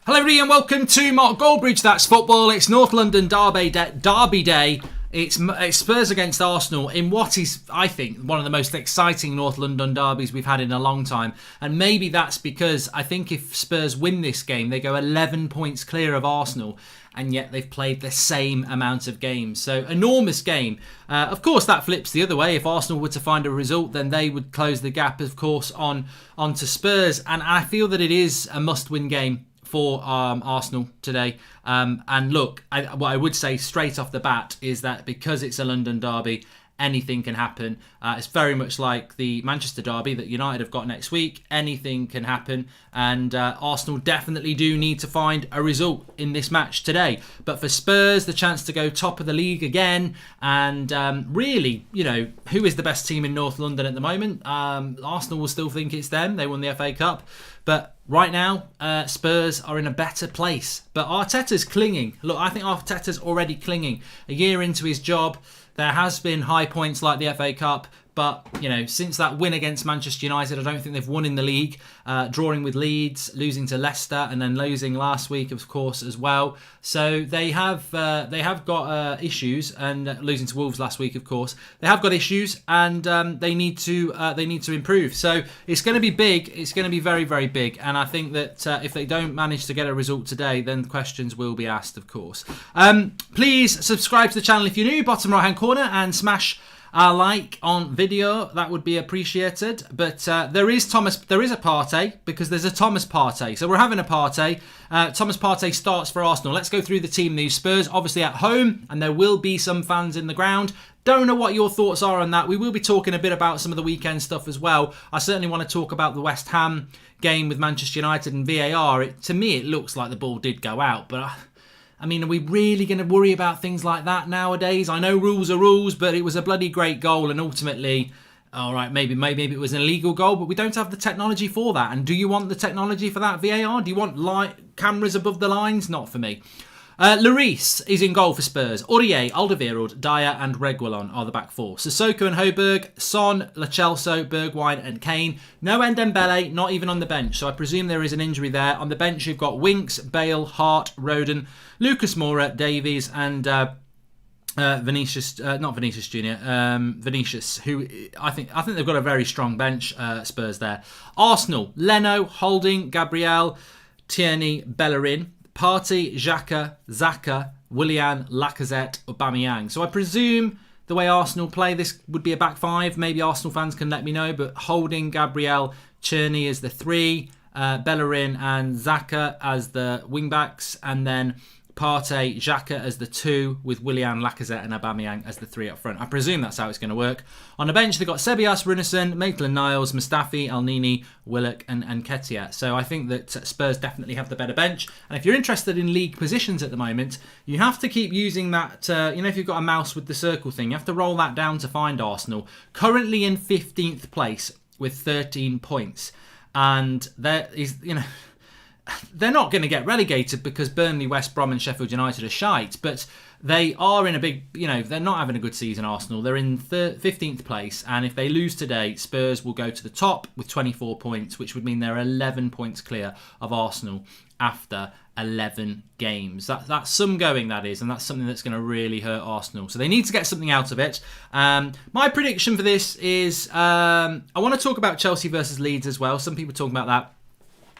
Hello everybody and welcome to Mark Goldbridge, That's Football. It's North London Derby Day. It's Spurs against Arsenal in what is, I think, one of the most exciting North London derbies we've had in a long time. And maybe that's because I think if Spurs win this game, they go 11 points clear of Arsenal. And yet they've played the same amount of games. So, enormous game. Of course, that flips the other way. If Arsenal were to find a result, then they would close the gap, of course, onto Spurs. And I feel that it is a must-win game for Arsenal today. And look, what I would say straight off the bat is that because it's a London derby, anything can happen. It's very much like the Manchester derby that United have got next week. Anything can happen. And Arsenal definitely do need to find a result in this match today. But for Spurs, the chance to go top of the league again. And really, who is the best team in North London at the moment? Arsenal will still think it's them. They won the FA Cup. But right now, Spurs are in a better place. But Arteta's clinging. Look, I think Arteta's already clinging. A year into his job, there has been high points like the FA Cup, but, since that win against Manchester United, I don't think they've won in the league, drawing with Leeds, losing to Leicester, and then losing last week, of course, as well. So they have got issues, and losing to Wolves last week, of course. They have got issues, and they need to improve. So it's going to be big. It's going to be very, very big. And I think that if they don't manage to get a result today, then questions will be asked, of course. Please subscribe to the channel if you're new, bottom right-hand corner, and smash a like on video. That would be appreciated. But there is a party, because there's a Thomas party. So we're having a party. Thomas Partey starts for Arsenal. Let's go through the team news. Spurs obviously at home, and there will be some fans in the ground. Don't know what your thoughts are on that. We will be talking a bit about some of the weekend stuff as well. I certainly want to talk about the West Ham game with Manchester United and VAR. To me, it looks like the ball did go out, but are we really going to worry about things like that nowadays? I know rules are rules, but it was a bloody great goal, and ultimately, all right, maybe it was an illegal goal, but we don't have the technology for that. And do you want the technology for that, VAR? Do you want cameras above the lines? Not for me. Lloris is in goal for Spurs. Aurier, Alderweireld, Dyer and Reguilon are the back four. Sissoko and Højbjerg, Son, Lo Celso, Bergwijn and Kane. No Ndembele, not even on the bench. So I presume there is an injury there. On the bench you've got Winks, Bale, Hart, Roden, Lucas Moura, Davies and Vinicius, Vinicius, who I think they've got a very strong bench, Spurs there. Arsenal, Leno, Holding, Gabriel, Tierney, Bellerin, Partey, Xhaka, Xhaka, Willian, Lacazette, Aubameyang. So I presume the way Arsenal play, this would be a back five. Maybe Arsenal fans can let me know. But Holding, Gabriel, Tierney as the three, Bellerin and Xhaka as the wing backs, and then Partey, Xhaka as the two, with Willian, Lacazette and Aubameyang as the three up front. I presume that's how it's going to work. On the bench, they've got Ceballos, Runarsson, Maitland-Niles, Mustafi, El-Nini, Willock and Nketiah. So I think that Spurs definitely have the better bench. And if you're interested in league positions at the moment, you have to keep using that, if you've got a mouse with the circle thing, you have to roll that down to find Arsenal. Currently in 15th place with 13 points. And there is, they're not going to get relegated because Burnley, West Brom and Sheffield United are shite, but they are in a big, they're not having a good season, Arsenal. They're in 15th place, and if they lose today, Spurs will go to the top with 24 points, which would mean they're 11 points clear of Arsenal after 11 games. That's some going, that is, and that's something that's going to really hurt Arsenal. So they need to get something out of it. My prediction for this is, I want to talk about Chelsea versus Leeds as well. Some people talk about that.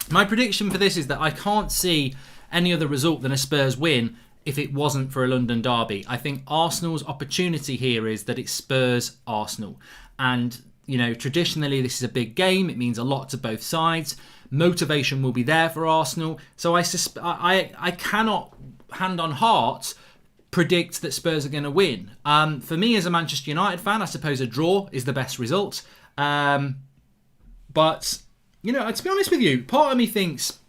My prediction for this is that I can't see any other result than a Spurs win if it wasn't for a London derby. I think Arsenal's opportunity here is that it's Spurs-Arsenal. And, traditionally this is a big game. It means a lot to both sides. Motivation will be there for Arsenal. So I cannot, hand on heart, predict that Spurs are going to win. For me as a Manchester United fan, I suppose a draw is the best result. But to be honest with you, part of me thinks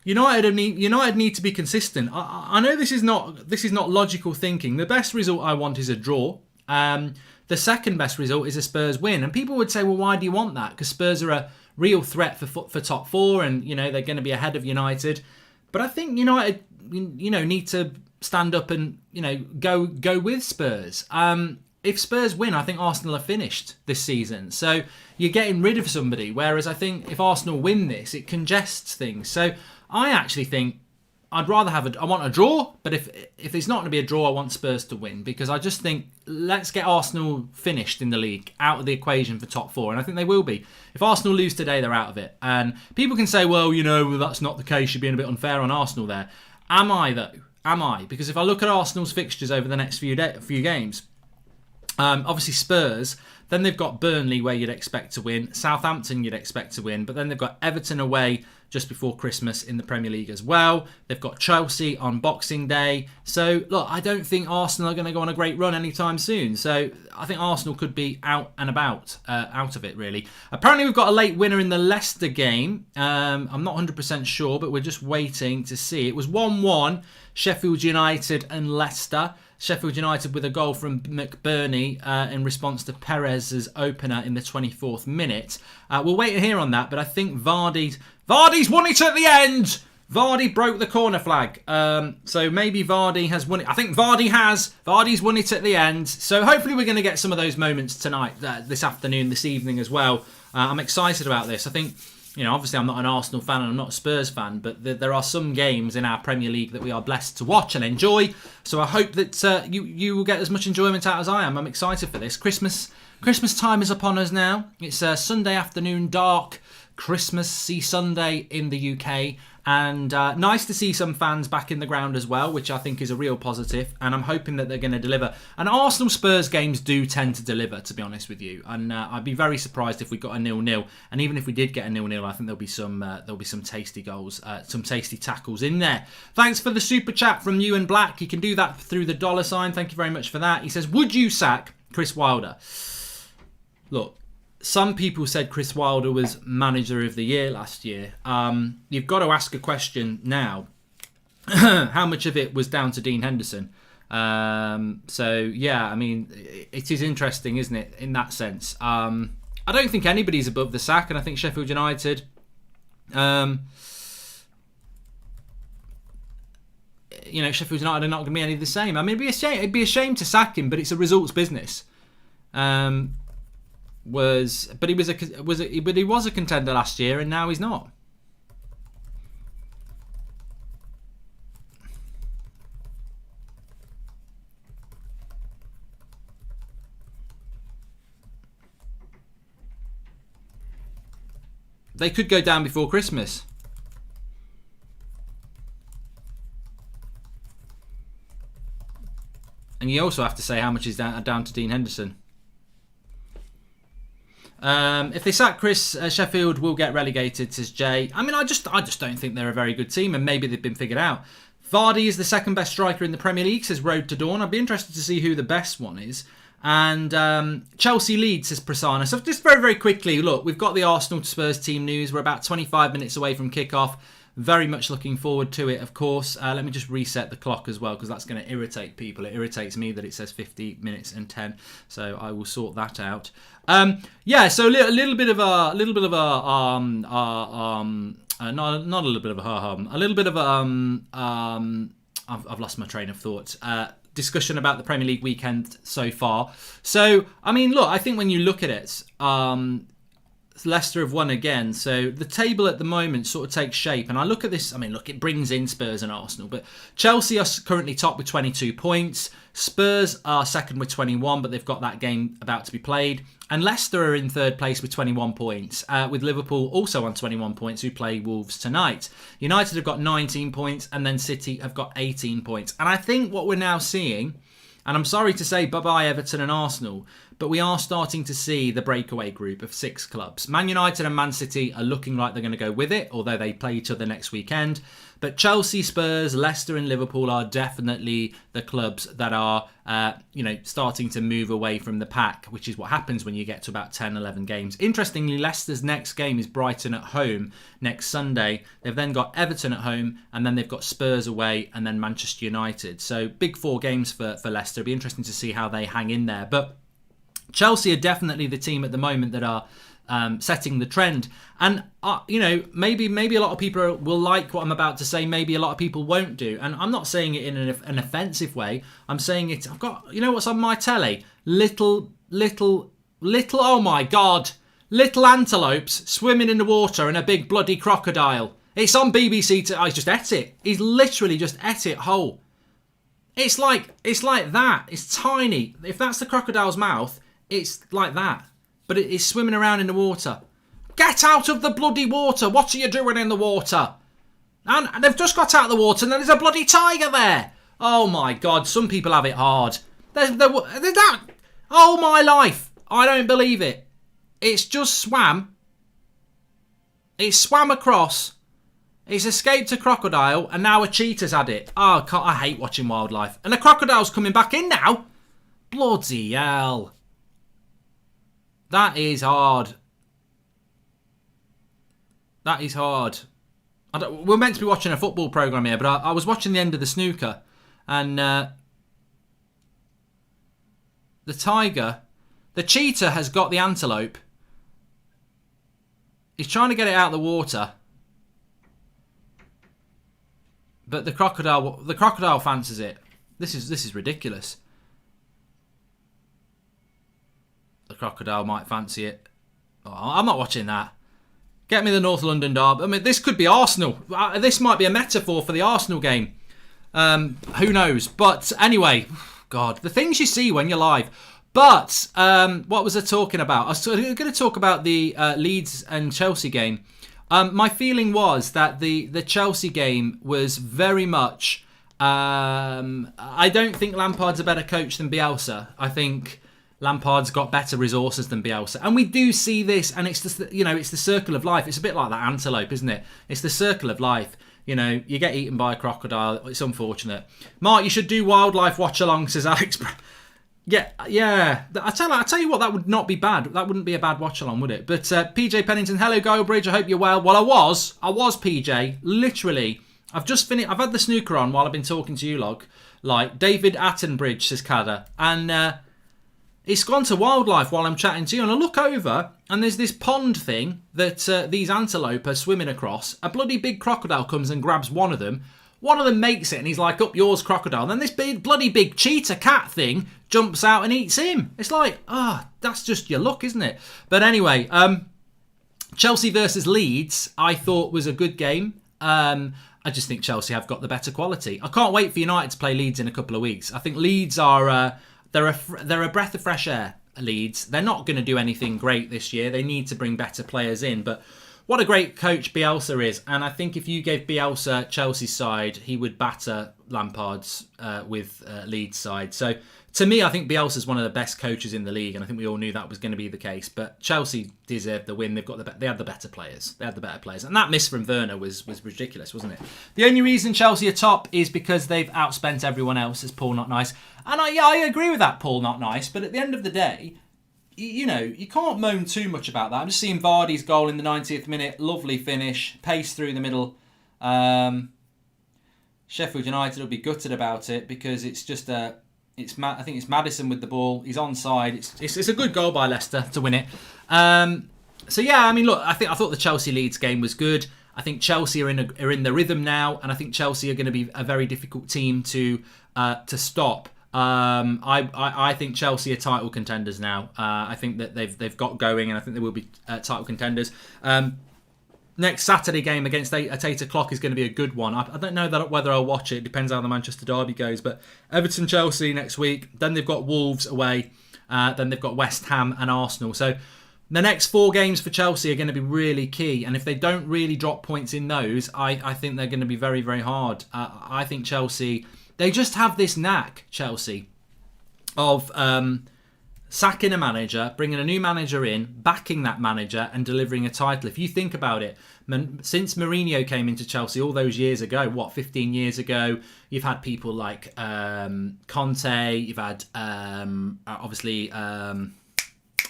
United need to be consistent. I know this is not logical thinking. The best result I want is a draw. The second best result is a Spurs win. And people would say, well, why do you want that? Because Spurs are a real threat for top four, and they're going to be ahead of United. But I think United need to stand up and go with Spurs. If Spurs win, I think Arsenal are finished this season. So you're getting rid of somebody. Whereas I think if Arsenal win this, it congests things. So I actually think I'd rather I want a draw, but if there's not going to be a draw, I want Spurs to win, because I just think, let's get Arsenal finished in the league, out of the equation for top four, and I think they will be. If Arsenal lose today, they're out of it. And people can say, well, that's not the case, you're being a bit unfair on Arsenal there. Am I, though? Am I? Because if I look at Arsenal's fixtures over the next few games, obviously Spurs, then they've got Burnley, where you'd expect to win, Southampton you'd expect to win, but then they've got Everton away just before Christmas in the Premier League as well. They've got Chelsea on Boxing Day. So, look, I don't think Arsenal are going to go on a great run anytime soon. So, I think Arsenal could be out and about, out of it, really. Apparently, we've got a late winner in the Leicester game. I'm not 100% sure, but we're just waiting to see. It was 1-1, Sheffield United and Leicester. Sheffield United with a goal from McBurney in response to Perez's opener in the 24th minute. We'll wait and hear on that, but I think Vardy's won it at the end. Vardy broke the corner flag. So maybe Vardy has won it. I think Vardy's won it at the end. So hopefully we're going to get some of those moments tonight, this afternoon, this evening as well. I'm excited about this. I think, obviously I'm not an Arsenal fan and I'm not a Spurs fan, but there are some games in our Premier League that we are blessed to watch and enjoy. So I hope that you will get as much enjoyment out as I am. I'm excited for this. Christmas time is upon us now. It's a Sunday afternoon, dark Christmassy Sunday in the UK, and nice to see some fans back in the ground as well, which I think is a real positive, and I'm hoping that they're going to deliver. And Arsenal Spurs games do tend to deliver, to be honest with you, and I'd be very surprised if we got a 0-0, and even if we did get a 0-0, I think there'll be some tasty goals, some tasty tackles in there. Thanks for the super chat from Ewan Black. You can do that through the $sign. Thank you very much for that. He says, would you sack Chris Wilder? Look, some people said Chris Wilder was manager of the year last year. You've got to ask a question now. How much of it was down to Dean Henderson? So, yeah, I mean, it is interesting, isn't it, in that sense. I don't think anybody's above the sack, and I think Sheffield United... Sheffield United are not going to be any of the same. I mean, it'd be a shame to sack him, but it's a results business. But he was a contender last year, and now he's not. They could go down before Christmas. And you also have to say how much is down to Dean Henderson. If they sack Chris, Sheffield will get relegated, says Jay. I mean, I just don't think they're a very good team, and maybe they've been figured out. Vardy is the second best striker in the Premier League, says Road to Dawn. I'd be interested to see who the best one is. And Chelsea lead, says Prasanna. So just very, very quickly, look, we've got the Arsenal Spurs team news. We're about 25 minutes away from kickoff. Very much looking forward to it, of course. Let me just reset the clock as well, because that's going to irritate people. It irritates me that it says 50 minutes and 10, so I will sort that out. So a little bit of a I've lost my train of thought. Discussion about the Premier League weekend so far. So, I mean, look, I think when you look at it, Leicester have won again, so the table at the moment sort of takes shape. And I look at this, I mean, look, it brings in Spurs and Arsenal, but Chelsea are currently top with 22 points. Spurs are second with 21, but they've got that game about to be played. And Leicester are in third place with 21 points, with Liverpool also on 21 points, who play Wolves tonight. United have got 19 points, and then City have got 18 points. And I think what we're now seeing, and I'm sorry to say bye-bye Everton and Arsenal, but we are starting to see the breakaway group of 6 clubs. Man United and Man City are looking like they're going to go with it, although they play each other next weekend. But Chelsea, Spurs, Leicester and Liverpool are definitely the clubs that are, starting to move away from the pack, which is what happens when you get to about 10, 11 games. Interestingly, Leicester's next game is Brighton at home next Sunday. They've then got Everton at home, and then they've got Spurs away, and then Manchester United. So big 4 games for Leicester. It'll be interesting to see how they hang in there. But Chelsea are definitely the team at the moment that are setting the trend. And, maybe a lot of people will like what I'm about to say. Maybe a lot of people won't do. And I'm not saying it in an offensive way. I'm saying it, I've got, what's on my telly? Little, oh my God, little antelopes swimming in the water and a big bloody crocodile. It's on BBC. He's just ate it. He's literally just ate it whole. It's like that. It's tiny. If that's the crocodile's mouth, it's like that. But it's swimming around in the water. Get out of the bloody water. What are you doing in the water? And they've just got out of the water and there's a bloody tiger there. Oh my God. Some people have it hard. Oh my life. I don't believe it. It's just swam. It swam across. It's escaped a crocodile and now a cheetah's had it. Oh, I hate watching wildlife. And the crocodile's coming back in now. Bloody hell. That is hard. That is hard. We're meant to be watching a football programme here, but I was watching the end of the snooker. And the tiger, the cheetah has got the antelope. He's trying to get it out of the water. But the crocodile fancies it. This is ridiculous. The crocodile might fancy it. Oh, I'm not watching that. Get me the North London derby. I mean, this could be Arsenal. This might be a metaphor for the Arsenal game. Who knows? But anyway, God, the things you see when you're live. But what was I talking about? I was going to talk about the Leeds and Chelsea game. My feeling was that the Chelsea game was very much... I don't think Lampard's a better coach than Bielsa. I think Lampard's got better resources than Bielsa. And we do see this, and it's just, it's the circle of life. It's a bit like that antelope, isn't it? It's the circle of life. You get eaten by a crocodile. It's unfortunate. Mark, you should do wildlife watch-along, says Alex. Yeah. I tell you what, that would not be bad. That wouldn't be a bad watch-along, would it? But PJ Pennington, hello, Goldbridge. I hope you're well. Well, I was PJ. Literally, I've just finished. I've had the snooker on while I've been talking to you, like David Attenbridge, says Cada. And it's gone to wildlife while I'm chatting to you. And I look over, and there's this pond thing that these antelope are swimming across. A bloody big crocodile comes and grabs one of them. One of them makes it, and he's like, up yours, crocodile. And then this bloody big cheetah cat thing jumps out and eats him. It's like, that's just your luck, isn't it? But anyway, Chelsea versus Leeds, I thought was a good game. I just think Chelsea have got the better quality. I can't wait for United to play Leeds in a couple of weeks. I think Leeds are they're a breath of fresh air. Leeds, they're not going to do anything great this year. They need to bring better players in, but what a great coach Bielsa is. And I think if you gave Bielsa Chelsea's side, he would batter Lampard's with Leeds' side. So to me, I think Bielsa's one of the best coaches in the league, and I think we all knew that was going to be the case. But Chelsea deserved the win. They had the better players. And that miss from Werner was ridiculous, wasn't it? The only reason Chelsea are top is because they've outspent everyone else, as Paul Not Nice. And I agree with that, Paul Not Nice. But at the end of the day, you can't moan too much about that. I'm just seeing Vardy's goal in the 90th minute. Lovely finish. Pace through the middle. Sheffield United will be gutted about it because it's just I think it's Maddison with the ball. He's onside. It's a good goal by Leicester to win it. So yeah, I mean, look, I thought the Chelsea Leeds game was good. I think Chelsea are in the rhythm now, and I think Chelsea are going to be a very difficult team to stop. I think Chelsea are title contenders now. I think that they've got going, and I think they will be title contenders. Next Saturday game against at 8 o'clock is going to be a good one. I don't know whether I'll watch it. It depends how the Manchester derby goes. But Everton, Chelsea next week. Then they've got Wolves away. Then they've got West Ham and Arsenal. So the next 4 games for Chelsea are going to be really key. And if they don't really drop points in those, I think they're going to be very, very hard. I think Chelsea, they just have this knack, Chelsea, of sacking a manager, bringing a new manager in, backing that manager and delivering a title. If you think about it, since Mourinho came into Chelsea all those years ago, 15 years ago, you've had people like Conte, you've had obviously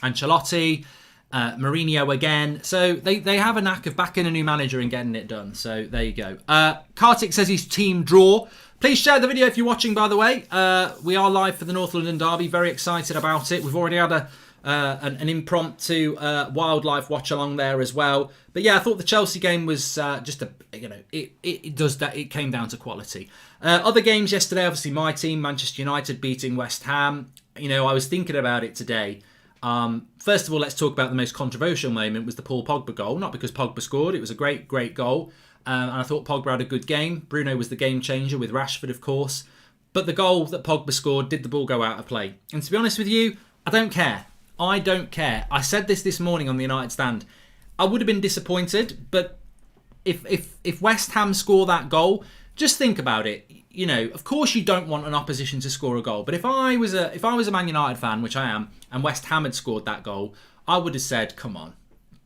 Ancelotti, Mourinho again. So they have a knack of backing a new manager and getting it done. So there you go. Kartik says his team draw. Please share the video if you're watching, by the way. We are live for the North London derby. Very excited about it. We've already had an impromptu wildlife watch along there as well. But yeah, I thought the Chelsea game was it came down to quality. Other games yesterday, obviously my team, Manchester United, beating West Ham. I was thinking about it today. First of all, let's talk about the most controversial moment was the Paul Pogba goal. Not because Pogba scored. It was a great, great goal. and I thought Pogba had a good game. Bruno was the game changer with Rashford, of course. But the goal that Pogba scored, did the ball go out of play? And to be honest with you, I don't care. I don't care. I said this morning on the United stand. I would have been disappointed, but if West Ham score that goal, just think about it. You know, of course you don't want an opposition to score a goal, but if I was a Man United fan, which I am, and West Ham had scored that goal, I would have said, come on,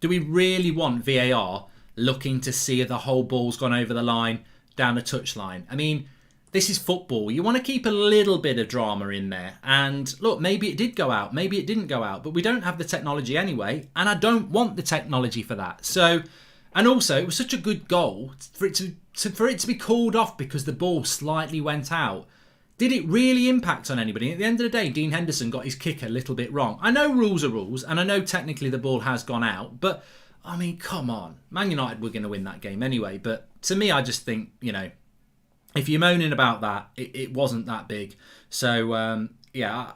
do we really want VAR looking to see if the whole ball's gone over the line, down the touchline? I mean, this is football. You want to keep a little bit of drama in there. And look, maybe it did go out, maybe it didn't go out, but we don't have the technology anyway, and I don't want the technology for that. So, and also, it was such a good goal for it to be called off because the ball slightly went out. Did it really impact on anybody? At the end of the day, Dean Henderson got his kick a little bit wrong. I know rules are rules, and I know technically the ball has gone out, but I mean, come on. Man United were going to win that game anyway, but to me, I just think, you know, if you're moaning about that, it wasn't that big. So, yeah,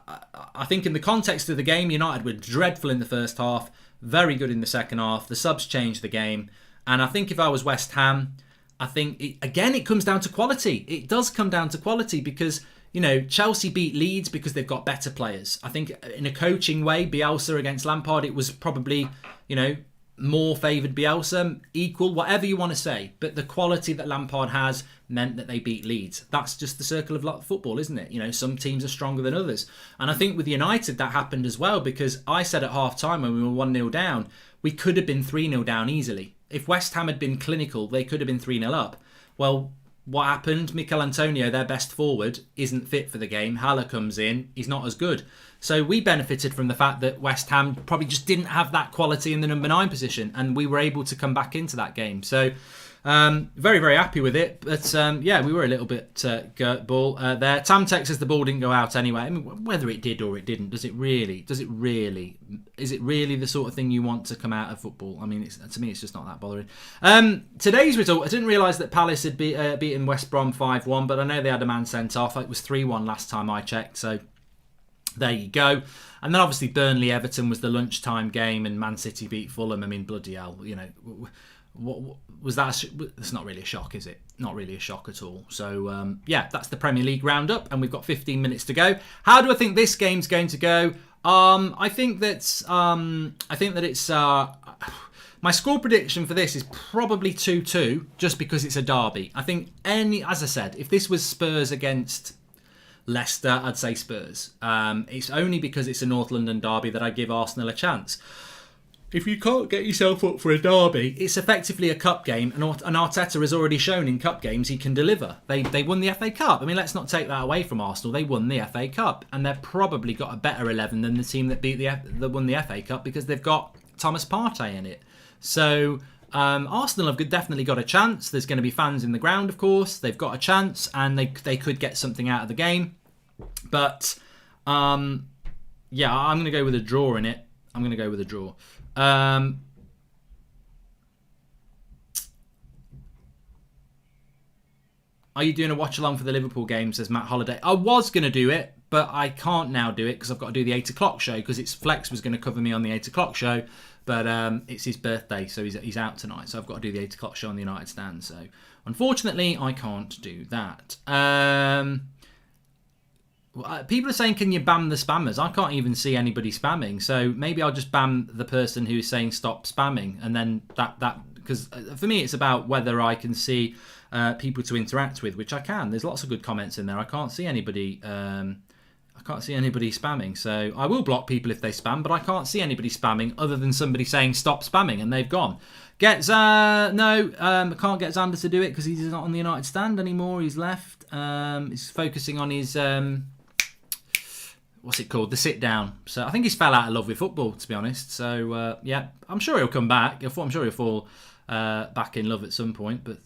I think in the context of the game, United were dreadful in the first half, very good in the second half. The subs changed the game. And I think if I was West Ham, I think, it comes down to quality. It does come down to quality because, you know, Chelsea beat Leeds because they've got better players. I think in a coaching way, Bielsa against Lampard, it was probably, you know, more favoured Bielsa, equal, whatever you want to say. But the quality that Lampard has meant that they beat Leeds. That's just the circle of football, isn't it? You know, some teams are stronger than others. And I think with United that happened as well, because I said at half-time when we were 1-0 down, we could have been 3-0 down easily. If West Ham had been clinical, they could have been 3-0 up. Well, what happened? Mikel Antonio, their best forward, isn't fit for the game. Haller comes in, he's not as good. So we benefited from the fact that West Ham probably just didn't have that quality in the number 9 position, and we were able to come back into that game. So very, very happy with it. But yeah, we were a little bit girt ball there. Tamtek says the ball didn't go out anyway. I mean, whether it did or it didn't, is it really the sort of thing you want to come out of football? I mean, to me, it's just not that bothering. Today's result, I didn't realise that Palace had beaten West Brom 5-1, but I know they had a man sent off. It was 3-1 last time I checked, so there you go. And then obviously Burnley-Everton was the lunchtime game, and Man City beat Fulham. I mean, bloody hell, you know, what was that? It's not really a shock, is it? Not really a shock at all. So yeah, that's the Premier League roundup, and we've got 15 minutes to go. How do I think this game's going to go? I think that it's my score prediction for this is probably 2-2, just because it's a derby. I think as I said, if this was Spurs against Leicester, I'd say Spurs. It's only because it's a North London derby that I give Arsenal a chance. If you can't get yourself up for a derby, it's effectively a cup game, and Arteta has already shown in cup games he can deliver. They won the FA Cup. I mean, let's not take that away from Arsenal. They won the FA Cup, and they've probably got a better 11 than the team that that won the FA Cup, because they've got Thomas Partey in it. So Arsenal have definitely got a chance. There's going to be fans in the ground, of course. They've got a chance, and they could get something out of the game. But yeah, I'm going to go with a draw in it. I'm going to go with a draw. Are you doing a watch along for the Liverpool game, says Matt Holiday? I was going to do it, but I can't now do it because I've got to do the 8 o'clock show, because Flex was going to cover me on the 8 o'clock show, but it's his birthday, so he's out tonight, so I've got to do the 8 o'clock show on the United stand. So unfortunately, I can't do that. People are saying, can you ban the spammers? I can't even see anybody spamming, so maybe I'll just ban the person who's saying stop spamming, and then that because for me it's about whether I can see people to interact with, which I can. There's lots of good comments in there. I can't see anybody. I can't see anybody spamming, so I will block people if they spam, but I can't see anybody spamming other than somebody saying stop spamming, and they've gone. I can't get Xander to do it because he's not on the United stand anymore. He's left. He's focusing on his what's it called? The sit down. So I think he's fell out of love with football, to be honest. So yeah, I'm sure he'll come back. I'm sure he'll fall back in love at some point, but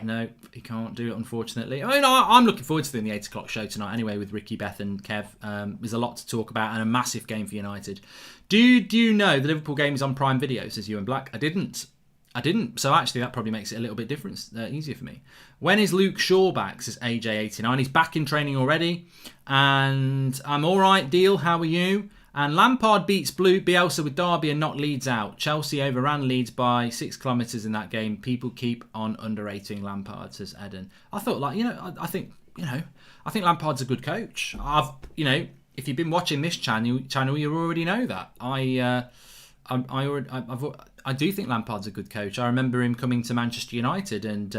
no, he can't do it, unfortunately. I mean, I'm looking forward to doing the 8 o'clock show tonight anyway with Ricky, Beth and Kev. There's a lot to talk about and a massive game for United. Do you know the Liverpool game is on Prime Video, says Ewan Black? I didn't. So actually that probably makes it a little bit easier for me. When is Luke Shaw back, says AJ89. He's back in training already. And I'm all right, Deal. How are you? And Lampard beats Bielsa with Derby and knocked Leeds out. Chelsea overran Leeds by 6 kilometres in that game. People keep on underrating Lampard, says Eden. I thought, I think Lampard's a good coach. If you've been watching this channel, you already know that. I do think Lampard's a good coach. I remember him coming to Manchester United and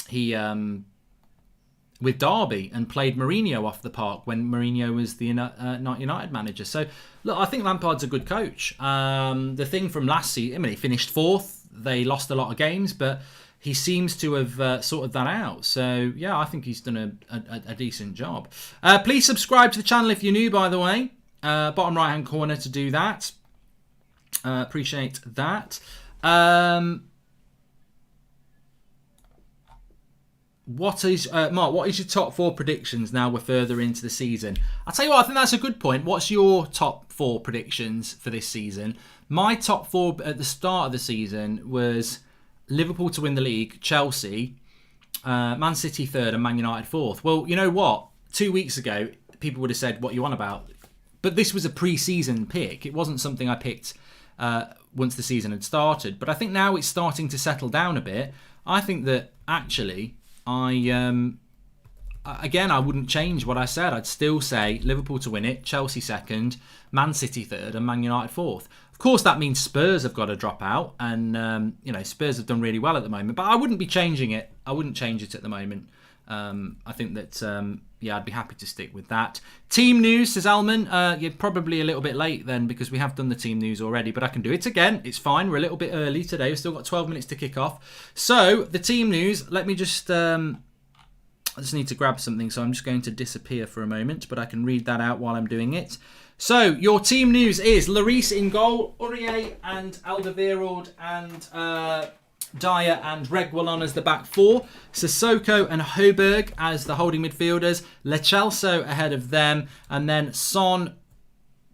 he with Derby and played Mourinho off the park when Mourinho was the United manager. So, look, I think Lampard's a good coach. The thing from last season, he finished 4th. They lost a lot of games, but he seems to have sorted that out. So, yeah, I think he's done a decent job. Please subscribe to the channel if you're new, by the way. Bottom right-hand corner to do that. Appreciate that. What is Mark? What is your top 4 predictions now we're further into the season? I'll tell you what, I think that's a good point. What's your top 4 predictions for this season? My top 4 at the start of the season was Liverpool to win the league, Chelsea, Man City 3rd, and Man United 4th. Well, you know what? 2 weeks ago, people would have said, "What you on about?" But this was a pre-season pick. It wasn't something I picked once the season had started. But I think now it's starting to settle down a bit. I think that actually, I wouldn't change what I said. I'd still say Liverpool to win it, Chelsea 2nd, Man City 3rd, and Man United 4th. Of course, that means Spurs have got to drop out, and Spurs have done really well at the moment. But I wouldn't be changing it. I wouldn't change it at the moment. I think that I'd be happy to stick with that. Team news, says Alman. You're probably a little bit late then because we have done the team news already, but I can do it again. It's fine. We're a little bit early today. We've still got 12 minutes to kick off. So the team news. Let me just. I just need to grab something, so I'm just going to disappear for a moment, but I can read that out while I'm doing it. So your team news is Lloris in goal, Aurier and Alderweireld and Dyer and Reguilon as the back 4, Sissoko and Højbjerg as the holding midfielders, Lo Celso ahead of them, and then Son,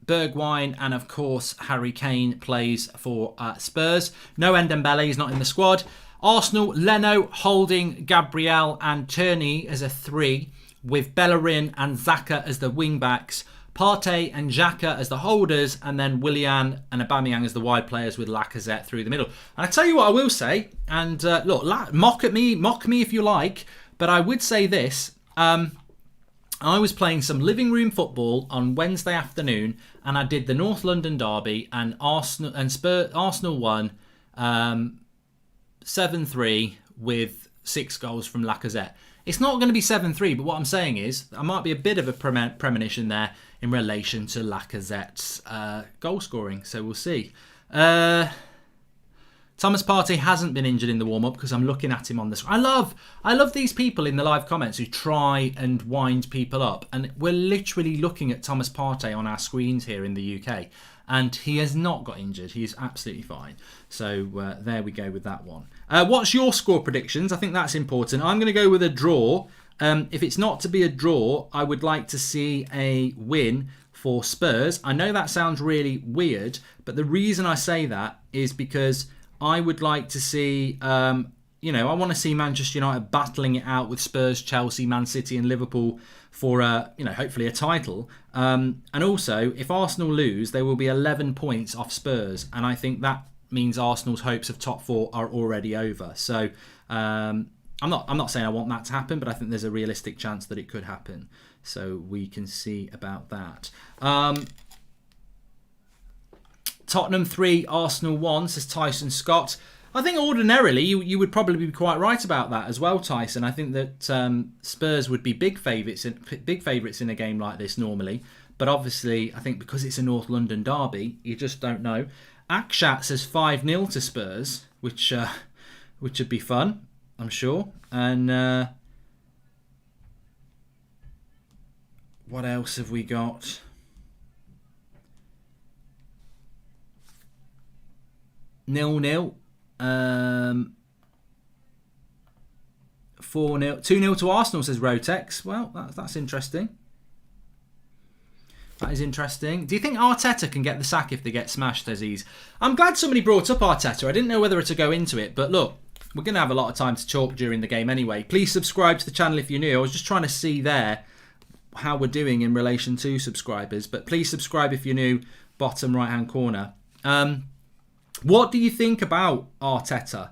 Bergwijn, and of course Harry Kane plays for Spurs. No Ndombele, he's not in the squad. Arsenal, Leno, Holding, Gabriel and Tierney as a 3, with Bellerin and Xhaka as the wing backs, Partey and Xhaka as the holders, and then Willian and Aubameyang as the wide players with Lacazette through the middle. And I tell you what I will say, and look, mock me if you like, but I would say this. I was playing some living room football on Wednesday afternoon, and I did the North London derby, and Arsenal won 7-3 with 6 goals from Lacazette. It's not going to be 7-3, but what I'm saying is there might be a bit of a premonition there in relation to Lacazette's goal scoring. So we'll see. Thomas Partey hasn't been injured in the warm-up because I'm looking at him on the screen. I love these people in the live comments who try and wind people up. And we're literally looking at Thomas Partey on our screens here in the UK. And he has not got injured. He is absolutely fine. So there we go with that one. What's your score predictions? I think that's important. I'm going to go with a draw. If it's not to be a draw, I would like to see a win for Spurs. I know that sounds really weird, but the reason I say that is because I would like to see, I want to see Manchester United battling it out with Spurs, Chelsea, Man City and Liverpool for, hopefully a title. And also, if Arsenal lose, they will be 11 points off Spurs. And I think that means Arsenal's hopes of top 4 are already over. So I'm not saying I want that to happen, but I think there's a realistic chance that it could happen. So we can see about that. Tottenham 3, Arsenal 1, says Tyson Scott. I think ordinarily you would probably be quite right about that as well, Tyson. I think that Spurs would be big favourites in a game like this normally. But obviously, I think because it's a North London derby, you just don't know. Akshat says 5-0 to Spurs, which would be fun, I'm sure. And what else have we got? 0-0. 4-0. 2-0 to Arsenal, says Rotex. Well, that's interesting. That is interesting. Do you think Arteta can get the sack if they get smashed, Aziz? I'm glad somebody brought up Arteta. I didn't know whether to go into it, but look, we're going to have a lot of time to talk during the game anyway. Please subscribe to the channel if you're new. I was just trying to see there how we're doing in relation to subscribers. But please subscribe if you're new, bottom right-hand corner. What do you think about Arteta?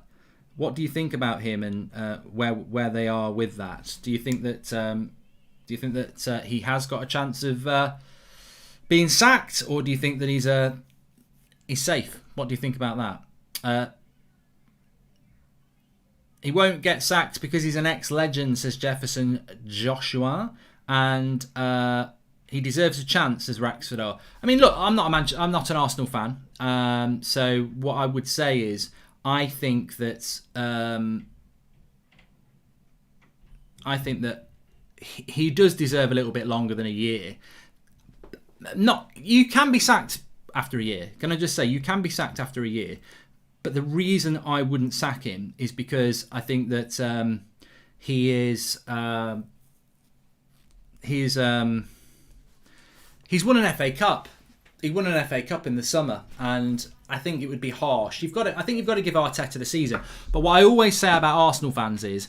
What do you think about him and where they are with that? Do you think that he has got a chance of being sacked, or do you think that he's safe? What do you think about that? He won't get sacked because he's an ex-legend, says Jefferson Joshua, and he deserves a chance, says Raxford. I mean, look, I'm not an Arsenal fan, so what I would say is I think that he does deserve a little bit longer than a year. You can be sacked after a year. Can I just say you can be sacked after a year? But the reason I wouldn't sack him is because I think that he's won an FA Cup. He won an FA Cup in the summer, and I think it would be harsh. I think you've got to give Arteta the season. But what I always say about Arsenal fans is,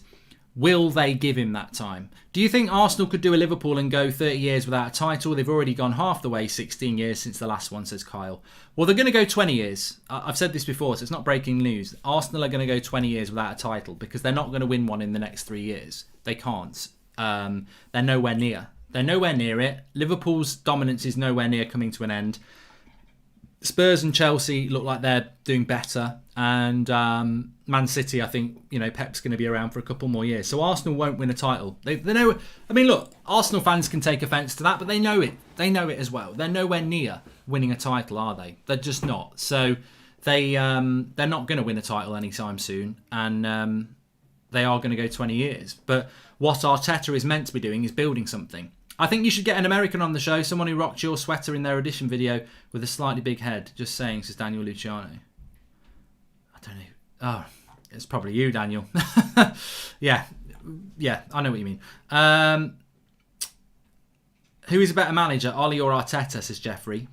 will they give him that time? Do you think Arsenal could do a Liverpool and go 30 years without a title? They've already gone half the way, 16 years since the last one, says Kyle. Well, they're going to go 20 years. I've said this before, so it's not breaking news. Arsenal are going to go 20 years without a title because they're not going to win one in the next 3 years. They can't. They're nowhere near. They're nowhere near it. Liverpool's dominance is nowhere near coming to an end. Spurs and Chelsea look like they're doing better, and Man City, I think, Pep's going to be around for a couple more years. So Arsenal won't win a title. They know. I mean, look, Arsenal fans can take offence to that, but they know it. They know it as well. They're nowhere near winning a title, are they? They're just not. So they're not going to win a title anytime soon, and they are going to go 20 years. But what Arteta is meant to be doing is building something. I think you should get an American on the show, someone who rocked your sweater in their audition video with a slightly big head. Just saying, says Daniel Luciano. I don't know. Oh, it's probably you, Daniel. Yeah, I know what you mean. Who is a better manager, Ollie or Arteta, says Jeffrey.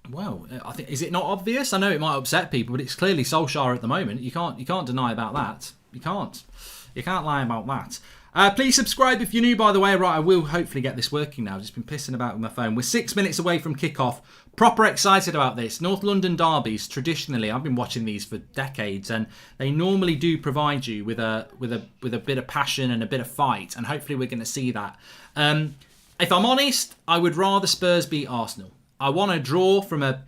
Well, I think, is it not obvious? I know it might upset people, but it's clearly Solskjaer at the moment. You can't deny about that. You can't lie about that. Please subscribe if you're new, by the way. Right, I will hopefully get this working now. I've just been pissing about with my phone. We're 6 minutes away from kickoff. Proper excited about this. North London derbies, traditionally, I've been watching these for decades, and they normally do provide you with a bit of passion and a bit of fight, and hopefully we're going to see that. If I'm honest, I would rather Spurs beat Arsenal. I want a draw from a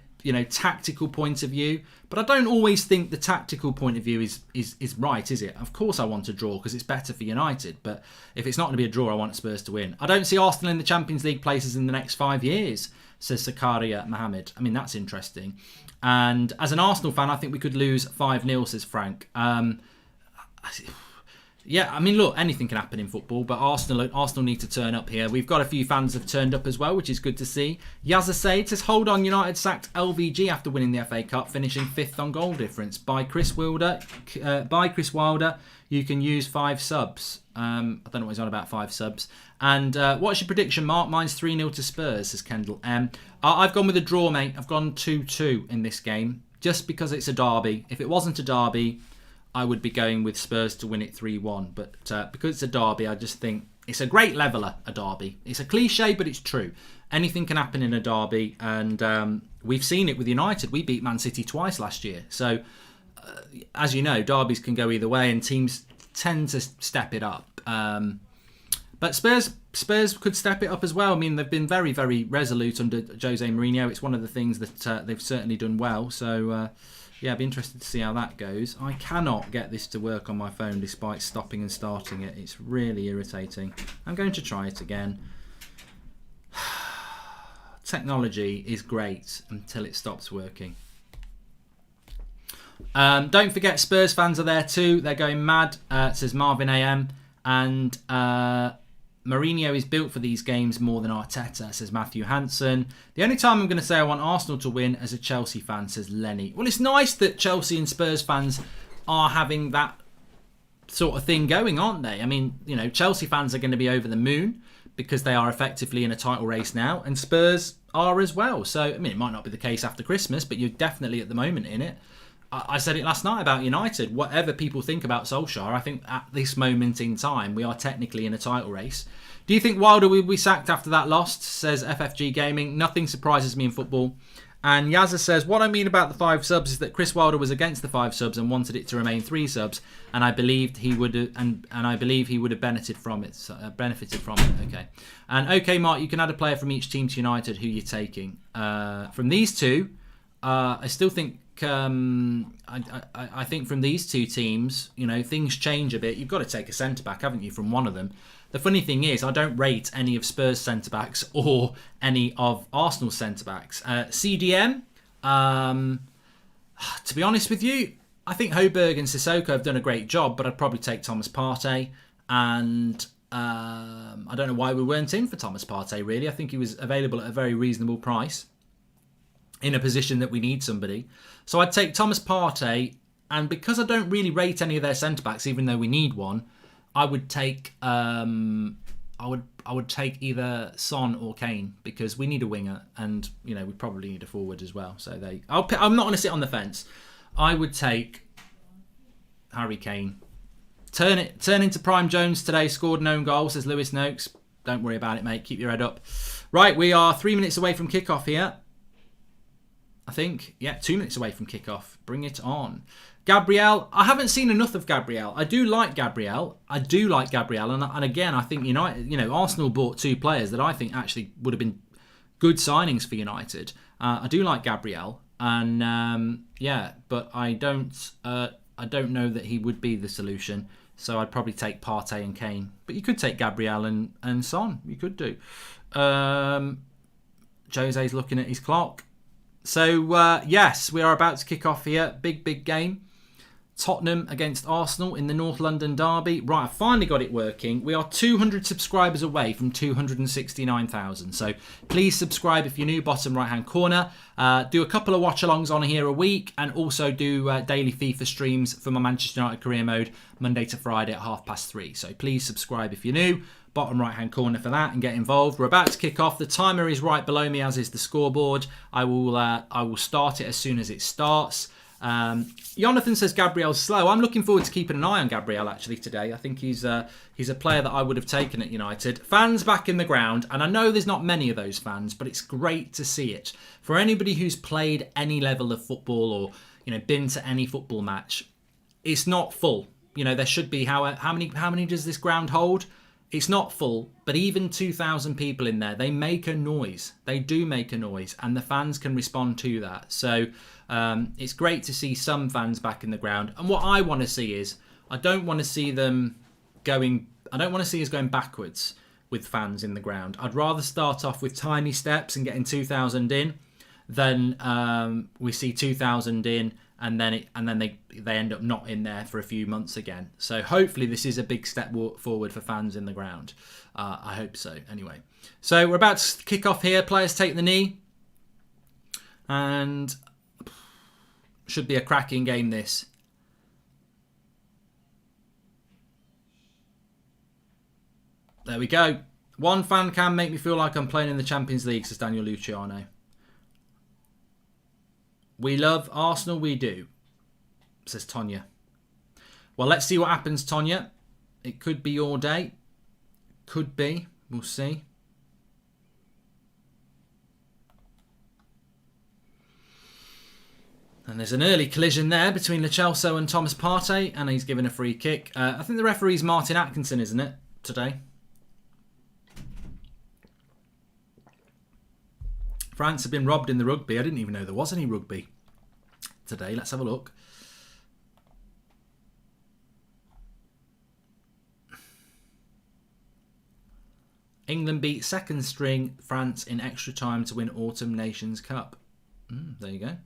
tactical point of view, but I don't always think the tactical point of view is right, is it? Of course I want a draw because it's better for United, but if it's not going to be a draw, I want Spurs to win. I don't see Arsenal in the Champions League places in the next 5 years, says Zakaria Mohammed. I mean, that's interesting. And as an Arsenal fan, I think we could lose 5-0, says Frank. Yeah, I mean, look, anything can happen in football, but Arsenal need to turn up here. We've got a few fans have turned up as well, which is good to see. Yazza Said says, hold on, United sacked LVG after winning the FA Cup, finishing 5th on goal difference. By Chris Wilder, you can use 5 subs. I don't know what he's on about, 5 subs. And what's your prediction, Mark? Mine's 3-0 to Spurs, says Kendall M. I've gone with a draw, mate. I've gone 2-2 in this game, just because it's a derby. If it wasn't a derby, I would be going with Spurs to win it 3-1. But because it's a derby, I just think it's a great leveller, a derby. It's a cliche, but it's true. Anything can happen in a derby. And we've seen it with United. We beat Man City twice last year. So, as you know, derbies can go either way, and teams tend to step it up. But Spurs could step it up as well. I mean, they've been very, very resolute under Jose Mourinho. It's one of the things that they've certainly done well. So, yeah, I'd be interested to see how that goes. I cannot get this to work on my phone despite stopping and starting it. It's really irritating. I'm going to try it again. Technology is great until it stops working. Don't forget, Spurs fans are there too. They're going mad, says Marvin AM. And Mourinho is built for these games more than Arteta, says Matthew Hansen. The only time I'm going to say I want Arsenal to win as a Chelsea fan, says Lenny. Well, it's nice that Chelsea and Spurs fans are having that sort of thing going, aren't they? I mean, Chelsea fans are going to be over the moon because they are effectively in a title race now, and Spurs are as well. So, I mean, it might not be the case after Christmas, but you're definitely at the moment in it. I said it last night about United. Whatever people think about Solskjaer, I think at this moment in time, we are technically in a title race. Do you think Wilder will be sacked after that loss? Says FFG Gaming. Nothing surprises me in football. And Yazza says, what I mean about the 5 subs is that Chris Wilder was against the 5 subs and wanted it to remain 3 subs, and I believed he would have, and I believe he would have benefited from it. Okay. And okay, Mark, you can add a player from each team to United. Who you're taking? From these two, I still think. I think from these two teams, things change a bit. You've got to take a centre back, haven't you, from one of them? The funny thing is, I don't rate any of Spurs centre-backs or any of Arsenal's centre-backs. CDM, to be honest with you, I think Højbjerg and Sissoko have done a great job, but I'd probably take Thomas Partey. And I don't know why we weren't in for Thomas Partey, really. I think he was available at a very reasonable price in a position that we need somebody. So I'd take Thomas Partey, and because I don't really rate any of their centre-backs, even though we need one, I would take I would take either Son or Kane, because we need a winger, and we probably need a forward as well. So I'm not going to sit on the fence. I would take Harry Kane. Turn into Prime Jones today. Scored an own goal, says Lewis Noakes. Don't worry about it, mate. Keep your head up. Right, we are 3 minutes away from kickoff here. I think, 2 minutes away from kickoff. Bring it on. Gabriel, I haven't seen enough of Gabriel. I do like Gabriel. And again, I think Arsenal bought 2 players that I think actually would have been good signings for United. I do like Gabriel, and but I don't know that he would be the solution. So I'd probably take Partey and Kane. But you could take Gabriel and Son. You could do. Jose's looking at his clock. So, yes, we are about to kick off here. Big game. Tottenham against Arsenal in the North London derby. Right, I finally got it working. We are 200 subscribers away from 269,000. So please subscribe if you're new, bottom right-hand corner. Do a couple of watch-alongs on here a week, and also do daily FIFA streams for my Manchester United career mode, Monday to Friday at 3:30. So please subscribe if you're new. Bottom right-hand corner for that, and get involved. We're about to kick off. The timer is right below me, as is the scoreboard. I will start it as soon as it starts. Jonathan says Gabriel's slow. I'm looking forward to keeping an eye on Gabriel actually today. I think he's a player that I would have taken at United. Fans back in the ground, and I know there's not many of those fans, but it's great to see it. For anybody who's played any level of football or been to any football match, it's not full. There should be how many does this ground hold? It's not full, but even 2,000 people in there, they make a noise. They do make a noise, and the fans can respond to that. So it's great to see some fans back in the ground. And what I want to see is, I don't want to see us going backwards with fans in the ground. I'd rather start off with tiny steps and getting 2,000 in than we see 2,000 in and then they end up not in there for a few months again. So hopefully this is a big step forward for fans in the ground. I hope so, anyway. So we're about to kick off here. Players take the knee. And should be a cracking game, this. There we go. One fan can make me feel like I'm playing in the Champions League, says Daniel Luciano. We love Arsenal, we do, says Tonya. Well, let's see what happens, Tonya. It could be your day. Could be. We'll see. And there's an early collision there between Lo Celso and Thomas Partey, and he's given a free kick. I think the referee's Martin Atkinson, isn't it, today? France have been robbed in the rugby. I didn't even know there was any rugby today. Let's have a look. England beat second string France in extra time to win Autumn Nations Cup. There you go.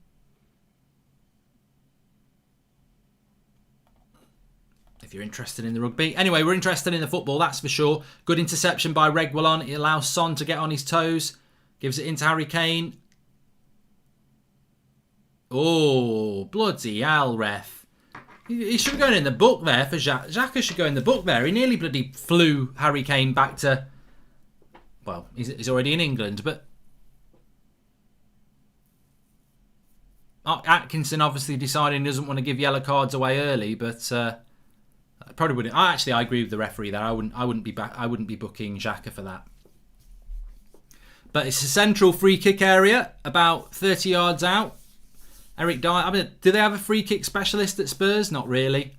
If you're interested in the rugby. Anyway, we're interested in the football, that's for sure. Good interception by Reguilon. It allows Son to get on his toes. Gives it into Harry Kane. Oh, bloody hell, ref. He should be going in the book there for Xhaka. Xhaka should go in the book there. He nearly bloody flew Harry Kane back to... Well, he's already in England, but... Atkinson obviously deciding he doesn't want to give yellow cards away early, but I probably wouldn't. I agree with the referee there. I wouldn't be booking Xhaka for that. But it's a central free kick area, about 30 yards out. Eric Dyer. I mean, do they have a free kick specialist at Spurs? Not really.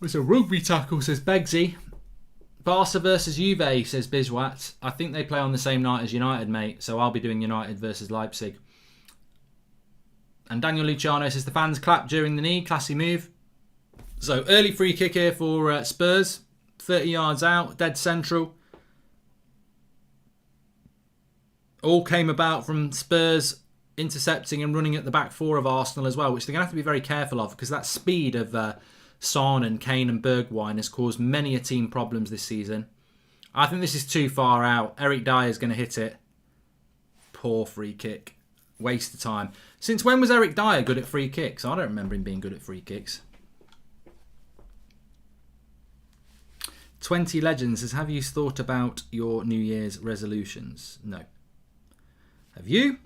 It's a rugby tackle, says Begsy. Barca versus Juve, says Bizwat. I think they play on the same night as United, mate. So I'll be doing United versus Leipzig. And Daniel Luciano says the fans clapped during the knee. Classy move. So early free kick here for Spurs. 30 yards out. Dead central. All came about from Spurs intercepting and running at the back four of Arsenal as well, which they're going to have to be very careful of, because that speed of Son and Kane and Bergwijn has caused many a team problems this season. I think this is too far out. Eric Dyer is going to hit it. Poor free kick. Waste of time. Since when was Eric Dyer good at free kicks? I don't remember him being good at free kicks. 20 Legends says, have you thought about your New Year's resolutions? No. Have you?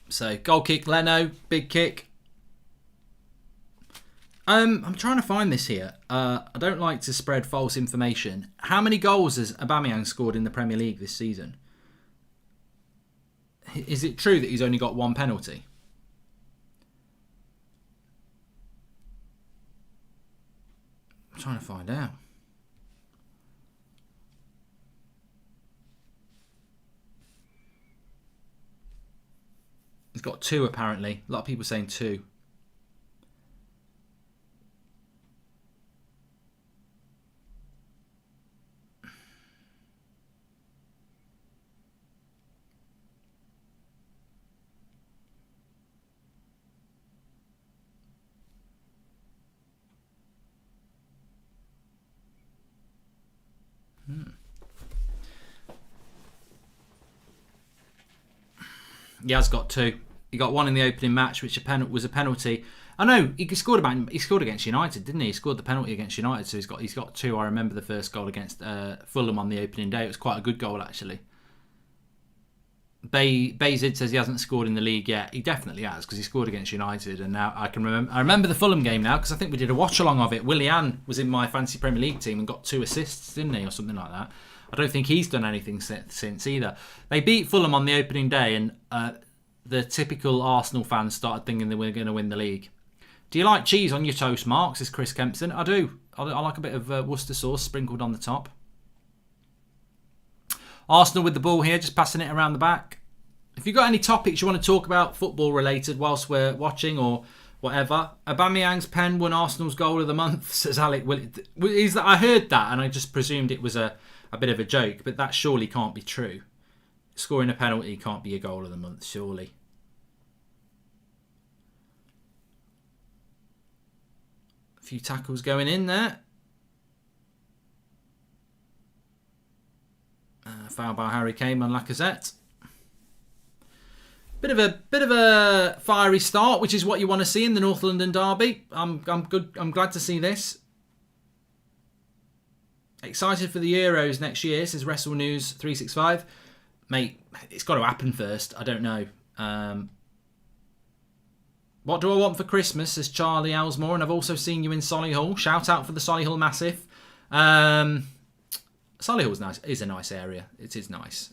So, goal kick, Leno, big kick. I'm trying to find this here. I don't like to spread false information. How many goals has Aubameyang scored in the Premier League this season? Is it true that he's only got one penalty? I'm trying to find out. He's got 2 apparently. A lot of people saying 2. He has got 2. He got 1 in the opening match, which was a penalty. I know he scored against United, didn't he? He scored the penalty against United, so he's got 2. I remember the first goal against Fulham on the opening day. It was quite a good goal actually. Bayzid says he hasn't scored in the league yet. He definitely has, because he scored against United, and now I remember the Fulham game now, because I think we did a watch along of it. Willian was in my fantasy Premier League team and got 2 assists, didn't he, or something like that. I don't think he's done anything since either. They beat Fulham on the opening day, and the typical Arsenal fans started thinking they were going to win the league. Do you like cheese on your toast, Mark? Says Chris Kempson. I do. I like a bit of Worcester sauce sprinkled on the top. Arsenal with the ball here, just passing it around the back. If you've got any topics you want to talk about football related whilst we're watching or whatever. Aubameyang's pen won Arsenal's goal of the month, says Alec. I heard that and I just presumed it was a bit of a joke, but that surely can't be true. Scoring a penalty can't be a goal of the month, surely. A few tackles going in there. Foul by Harry Kane on Lacazette. Bit of a fiery start, which is what you want to see in the North London derby. I'm glad to see this. Excited for the Euros next year, says Wrestle News 365. Mate, it's got to happen first. I don't know. What do I want for Christmas, says Charlie Ellsmore, and I've also seen you in Solihull. Shout out for the Solihull Massive. Solihull's nice. Is a nice area. It is nice.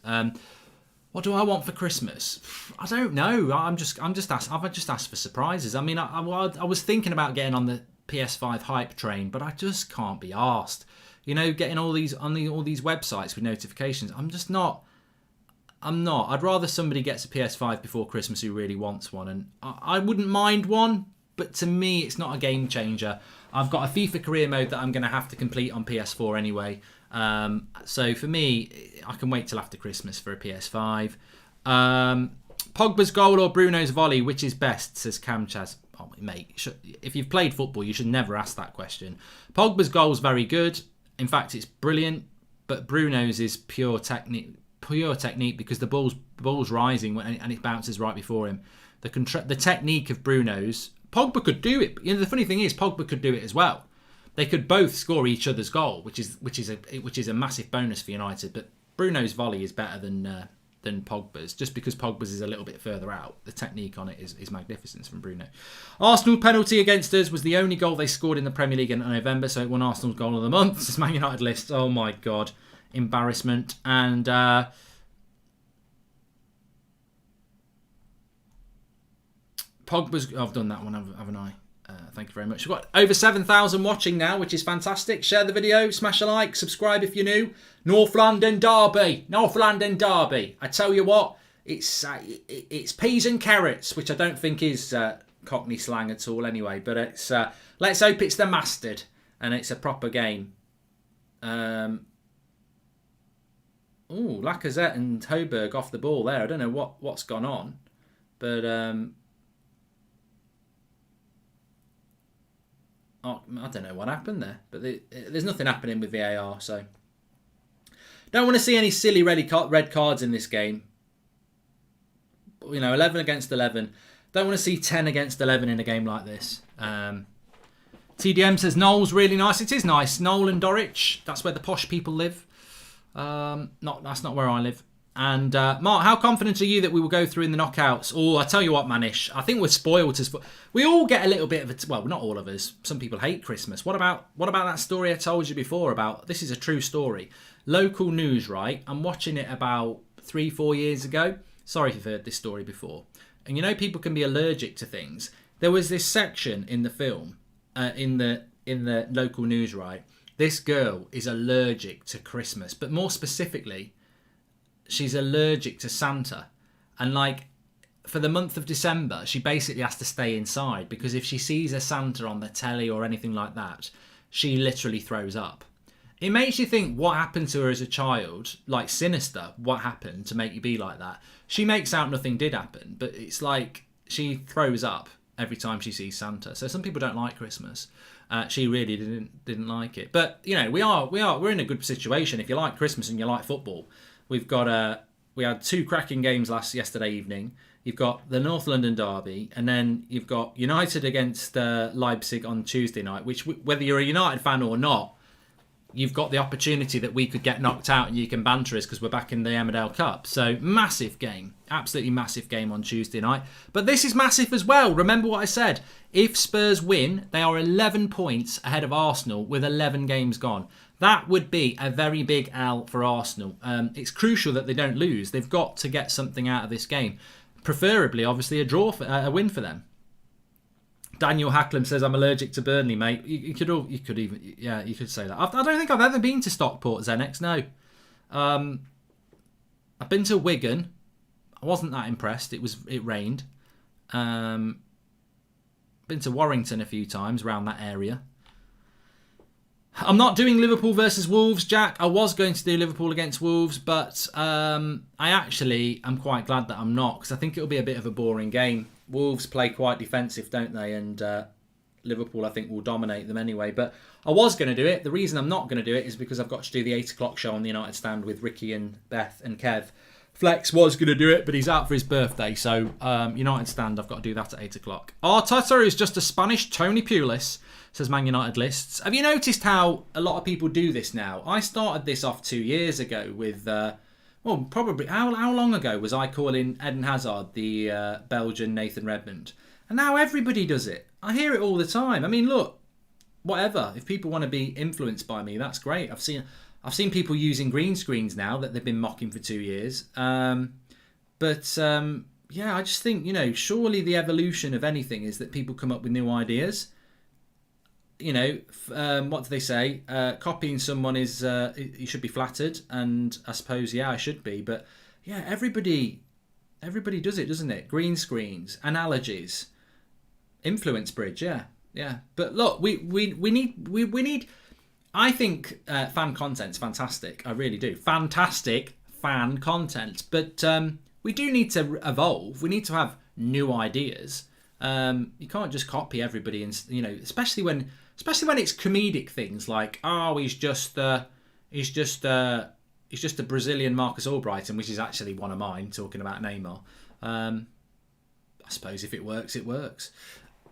What do I want for Christmas? I don't know. I've just asked for surprises. I mean, I was thinking about getting on the PS5 hype train, but I just can't be arsed. You know, getting all these websites with notifications. I'm not. I'd rather somebody gets a PS5 before Christmas who really wants one, and I wouldn't mind one, but to me, it's not a game changer. I've got a FIFA career mode that I'm going to have to complete on PS4 anyway. So for me, I can wait till after Christmas for a PS5. Pogba's goal or Bruno's volley, which is best, says Cam Chaz. Oh, mate, if you've played football, you should never ask that question. Pogba's goal's very good. In fact, it's brilliant. But Bruno's is pure technique because the ball's rising and it bounces right before him. The technique of Bruno's, Pogba could do it. You know, the funny thing is, Pogba could do it as well. They could both score each other's goal, which is a massive bonus for United. But Bruno's volley is better than Pogba's, just because Pogba's is a little bit further out. The technique on it is magnificent from Bruno. Arsenal penalty against us was the only goal they scored in the Premier League in November, so it won Arsenal's goal of the month. This is Man United list. Oh my God. Embarrassment. And Pogba's... I've done that one, haven't I? Thank you very much. We've got over 7,000 watching now, which is fantastic. Share the video, smash a like, subscribe if you're new. North London Derby. North London Derby. I tell you what, it's peas and carrots, which I don't think is Cockney slang at all anyway. But it's let's hope it's the mustard and it's a proper game. Lacazette and Højbjerg off the ball there. I don't know what's gone on. But... I don't know what happened there, but there's nothing happening with VAR, so don't want to see any silly red cards in this game. 11 against 11. Don't want to see 10 against 11 in a game like this. TDM says Knowles really nice. It is nice. Knowle and Dorwich. That's where the posh people live. That's not where I live. And Mark, how confident are you that we will go through in the knockouts? Oh, I tell you what, Manish, I think we're spoiled. We all get a little bit of a... Well, not all of us. Some people hate Christmas. What about that story I told you before about... This is a true story. Local news, right? I'm watching it about 3-4 years ago. Sorry if you've heard this story before. And people can be allergic to things. There was this section in the film, in the local news, right? This girl is allergic to Christmas, but more specifically... She's allergic to Santa, and for the month of December she basically has to stay inside, because if she sees a Santa on the telly or anything like that, she literally throws up. It makes you think what happened to her as a child, like sinister, what happened to make you be like that. She makes out nothing did happen, but it's like she throws up every time she sees Santa. So some people don't like Christmas. She really didn't like it, but we're in a good situation. If you like Christmas and you like football, we had 2 cracking games yesterday evening. You've got the North London Derby, and then you've got United against Leipzig on Tuesday night, which, whether you're a United fan or not, you've got the opportunity that we could get knocked out and you can banter us because we're back in the Emmerdale Cup. So massive game, absolutely massive game on Tuesday night. But this is massive as well. Remember what I said. If Spurs win, they are 11 points ahead of Arsenal with 11 games gone. That would be a very big L for Arsenal. It's crucial that they don't lose. They've got to get something out of this game. Preferably, obviously, a win for them. Daniel Hacklam says, I'm allergic to Burnley, mate. You could say that. I don't think I've ever been to Stockport, Xenex, no. I've been to Wigan. I wasn't that impressed. It rained. Been to Warrington a few times around that area. I'm not doing Liverpool versus Wolves, Jack. I was going to do Liverpool against Wolves, but I actually am quite glad that I'm not, because I think it'll be a bit of a boring game. Wolves play quite defensive, don't they? And Liverpool, I think, will dominate them anyway. But I was going to do it. The reason I'm not going to do it is because I've got to do the 8 o'clock show on the United Stand with Ricky and Beth and Kev. Flex was going to do it, but he's out for his birthday. So United Stand, I've got to do that at 8 o'clock. Arteta is just a Spanish Tony Pulis, says Man United Lists. Have you noticed how a lot of people do this now? I started this off 2 years ago with... probably... How long ago was I calling Eden Hazard the Belgian Nathan Redmond? And now everybody does it. I hear it all the time. I mean, look, whatever. If people want to be influenced by me, that's great. I've seen people using green screens now that they've been mocking for 2 years. I just think, surely the evolution of anything is that people come up with new ideas. What do they say? Copying someone is you should be flattered, and I suppose I should be. But yeah, everybody does it, doesn't it? Green screens, analogies, influence bridge, yeah. But look, we need. I think fan content's fantastic. I really do. Fantastic fan content, but we do need to evolve. We need to have new ideas. You can't just copy everybody, and especially when it's comedic things like, he's just a Brazilian Marcus Albrighton, which is actually one of mine, talking about Neymar. I suppose if it works, it works.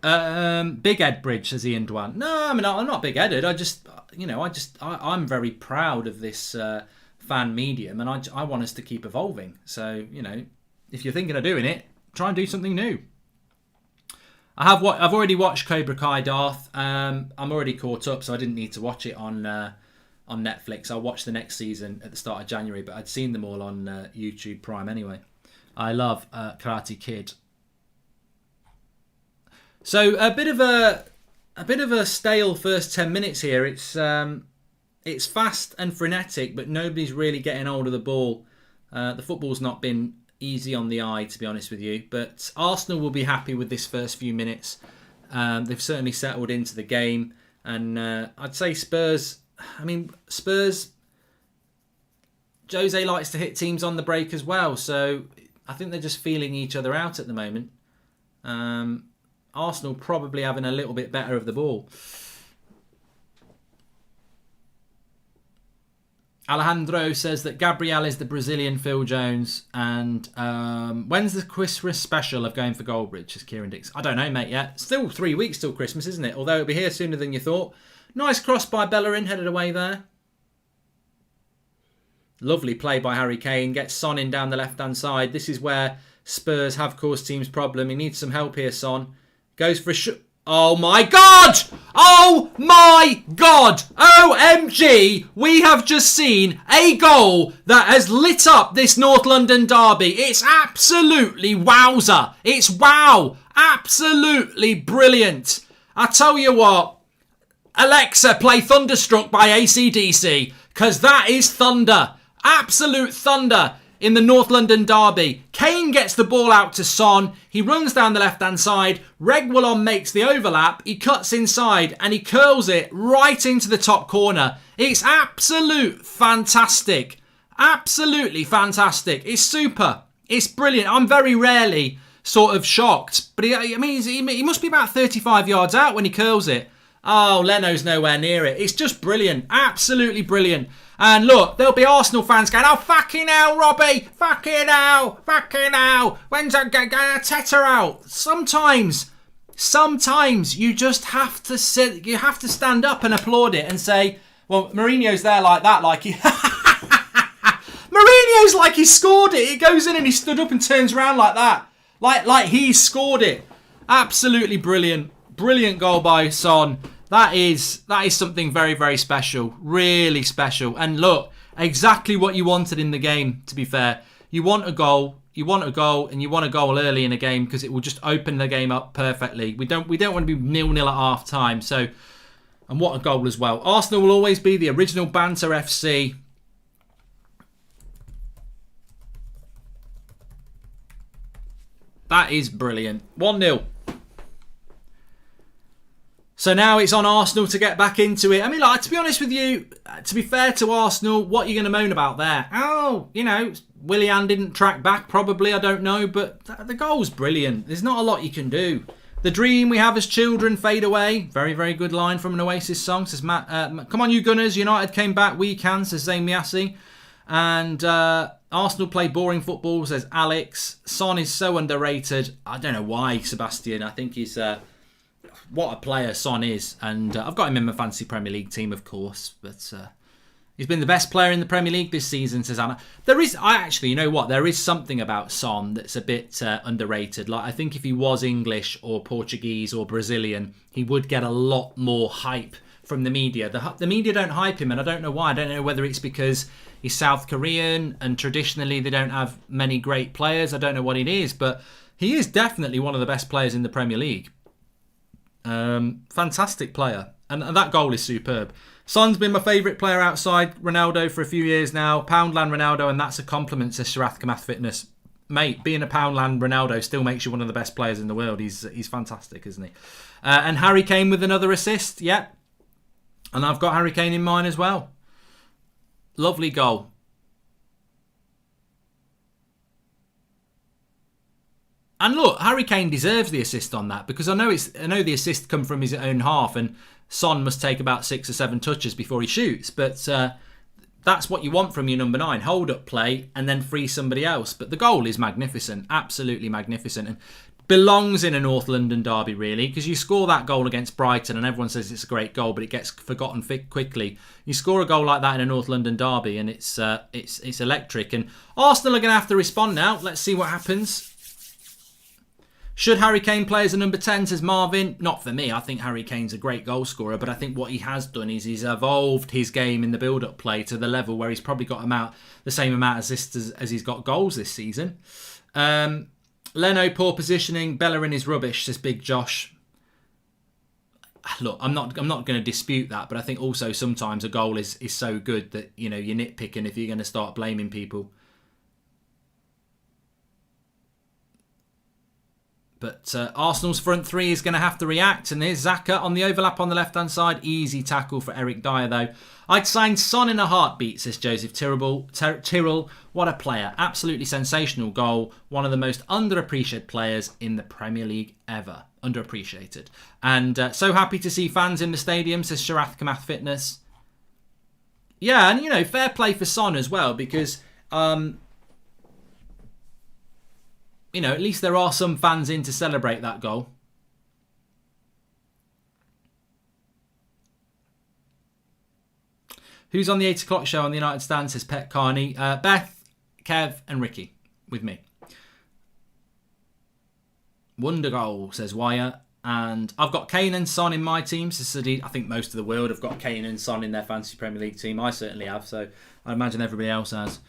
Big Ed Bridge, says Ian Dwan. No, I mean, I'm not big-headed. I'm very proud of this fan medium, and I want us to keep evolving. So, if you're thinking of doing it, try and do something new. I've already watched Cobra Kai, Darth. I'm already caught up, so I didn't need to watch it on Netflix. I'll watch the next season at the start of January, but I'd seen them all on YouTube Prime anyway. I love Karate Kid. So a bit of a stale first 10 minutes here. It's fast and frenetic, but nobody's really getting hold of the ball. The football's not been easy on the eye, to be honest with you. But Arsenal will be happy with this first few minutes. They've certainly settled into the game, and I'd say Spurs. Jose likes to hit teams on the break as well, so I think they're just feeling each other out at the moment. Arsenal probably having a little bit better of the ball. Alejandro says that Gabriel is the Brazilian Phil Jones, and when's the Christmas special of Going for Goldbridge, as Kieran Dix? I don't know, mate, yet. Still 3 weeks till Christmas, isn't it? Although it'll be here sooner than you thought. Nice cross by Bellerin, headed away there. Lovely play by Harry Kane. Gets Son in down the left-hand side. This is where Spurs have caused teams problem. He needs some help here, Son. Goes for a shot. Oh my God! Oh my God! OMG! We have just seen a goal that has lit up this North London derby. It's absolutely wowzer. It's wow. Absolutely brilliant. I tell you what. Alexa, play Thunderstruck by AC/DC, because that is thunder. Absolute thunder in the North London derby. Kane gets the ball out to Son. He runs down the left-hand side. Reguilon makes the overlap. He cuts inside and he curls it right into the top corner. It's absolute fantastic. Absolutely fantastic. It's super. It's brilliant. I'm very rarely sort of shocked. But he must be about 35 yards out when he curls it. Oh, Leno's nowhere near it. It's just brilliant. Absolutely brilliant. And look, there'll be Arsenal fans going, oh, fucking hell, Robbie. Fucking hell. Fucking hell. When's that Teta out? Sometimes you just have to sit. You have to stand up and applaud it and say, well, Mourinho's there like that. Like he... Mourinho's like he scored it. He goes in and he stood up and turns around like that. Like he scored it. Absolutely brilliant. Brilliant goal by Son. That is something very, very special. Really special. And look, exactly what you wanted in the game, to be fair. You want a goal, and you want a goal early in a game because it will just open the game up perfectly. We don't want to be 0-0 at half time. So, and what a goal as well. Arsenal will always be the original banter FC. That is brilliant. 1-0. So now it's on Arsenal to get back into it. I mean, to be honest with you, to be fair to Arsenal, what are you going to moan about there? Oh, Willian didn't track back, probably, I don't know. But the goal's brilliant. There's not a lot you can do. The dream we have as children fade away. Very, very good line from an Oasis song. Says Matt, come on, you Gunners. United came back. We can, says Zayn Miassi. And Arsenal play boring football, says Alex. Son is so underrated. I don't know why, Sebastian. I think he's... what a player Son is, and I've got him in my fantasy Premier League team, of course, but he's been the best player in the Premier League this season, says Anna. There is something about Son that's a bit underrated. Like, I think if he was English or Portuguese or Brazilian, he would get a lot more hype from the media. The media don't hype him, and I don't know why. I don't know whether it's because he's South Korean and traditionally they don't have many great players. I don't know what it is, but he is definitely one of the best players in the Premier League. Fantastic player, and that goal is superb. Son's been my favourite player outside Ronaldo for a few years now. Poundland Ronaldo, and that's a compliment to Sharath Kamath Fitness. Mate, being a Poundland Ronaldo still makes you one of the best players in the world. He's fantastic, isn't he? And Harry Kane with another assist, yeah. And I've got Harry Kane in mine as well. Lovely goal. And look, Harry Kane deserves the assist on that, because I know the assist come from his own half, and Son must take about 6 or 7 touches before he shoots. But that's what you want from your number 9: hold up play and then free somebody else. But the goal is magnificent, absolutely magnificent. And belongs in a North London derby, really, because you score that goal against Brighton and everyone says it's a great goal, but it gets forgotten quickly. You score a goal like that in a North London derby and it's electric. And Arsenal are going to have to respond now. Let's see what happens. Should Harry Kane play as a number 10, says Marvin? Not for me. I think Harry Kane's a great goal scorer, but I think what he has done is he's evolved his game in the build-up play to the level where he's probably got the same amount of assists as he's got goals this season. Leno, poor positioning. Bellerin is rubbish, says Big Josh. Look, I'm not going to dispute that, but I think also sometimes a goal is so good that, you know, you're nitpicking if you're going to start blaming people. But Arsenal's front three is going to have to react. And here's Xhaka on the overlap on the left-hand side. Easy tackle for Eric Dyer, though. I'd sign Son in a heartbeat, says Joseph Tyrrell. What a player. Absolutely sensational goal. One of the most underappreciated players in the Premier League ever. Underappreciated. And so happy to see fans in the stadium, says Sharath Kamath Fitness. Yeah, and, you know, fair play for Son as well, because... you know, at least there are some fans in to celebrate that goal. Who's on the 8 o'clock show on the United Stand, says Pet Carney? Beth, Kev and Ricky with me. Wonder goal, says Wire. And I've got Kane and Son in my team. So I think most of the world have got Kane and Son in their fantasy Premier League team. I certainly have, so I imagine everybody else has.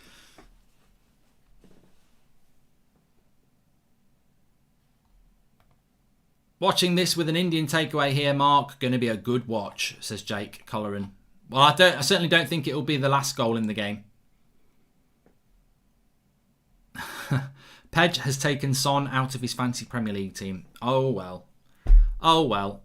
Watching this with an Indian takeaway here, Mark. Going to be a good watch, says Jake Colleran. Well, I certainly don't think it'll be the last goal in the game. Pedge has taken Son out of his fancy Premier League team. Oh, well. Oh, well.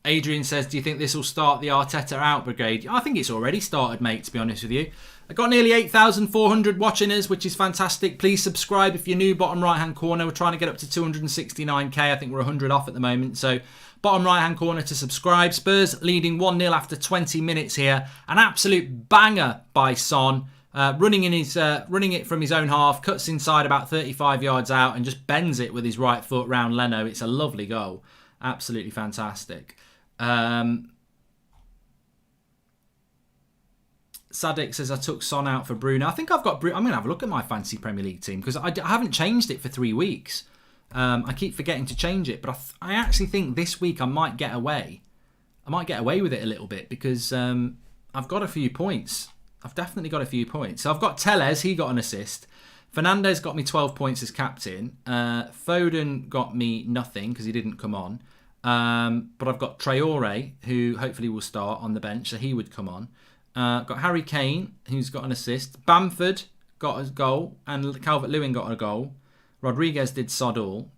Adrian says, do you think this will start the Arteta out brigade? I think it's already started, mate, to be honest with you. I've got nearly 8,400 watching us, which is fantastic. Please subscribe if you're new, bottom right-hand corner. We're trying to get up to 269k. I think we're 100 off at the moment. So bottom right-hand corner to subscribe. Spurs leading 1-0 after 20 minutes here. An absolute banger by Son. Running it from his own half, cuts inside about 35 yards out and just bends it with his right foot round Leno. It's a lovely goal. Absolutely fantastic. Sadik says, I took Son out for Bruno. I think I've got Bruno. I'm going to have a look at my fancy Premier League team because I haven't changed it for 3 weeks. I keep forgetting to change it, but I actually think this week I might get away. I might get away with it a little bit because I've got a few points. I've definitely got a few points. So I've got Tellez, he got an assist. Fernandez got me 12 points as captain. Foden got me nothing because he didn't come on. But I've got Traore, who hopefully will start on the bench, so he would come on. Got Harry Kane, who's got an assist. Bamford got a goal, and Calvert-Lewin got a goal. Rodriguez did sod all.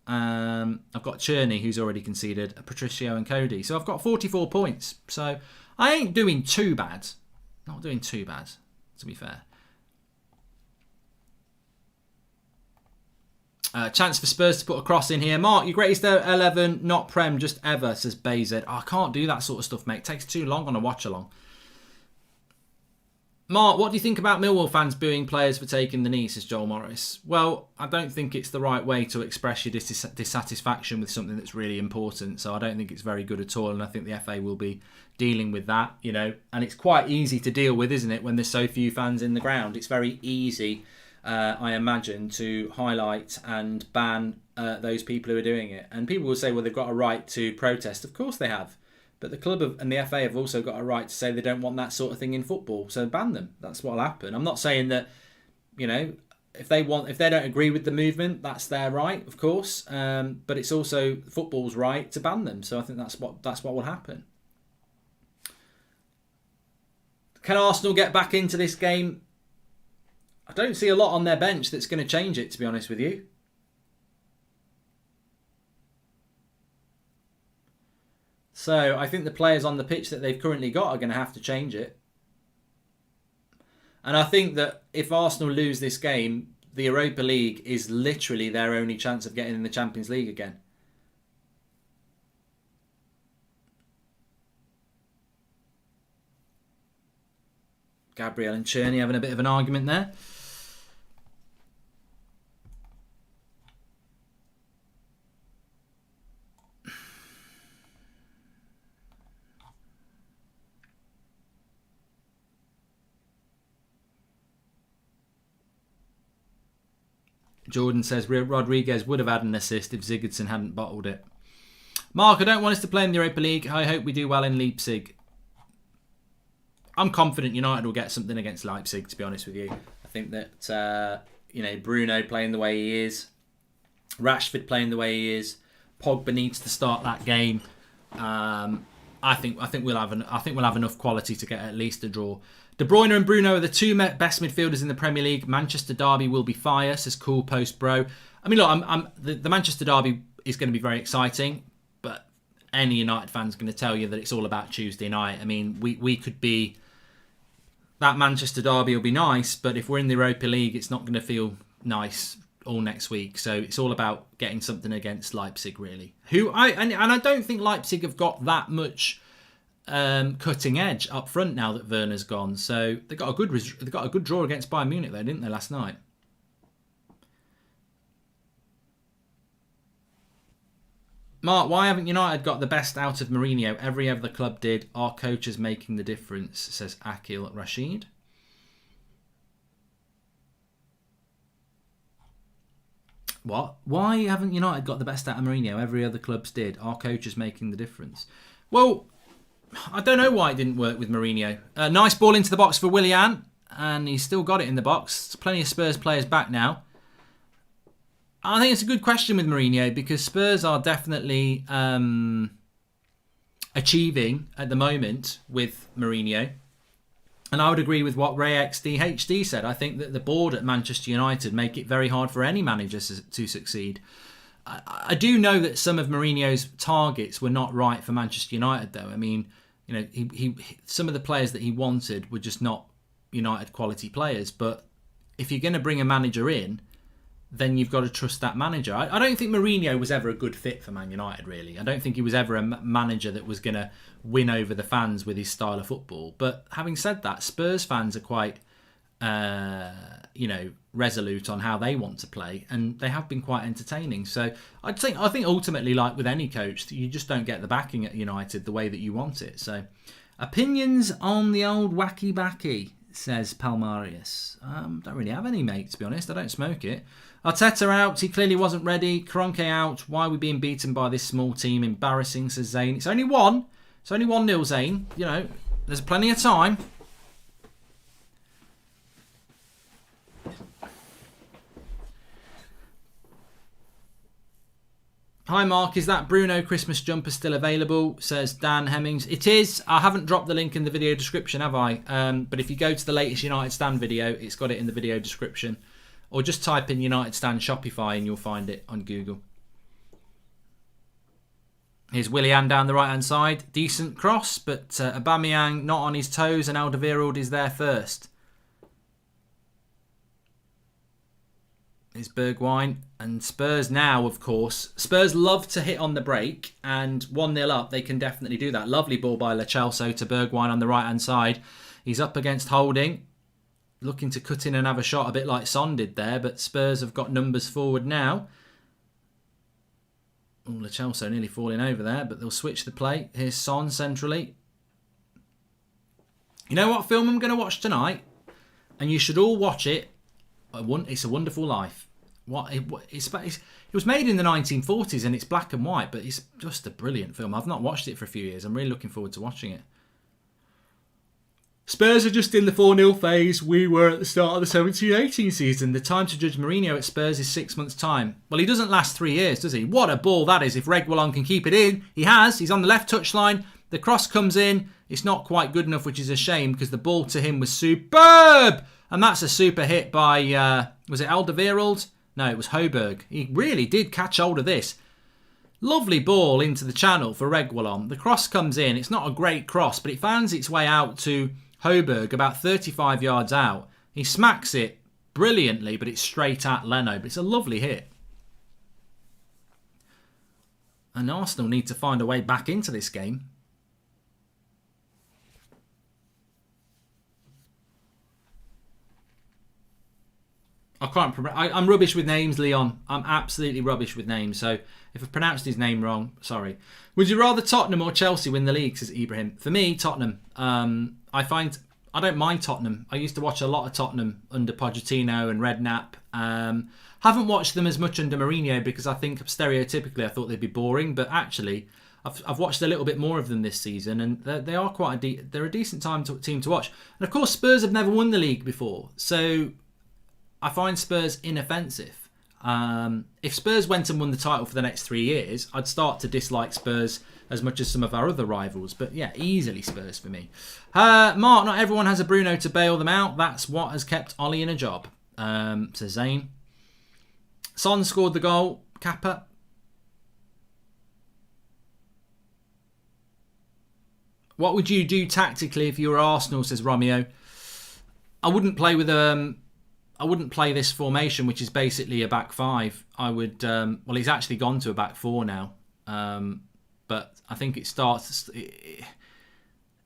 I've got Cherney, who's already conceded. Patricio and Cody. So I've got 44 points. So I ain't doing too bad. Not doing too bad, to be fair. Chance for Spurs to put a cross in here. Mark, your greatest 11, not Prem, just ever, says BZ. Oh, I can't do that sort of stuff, mate. It takes too long on a watch-along. Mark, what do you think about Millwall fans booing players for taking the knee, says Joel Morris? Well, I don't think it's the right way to express your dissatisfaction with something that's really important. So I don't think it's very good at all. And I think the FA will be dealing with that, you know. And it's quite easy to deal with, isn't it, when there's so few fans in the ground? It's very easy, I imagine, to highlight and ban those people who are doing it. And people will say, well, they've got a right to protest. Of course they have. But the club and the FA have also got a right to say they don't want that sort of thing in football. So ban them. That's what'll happen. I'm not saying that, you know, if they don't agree with the movement, that's their right, of course. But it's also football's right to ban them. So I think that's what will happen. Can Arsenal get back into this game? I don't see a lot on their bench that's going to change it, to be honest with you. So I think the players on the pitch that they've currently got are going to have to change it. And I think that if Arsenal lose this game, the Europa League is literally their only chance of getting in the Champions League again. Gabriel and Cherney having a bit of an argument there. Jordan says Rodriguez would have had an assist if Sigurdsson hadn't bottled it. Mark, I don't want us to play in the Europa League. I hope we do well in Leipzig. I'm confident United will get something against Leipzig, to be honest with you. I think that, Bruno playing the way he is, Rashford playing the way he is, Pogba needs to start that game. I think we'll have enough quality to get at least a draw. De Bruyne and Bruno are the two best midfielders in the Premier League. Manchester derby will be fire, says Cool Post Bro. I mean, look, the Manchester derby is going to be very exciting, but any United fan's going to tell you that it's all about Tuesday night. I mean, we could be... That Manchester derby will be nice, but if we're in the Europa League, it's not going to feel nice all next week. So it's all about getting something against Leipzig, really. I don't think Leipzig have got that much cutting edge up front now that Werner's gone. So they got a good draw against Bayern Munich, though, didn't they, last night? Mark, why haven't United got the best out of Mourinho? Every other club did. Our coach is making the difference, says Akil Rashid. What? Why haven't United got the best out of Mourinho? Every other clubs did. Our coach is making the difference. Well, I don't know why it didn't work with Mourinho. Nice ball into the box for Willian, and he's still got it in the box. There's plenty of Spurs players back now. I think it's a good question with Mourinho because Spurs are definitely achieving at the moment with Mourinho. And I would agree with what Ray XDHD said. I think that the board at Manchester United make it very hard for any manager to succeed. I do know that some of Mourinho's targets were not right for Manchester United, though. I mean, he some of the players that he wanted were just not United quality players. But if you're going to bring a manager in, then you've got to trust that manager. I don't think Mourinho was ever a good fit for Man United, really. I don't think he was ever a manager that was going to win over the fans with his style of football. But having said that, Spurs fans are quite, resolute on how they want to play, and they have been quite entertaining. So I think ultimately, like with any coach, you just don't get the backing at United the way that you want it. So opinions on the old wacky backy, says Palmarius. Don't really have any, mate, to be honest. I don't smoke it. Arteta out. He clearly wasn't ready. Kroenke out. Why are we being beaten by this small team? Embarrassing, says Zane. It's only 1. It's only 1-0, Zane. There's plenty of time. Hi Mark, is that Bruno Christmas jumper still available? Says Dan Hemmings. It is. I haven't dropped the link in the video description, have I? But if you go to the latest United Stand video, it's got it in the video description. Or just type in United Stand Shopify and you'll find it on Google. Here's Willian down the right-hand side. Decent cross, but Aubameyang not on his toes and Alderweireld is there first. Is Bergwijn and Spurs now, of course. Spurs love to hit on the break, and 1-0 up, they can definitely do that. Lovely ball by Lo Celso to Bergwijn on the right-hand side. He's up against Holding, looking to cut in and have a shot a bit like Son did there, but Spurs have got numbers forward now. Oh, Lo Celso nearly falling over there, but they'll switch the play. Here's Son centrally. You know what film I'm going to watch tonight? And you should all watch it. It's a Wonderful Life. It was made in the 1940s and it's black and white, but it's just a brilliant film. I've not watched it for a few years. I'm really looking forward to watching it. Spurs are just in the 4-0 phase. We were at the start of the 17-18 season. The time to judge Mourinho at Spurs is 6 months' time. Well, he doesn't last 3 years, does he? What a ball that is. If Reguilon can keep it in, he has. He's on the left touchline. The cross comes in. It's not quite good enough, which is a shame because the ball to him was superb. And that's a super hit by, was it Alderweireld? No, it was Højbjerg. He really did catch hold of this. Lovely ball into the channel for Reguilon. The cross comes in. It's not a great cross, but it finds its way out to Højbjerg about 35 yards out. He smacks it brilliantly, but it's straight at Leno. But it's a lovely hit. And Arsenal need to find a way back into this game. I can't. I'm rubbish with names, Leon. I'm absolutely rubbish with names. So if I've pronounced his name wrong, sorry. Would you rather Tottenham or Chelsea win the league? Says Ibrahim. For me, Tottenham. I don't mind Tottenham. I used to watch a lot of Tottenham under Pochettino and Redknapp. Haven't watched them as much under Mourinho because I think stereotypically I thought they'd be boring, but actually I've watched a little bit more of them this season, and they are quite they're a decent team to watch. And of course, Spurs have never won the league before, so I find Spurs inoffensive. If Spurs went and won the title for the next 3 years, I'd start to dislike Spurs as much as some of our other rivals. But yeah, easily Spurs for me. Mark, not everyone has a Bruno to bail them out. That's what has kept Ollie in a job. Says Zane. Son scored the goal. Kappa. What would you do tactically if you were Arsenal? Says Romeo. I wouldn't play with I wouldn't play this formation, which is basically a back five. I would. Well, he's actually gone to a back four now. But I think it starts.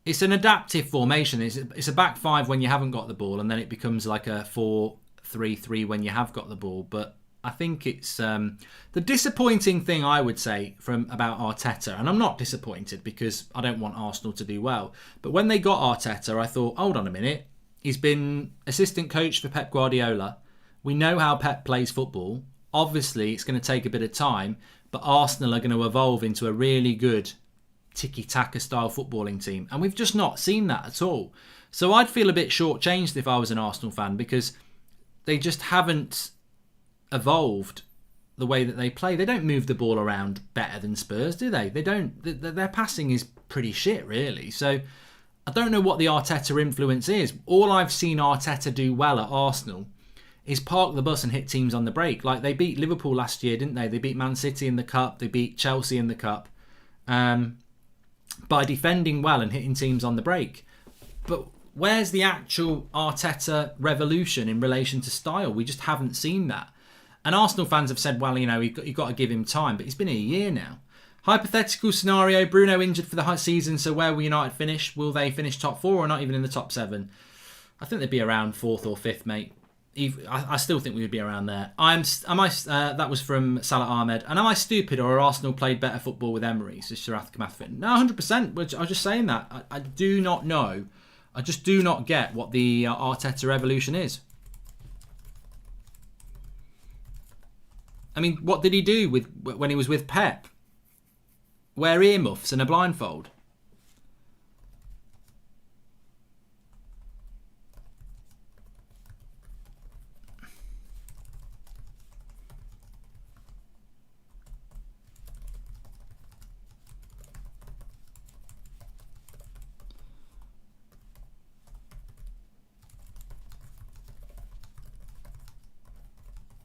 It's an adaptive formation. It's a back five when you haven't got the ball, and then it becomes like a 4-3-3 when you have got the ball. But I think it's the disappointing thing I would say about Arteta, and I'm not disappointed because I don't want Arsenal to do well. But when they got Arteta, I thought, hold on a minute. He's been assistant coach for Pep Guardiola. We know how Pep plays football. Obviously, it's going to take a bit of time, but Arsenal are going to evolve into a really good tiki-taka style footballing team. And we've just not seen that at all. So I'd feel a bit shortchanged if I was an Arsenal fan because they just haven't evolved the way that they play. They don't move the ball around better than Spurs, do they? They don't. Their passing is pretty shit, really. So I don't know what the Arteta influence is. All I've seen Arteta do well at Arsenal is park the bus and hit teams on the break. Like they beat Liverpool last year, didn't they? They beat Man City in the Cup. They beat Chelsea in the Cup by defending well and hitting teams on the break. But where's the actual Arteta revolution in relation to style? We just haven't seen that. And Arsenal fans have said, well, you've got to give him time. But it's been a year now. Hypothetical scenario, Bruno injured for the season, so where will United finish? Will they finish top four or not even in the top seven? I think they'd be around fourth or fifth, mate. I still think we would be around there. That was from Salah Ahmed. And am I stupid or are Arsenal played better football with Emery? Says Sharath Kamathfin. No, 100%. I was just saying that. I do not know. I just do not get what the Arteta revolution is. I mean, what did he do when he was with Pep? Wear earmuffs and a blindfold.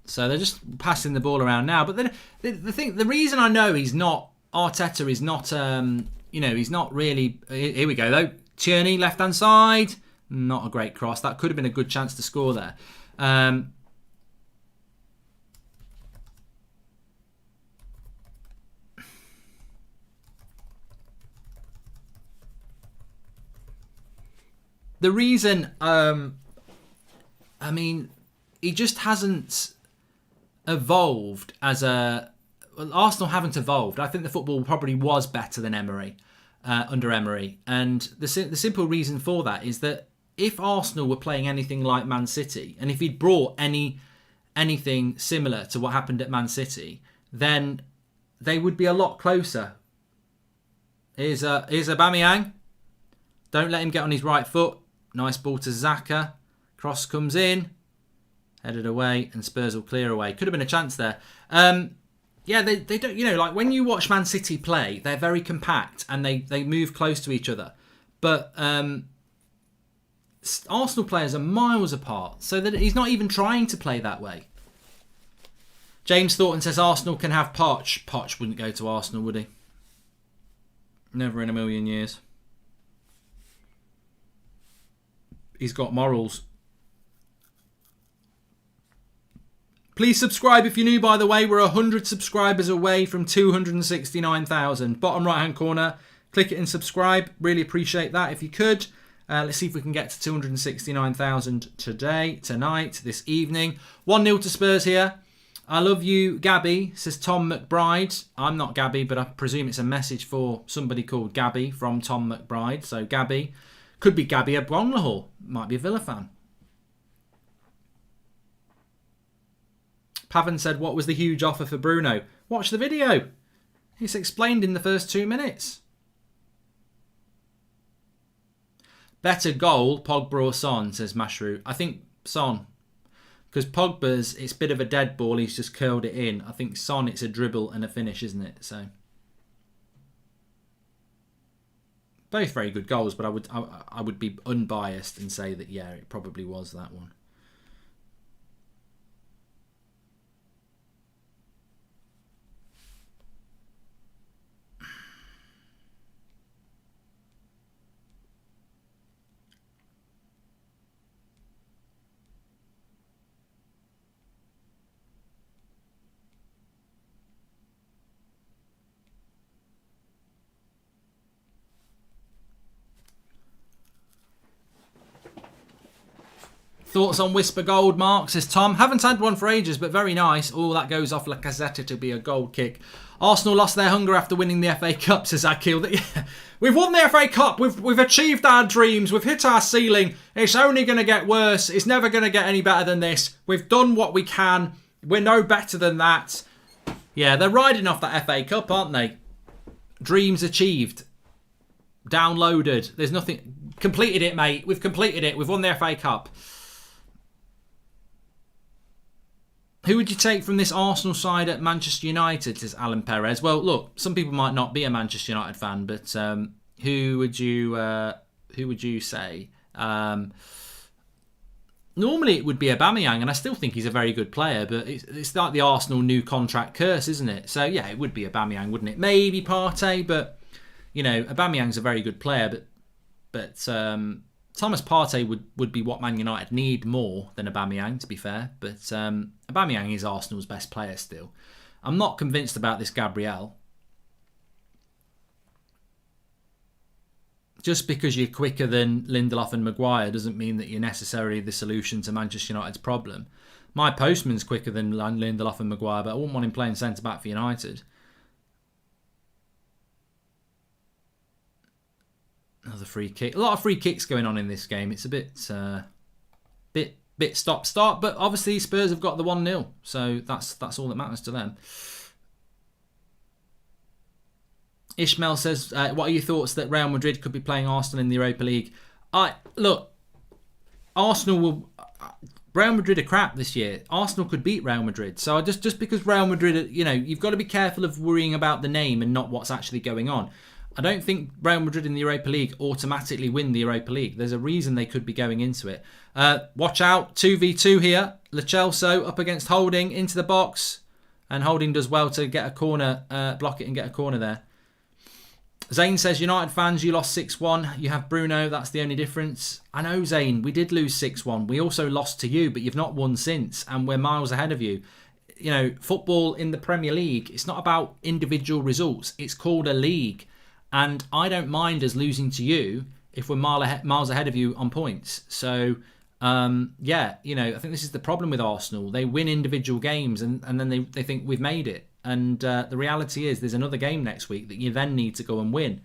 So they're just passing the ball around now. But then the reason I know Arteta is not, he's not really. Here we go though. Tierney left hand side, not a great cross. That could have been a good chance to score there. The reason, he just hasn't evolved as a. Well, Arsenal haven't evolved. I think the football probably was better than Emery, under Emery. And the simple reason for that is that if Arsenal were playing anything like Man City, and if he'd brought anything similar to what happened at Man City, then they would be a lot closer. Here's Aubameyang. Don't let him get on his right foot. Nice ball to Xhaka. Cross comes in. Headed away, and Spurs will clear away. Could have been a chance there. Yeah, they don't. Like when you watch Man City play, they're very compact and they move close to each other. But Arsenal players are miles apart, so that he's not even trying to play that way. James Thornton says Arsenal can have Poch. Poch wouldn't go to Arsenal, would he? Never in a million years. He's got morals. Please subscribe if you're new, by the way. We're 100 subscribers away from 269,000. Bottom right-hand corner, click it and subscribe. Really appreciate that if you could. Let's see if we can get to 269,000 tonight, this evening. 1-0 to Spurs here. I love you, Gabby, says Tom McBride. I'm not Gabby, but I presume it's a message for somebody called Gabby from Tom McBride. So Gabby, could be Gabby Agbonlahor, might be a Villa fan. Pavan said, what was the huge offer for Bruno? Watch the video. It's explained in the first 2 minutes. Better goal, Pogba or Son, says Mashru. I think Son. Because Pogba's, it's a bit of a dead ball. He's just curled it in. I think Son, it's a dribble and a finish, isn't it? So both very good goals, but I would be unbiased and say that, yeah, it probably was that one. Thoughts on Whisper Gold, Mark, says Tom. Haven't had one for ages, but very nice. Oh, that goes off Lacazette to be a goal kick. Arsenal lost their hunger after winning the FA Cup, says Akil. Yeah. We've won the FA Cup. We've achieved our dreams. We've hit our ceiling. It's only going to get worse. It's never going to get any better than this. We've done what we can. We're no better than that. Yeah, they're riding off that FA Cup, aren't they? Dreams achieved. Downloaded. There's nothing. Completed it, mate. We've completed it. We've won the FA Cup. Who would you take from this Arsenal side at Manchester United, says Alan Perez? Well, look, some people might not be a Manchester United fan, but who would you say? Normally it would be Aubameyang, and I still think he's a very good player, but it's like the Arsenal new contract curse, isn't it? So yeah, it would be Aubameyang, wouldn't it? Maybe Partey, but you know, Aubameyang's a very good player, but Thomas Partey would be what Man United need more than Aubameyang, to be fair. But Aubameyang is Arsenal's best player still. I'm not convinced about this Gabriel. Just because you're quicker than Lindelof and Maguire doesn't mean that you're necessarily the solution to Manchester United's problem. My postman's quicker than Lindelof and Maguire, but I wouldn't want him playing centre-back for United. Another free kick. A lot of free kicks going on in this game. It's a bit stop-start, but obviously Spurs have got the 1-0, so that's all that matters to them. Ishmael says, what are your thoughts that Real Madrid could be playing Arsenal in the Europa League? Look, Real Madrid are crap this year. Arsenal could beat Real Madrid. So just because Real Madrid, you've got to be careful of worrying about the name and not what's actually going on. I don't think Real Madrid in the Europa League automatically win the Europa League. There's a reason they could be going into it. Watch out, 2v2 here. Lo Celso up against Holding into the box. And Holding does well to get a corner, block it and get a corner there. Zane says, United fans, you lost 6-1. You have Bruno, that's the only difference. I know, Zane, we did lose 6-1. We also lost to you, but you've not won since. And we're miles ahead of you. Football in the Premier League, it's not about individual results. It's called a league. And I don't mind us losing to you if we're miles ahead of you on points. So, I think this is the problem with Arsenal. They win individual games and then they think we've made it. And the reality is there's another game next week that you then need to go and win.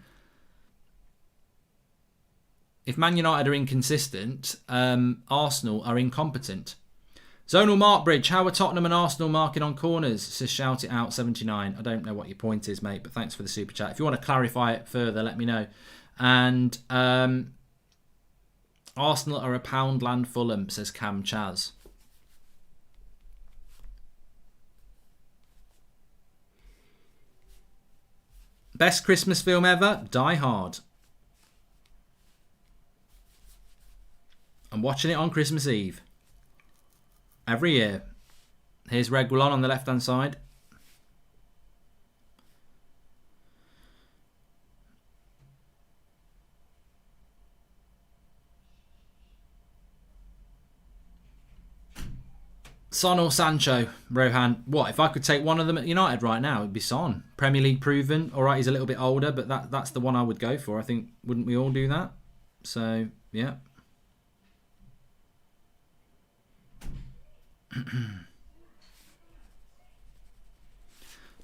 If Man United are inconsistent, Arsenal are incompetent. Zonal Markbridge, how are Tottenham and Arsenal marking on corners? Says Shout It Out 79. I don't know what your point is, mate, but thanks for the super chat. If you want to clarify it further, let me know. And Arsenal are a Poundland Fulham, says Cam Chaz. Best Christmas film ever? Die Hard. I'm watching it on Christmas Eve. Every year. Here's Reguilon on the left-hand side. Son or Sancho, Rohan. What, if I could take one of them at United right now, it'd be Son. Premier League proven. All right, he's a little bit older, but that's the one I would go for. I think, wouldn't we all do that? So, yeah.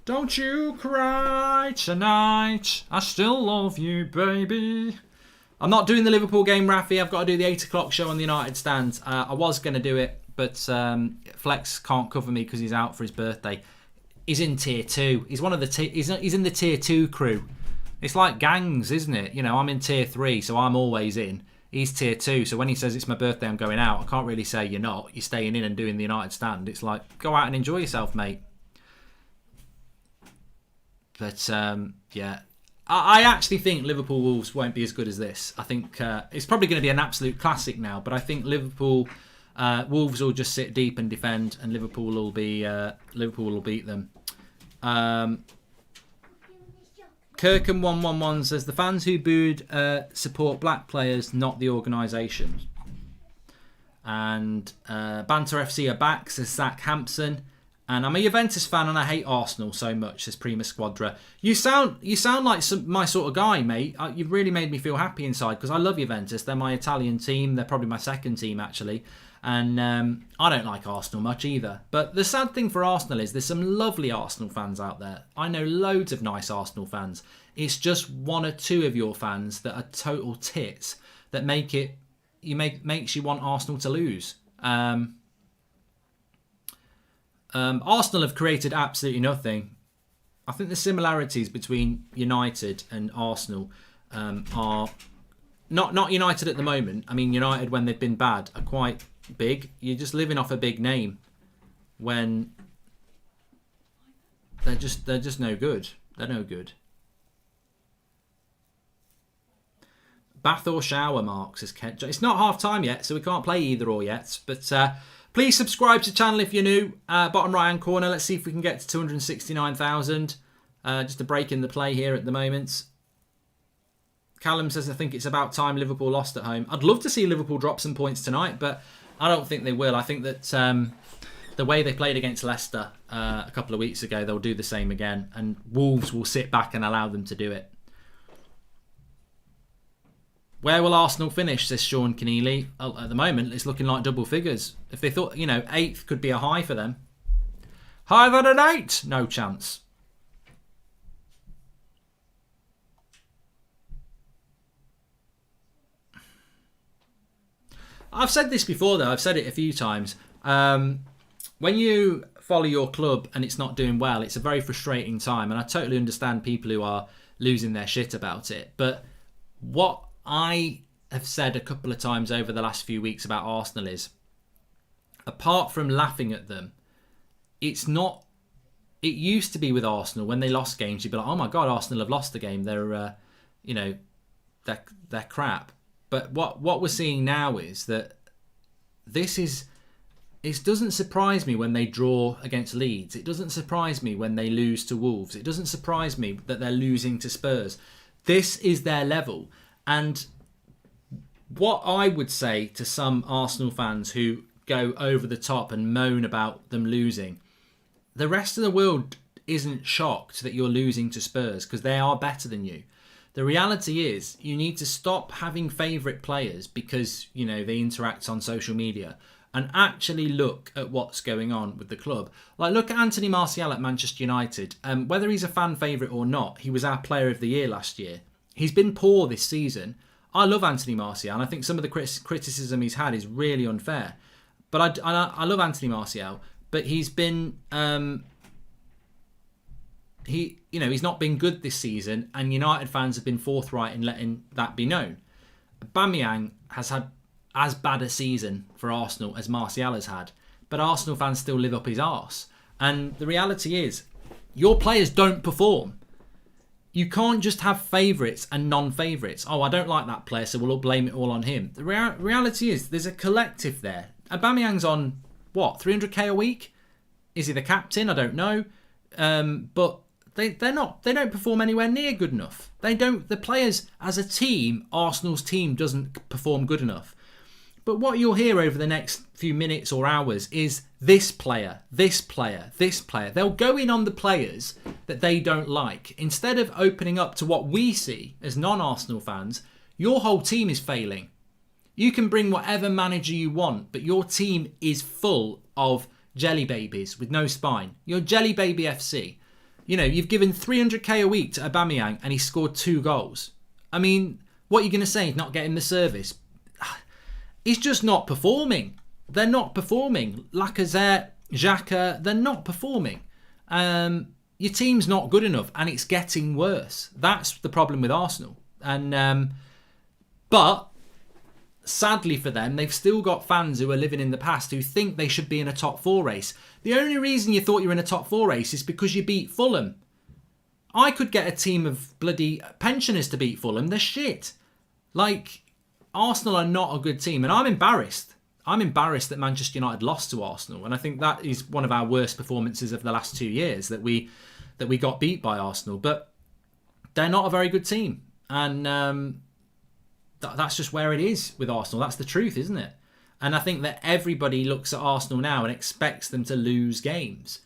Don't you cry tonight, I still love you, baby. I'm not doing the Liverpool game, Rafi. I've got to do the 8 o'clock show on the United stand. I was going to do it, but Flex can't cover me because he's out for his birthday. He's in tier 2. He's one of the he's in the tier 2 crew. It's like gangs, isn't it? You know, I'm in tier 3, so I'm always in. He's tier 2, so when he says it's my birthday, I'm going out, I can't really say you're not. You're staying in and doing the United stand. It's like, go out and enjoy yourself, mate. But, yeah. I actually think Liverpool Wolves won't be as good as this. I think it's probably going to be an absolute classic now, but I think Liverpool Wolves will just sit deep and defend, and Liverpool will beat them. Kirkham111 says the fans who booed support black players, not the organisation. And Banter FC are back, says Zach Hampson. And I'm a Juventus fan and I hate Arsenal so much, says Prima Squadra. You sound like my sort of guy, mate. You've really made me feel happy inside because I love Juventus. They're my Italian team. They're probably my second team, actually. And I don't like Arsenal much either. But the sad thing for Arsenal is there's some lovely Arsenal fans out there. I know loads of nice Arsenal fans. It's just one or two of your fans that are total tits that makes you want Arsenal to lose. Arsenal have created absolutely nothing. I think the similarities between United and Arsenal are not United at the moment. I mean, United when they've been bad are quite big. You're just living off a big name when they're just no good. They're no good. Bath or shower, Mark, says Kent. It's not half time yet, so we can't play either or yet. But please subscribe to the channel if you're new. Bottom right hand corner, let's see if we can get to 269,000. Just a break in the play here at the moment. Callum says, I think it's about time Liverpool lost at home. I'd love to see Liverpool drop some points tonight, but I don't think they will. I think that the way they played against Leicester a couple of weeks ago, they'll do the same again. And Wolves will sit back and allow them to do it. Where will Arsenal finish, says Sean Keneally. At the moment, it's looking like double figures. If they thought, 8th could be a high for them. Higher than an 8? No chance. I've said this before, though. I've said it a few times. When you follow your club and it's not doing well, it's a very frustrating time. And I totally understand people who are losing their shit about it. But what I have said a couple of times over the last few weeks about Arsenal is, apart from laughing at them, it's not. It used to be with Arsenal when they lost games, you'd be like, "Oh my God, Arsenal have lost the game. They're, they're crap." But what we're seeing now is that it doesn't surprise me when they draw against Leeds. It doesn't surprise me when they lose to Wolves. It doesn't surprise me that they're losing to Spurs. This is their level. And what I would say to some Arsenal fans who go over the top and moan about them losing, the rest of the world isn't shocked that you're losing to Spurs because they are better than you. The reality is you need to stop having favourite players because, they interact on social media and actually look at what's going on with the club. Like, look at Anthony Martial at Manchester United. Whether he's a fan favourite or not, he was our player of the year last year. He's been poor this season. I love Anthony Martial, and I think some of the criticism he's had is really unfair. But I love Anthony Martial, but he's been he's not been good this season, and United fans have been forthright in letting that be known. Aubameyang has had as bad a season for Arsenal as Martial has had, but Arsenal fans still live up his arse. And the reality is, your players don't perform. You can't just have favourites and non-favourites. Oh, I don't like that player, so we'll all blame it all on him. The reality is there's a collective there. Aubameyang's on, 300k a week? Is he the captain? I don't know. But they don't perform anywhere near good enough. The players as a team, Arsenal's team doesn't perform good enough. But what you'll hear over the next few minutes or hours is this player, this player, this player. They'll go in on the players that they don't like. Instead of opening up to what we see as non-Arsenal fans, Your whole team is failing. You can bring whatever manager you want, but your team is full of jelly babies with no spine. You're Jelly Baby FC. You know, you've given 300k a week to Aubameyang and he scored 2 goals. I mean, what are you going to say? He's not getting the service. He's just not performing. They're not performing. Lacazette, Xhaka, they're not performing. Your team's not good enough and it's getting worse. That's the problem with Arsenal. And but sadly for them, they've still got fans who are living in the past who think they should be in a top 4 race. The only reason you thought you were in a top 4 race is because you beat Fulham. I could get a team of bloody pensioners to beat Fulham. They're shit. Like, Arsenal are not a good team, and I'm embarrassed. I'm embarrassed that Manchester United lost to Arsenal, and I think that is one of our worst performances of the last 2 years, that we got beat by Arsenal. But they're not a very good team, and that's just where it is with Arsenal. That's the truth, isn't it? And I think that everybody looks at Arsenal now and expects them to lose games.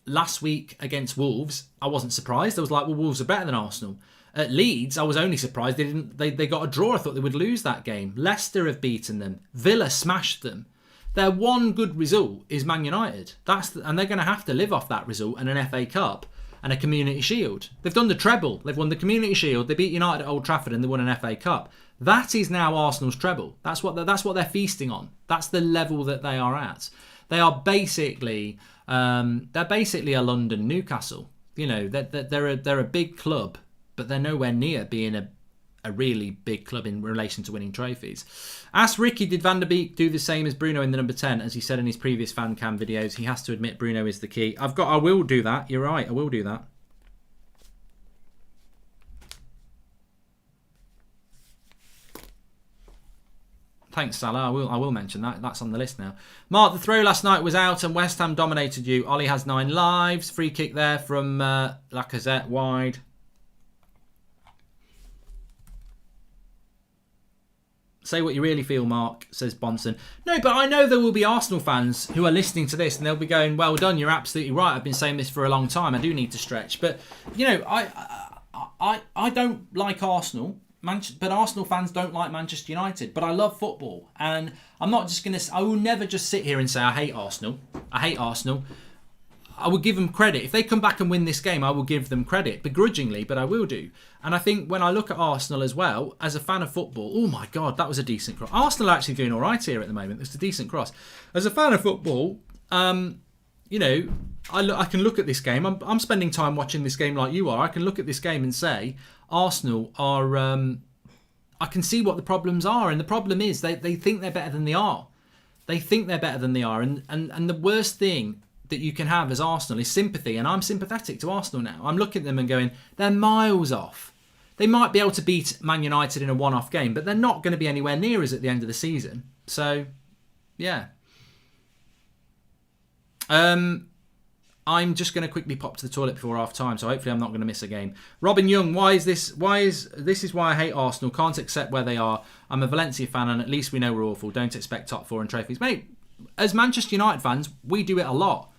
Last week against Wolves, I wasn't surprised. I was like, well, Wolves are better than Arsenal. At Leeds, I was only surprised they got a draw. I thought they would lose that game. Leicester have beaten them. Villa smashed them. Their one good result is Man United. And they're going to have to live off that result and an FA Cup and a Community Shield. They've done the treble. They've won the Community Shield. They beat United at Old Trafford and they won an FA Cup. That is now Arsenal's treble. That's what they're feasting on. That's the level that they are at. They are basically a London Newcastle. You know, they're a big club, but they're nowhere near being a really big club in relation to winning trophies. Ask Ricky, did Van der Beek do the same as Bruno in the number 10? As he said in his previous fan cam videos, he has to admit Bruno is the key. I will do that. You're right, I will do that. Thanks, Salah. I will mention that. That's on the list now. Mark, the throw last night was out and West Ham dominated you. Ollie has 9 lives. Free kick there from Lacazette wide. Say what you really feel, Mark, says Bonson. No, but I know there will be Arsenal fans who are listening to this and they'll be going, well done, you're absolutely right. I've been saying this for a long time. I do need to stretch. But, you know, I don't like Arsenal. But Arsenal fans don't like Manchester United. But I love football. And I'm not just going to... I will never just sit here and say, I hate Arsenal. I hate Arsenal. I will give them credit. If they come back and win this game, I will give them credit. Begrudgingly, but I will do. And I think when I look at Arsenal as well, as a fan of football... Oh my God, that was a decent cross. Arsenal are actually doing all right here at the moment. It's a decent cross. As a fan of football, you know... I can look at this game. I'm spending time watching this game like you are. I can look at this game and say Arsenal are... I can see what the problems are. And the problem is they think they're better than they are. They think they're better than they are. And the worst thing that you can have as Arsenal is sympathy. And I'm sympathetic to Arsenal now. I'm looking at them and going, they're miles off. They might be able to beat Man United in a one-off game, but they're not going to be anywhere near us at the end of the season. So, yeah. I'm just going to quickly pop to the toilet before half time, so hopefully I'm not going to miss a game. Robin Young, this is why I hate Arsenal. Can't accept where they are. I'm a Valencia fan, and at least we know we're awful. Don't expect top 4 and trophies, mate. As Manchester United fans, we do it a lot.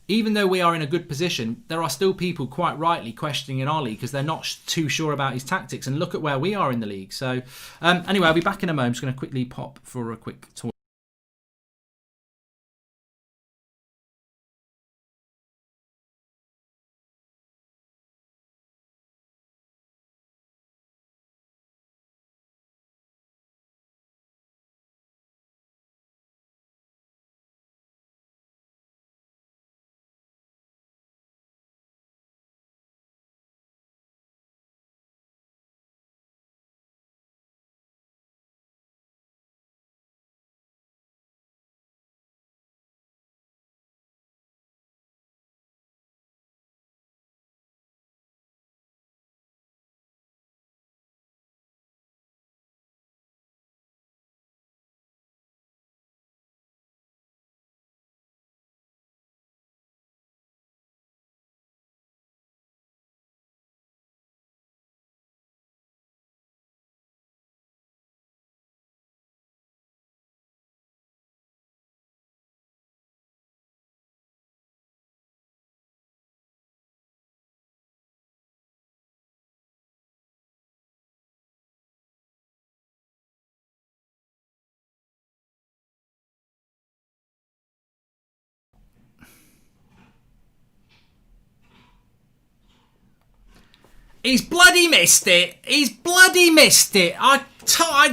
Even though we are in a good position, there are still people quite rightly questioning Ollie because they're not too sure about his tactics. And look at where we are in the league. So anyway, I'll be back in a moment. I'm just going to quickly pop for a quick tour. He's bloody missed it. He's bloody missed it.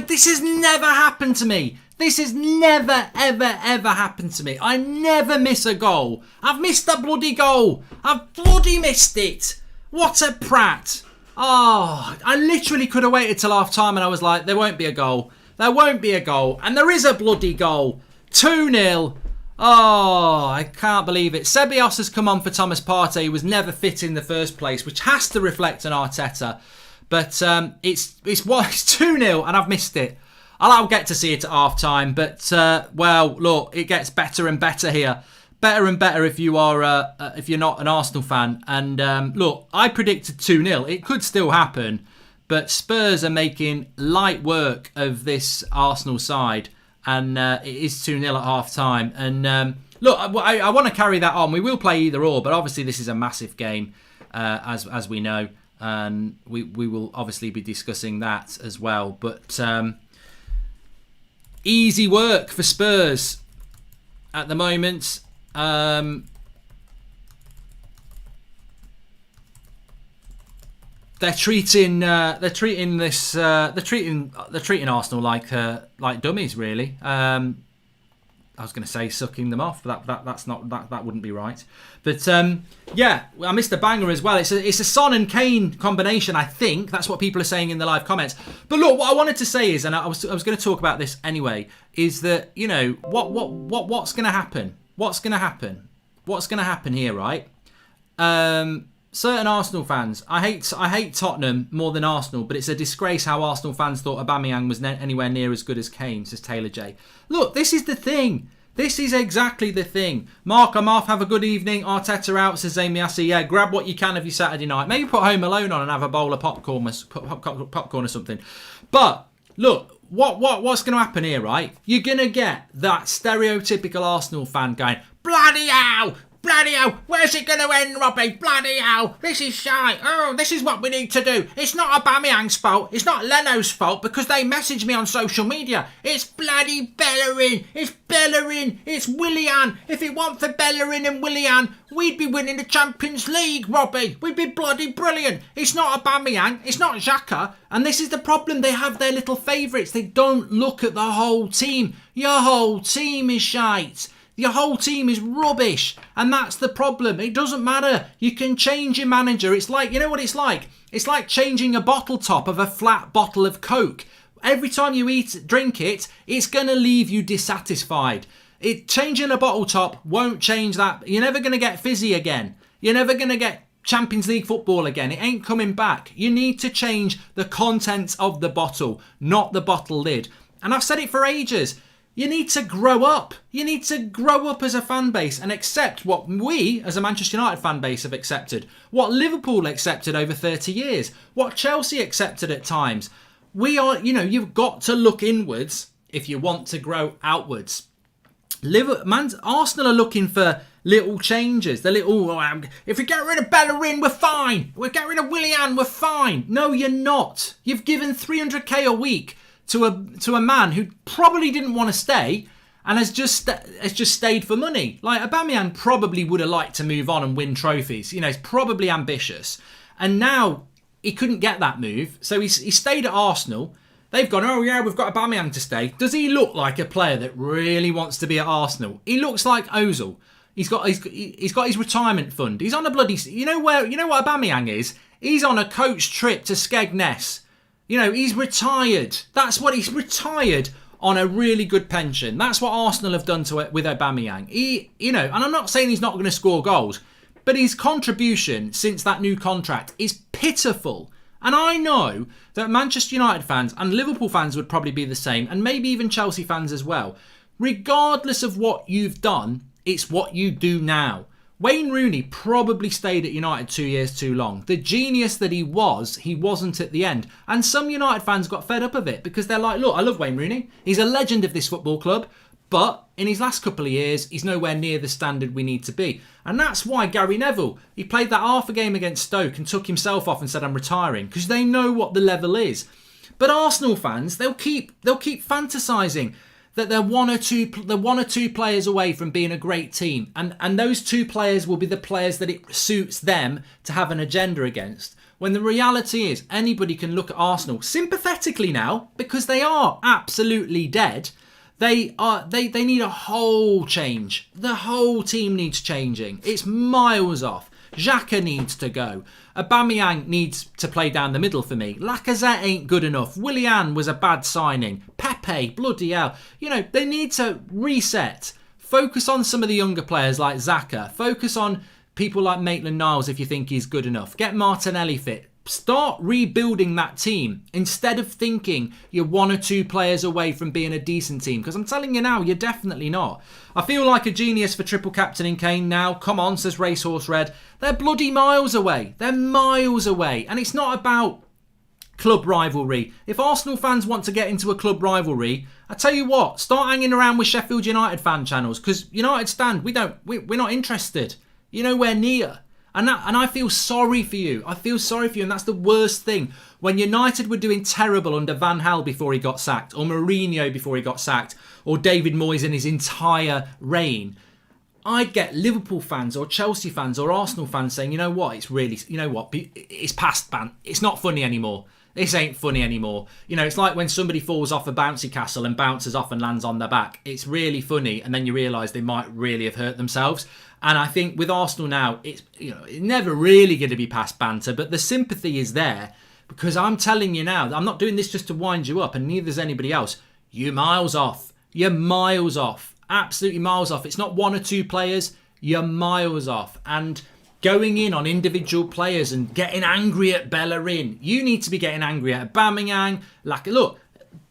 This has never happened to me. This has never, ever, ever happened to me. I never miss a goal. I've missed a bloody goal. I've bloody missed it. What a prat. Oh, I literally could have waited till half time and I was like, there won't be a goal. There won't be a goal. And there is a bloody goal. 2-0. Oh, I can't believe it. Ceballos has come on for Thomas Partey, who was never fit in the first place, which has to reflect on Arteta. But it's 2-0 and I've missed it. I'll get to see it at half time, but well, look, it gets better and better here. Better and better if you're not an Arsenal fan. And look, I predicted 2-0. It could still happen, but Spurs are making light work of this Arsenal side. And it is 2-0 at half time. And look, I want to carry that on. We will play either or, but obviously this is a massive game, as we know. And we will obviously be discussing that as well. But easy work for Spurs at the moment. They're treating Arsenal like dummies, really. I was going to say sucking them off, but that wouldn't be right. But yeah, I missed a banger as well. It's a Son and Kane combination, I think. That's what people are saying in the live comments. But look, what I wanted to say is, and I was going to talk about this anyway, is that, you know, what's going to happen? What's going to happen? What's going to happen here, right? Certain Arsenal fans, I hate Tottenham more than Arsenal, but it's a disgrace how Arsenal fans thought Aubameyang was anywhere near as good as Kane, says Taylor J. Look, this is the thing. This is exactly the thing. Mark, I'm off. Have a good evening. Arteta out, says Amiasi. Yeah, grab what you can of your Saturday night. Maybe put Home Alone on and have a bowl of popcorn or something. But look, what's going to happen here, right? You're going to get that stereotypical Arsenal fan going, bloody hell! Bloody hell, where's it going to end, Robbie? Bloody hell, this is shite. Oh, this is what we need to do. It's not Aubameyang's fault. It's not Leno's fault because they message me on social media. It's bloody Bellerin. It's Bellerin. It's Willian. If it weren't for Bellerin and Willian, we'd be winning the Champions League, Robbie. We'd be bloody brilliant. It's not Aubameyang. It's not Xhaka. And this is the problem. They have their little favourites. They don't look at the whole team. Your whole team is shite. Your whole team is rubbish. And that's the problem. It doesn't matter. You can change your manager. It's like, you know what it's like? It's like changing a bottle top of a flat bottle of Coke. Every time you drink it, it's going to leave you dissatisfied. Changing a bottle top won't change that. You're never going to get fizzy again. You're never going to get Champions League football again. It ain't coming back. You need to change the contents of the bottle, not the bottle lid. And I've said it for ages. You need to grow up. You need to grow up as a fan base and accept what we, as a Manchester United fan base, have accepted. What Liverpool accepted over 30 years. What Chelsea accepted at times. We are, you've got to look inwards if you want to grow outwards. Arsenal are looking for little changes. The little, if we get rid of Bellerin, we're fine. We get rid of Willian, we're fine. No, you're not. You've given 300k a week to a man who probably didn't want to stay and has just stayed for money. Like, Aubameyang probably would have liked to move on and win trophies. He's probably ambitious. And now he couldn't get that move. So he stayed at Arsenal. They've gone, oh yeah, we've got Aubameyang to stay. Does he look like a player that really wants to be at Arsenal? He looks like Ozil. He's got his retirement fund. He's on a bloody... You know what Aubameyang is? He's on a coach trip to Skegness. He's retired. That's what he's retired on, a really good pension. That's what Arsenal have done with Aubameyang. And I'm not saying he's not going to score goals, but his contribution since that new contract is pitiful. And I know that Manchester United fans and Liverpool fans would probably be the same, and maybe even Chelsea fans as well. Regardless of what you've done, it's what you do now. Wayne Rooney probably stayed at United 2 years too long. The genius that he wasn't at the end. And some United fans got fed up of it because they're like, look, I love Wayne Rooney. He's a legend of this football club. But in his last couple of years, he's nowhere near the standard we need to be. And that's why Gary Neville, he played that half a game against Stoke and took himself off and said, I'm retiring. Because they know what the level is. But Arsenal fans, they'll keep fantasising that they're one or two players away from being a great team. And those two players will be the players that it suits them to have an agenda against. When the reality is anybody can look at Arsenal sympathetically now because they are absolutely dead. They need a whole change. The whole team needs changing. It's miles off. Xhaka needs to go. Aubameyang needs to play down the middle for me. Lacazette ain't good enough. Willian was a bad signing. Pepe, bloody hell. You know, they need to reset. Focus on some of the younger players like Xhaka. Focus on people like Maitland-Niles if you think he's good enough. Get Martinelli fit. Start rebuilding that team instead of thinking you're 1 or 2 players away from being a decent team. Because I'm telling you now, you're definitely not. I feel like a genius for triple captaining Kane now. Come on, says Racehorse Red. They're bloody miles away. They're miles away. And it's not about club rivalry. If Arsenal fans want to get into a club rivalry, I tell you what, start hanging around with Sheffield United fan channels. Because United stand, we're not interested. You're nowhere near. And I feel sorry for you. I feel sorry for you. And that's the worst thing. When United were doing terrible under Van Gaal before he got sacked, or Mourinho before he got sacked, or David Moyes in his entire reign, I'd get Liverpool fans or Chelsea fans or Arsenal fans saying, you know what, it's past ban. It's not funny anymore. This ain't funny anymore. You know, it's like when somebody falls off a bouncy castle and bounces off and lands on their back. It's really funny, and then you realise they might really have hurt themselves. And I think with Arsenal now, it's never really going to be past banter, but the sympathy is there because I'm telling you now, I'm not doing this just to wind you up, and neither is anybody else. You're miles off. You're miles off. Absolutely miles off. It's not 1 or 2 players. You're miles off. And going in on individual players and getting angry at Bellerin. You need to be getting angry at Aubameyang. Look,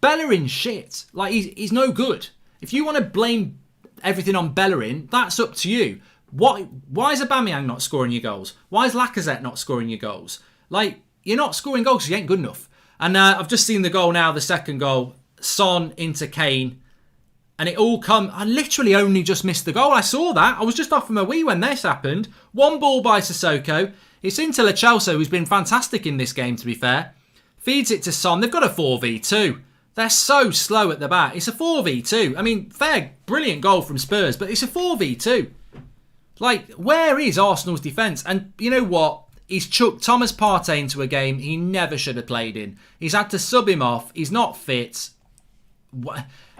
Bellerin's shit. Like, he's no good. If you want to blame everything on Bellerin, that's up to you. Why is Aubameyang not scoring your goals? Why is Lacazette not scoring your goals? Like, you're not scoring goals because you ain't good enough. And I've just seen the goal now, the second goal. Son into Kane. And it all come. I literally only just missed the goal. I saw that. I was just off from a wee when this happened. One ball by Sissoko. It's into Lo Celso, who's been fantastic in this game, to be fair. Feeds it to Son. They've got a 4v2. They're so slow at the back. It's a 4v2. I mean, brilliant goal from Spurs, but it's a 4v2. Like, where is Arsenal's defence? And you know what? He's chucked Thomas Partey into a game he never should have played in. He's had to sub him off. He's not fit.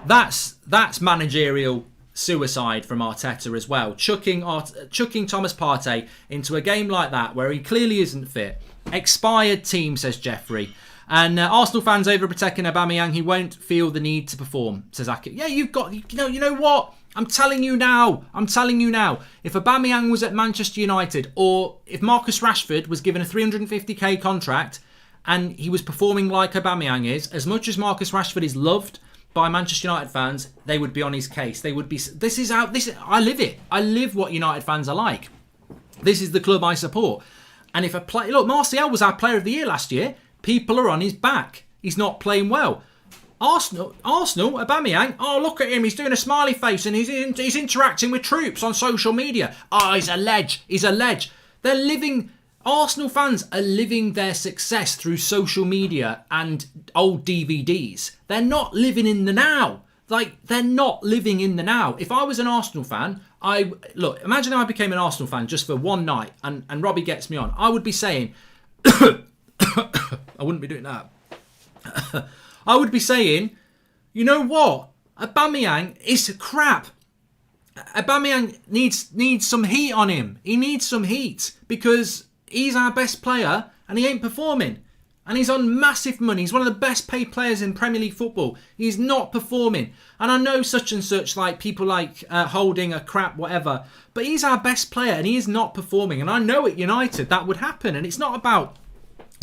That's managerial suicide from Arteta as well. Chucking Thomas Partey into a game like that where he clearly isn't fit. Expired team, says Jeffrey. And Arsenal fans overprotecting Aubameyang. He won't feel the need to perform, says Aki. Yeah, you know what? I'm telling you now. If Aubameyang was at Manchester United, or if Marcus Rashford was given a 350k contract and he was performing like Aubameyang is, as much as Marcus Rashford is loved by Manchester United fans, they would be on his case. They would be. I live it. I live what United fans are like. This is the club I support. And if Martial was our player of the year last year. People are on his back. He's not playing well. Arsenal, Aubameyang, oh, look at him. He's doing a smiley face and he's interacting with troops on social media. Oh, he's a ledge. Arsenal fans are living their success through social media and old DVDs. They're not living in the now. They're not living in the now. If I was an Arsenal fan, imagine I became an Arsenal fan just for one night and Robbie gets me on. I would be saying... I wouldn't be doing that. I would be saying, you know what? Aubameyang is crap. Aubameyang needs some heat on him. He needs some heat because he's our best player and he ain't performing. And he's on massive money. He's one of the best paid players in Premier League football. He's not performing. And I know such and such, like people like Holding a crap, whatever. But he's our best player and he is not performing. And I know at United that would happen. And it's not about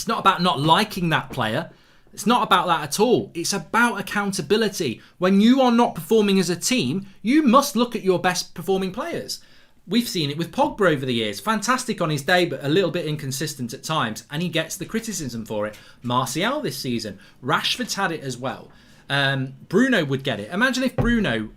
not liking that player. It's not about that at all. It's about accountability. When you are not performing as a team, you must look at your best performing players. We've seen it with Pogba over the years. Fantastic on his day, but a little bit inconsistent at times. And he gets the criticism for it. Martial this season. Rashford's had it as well. Bruno would get it. Imagine if Bruno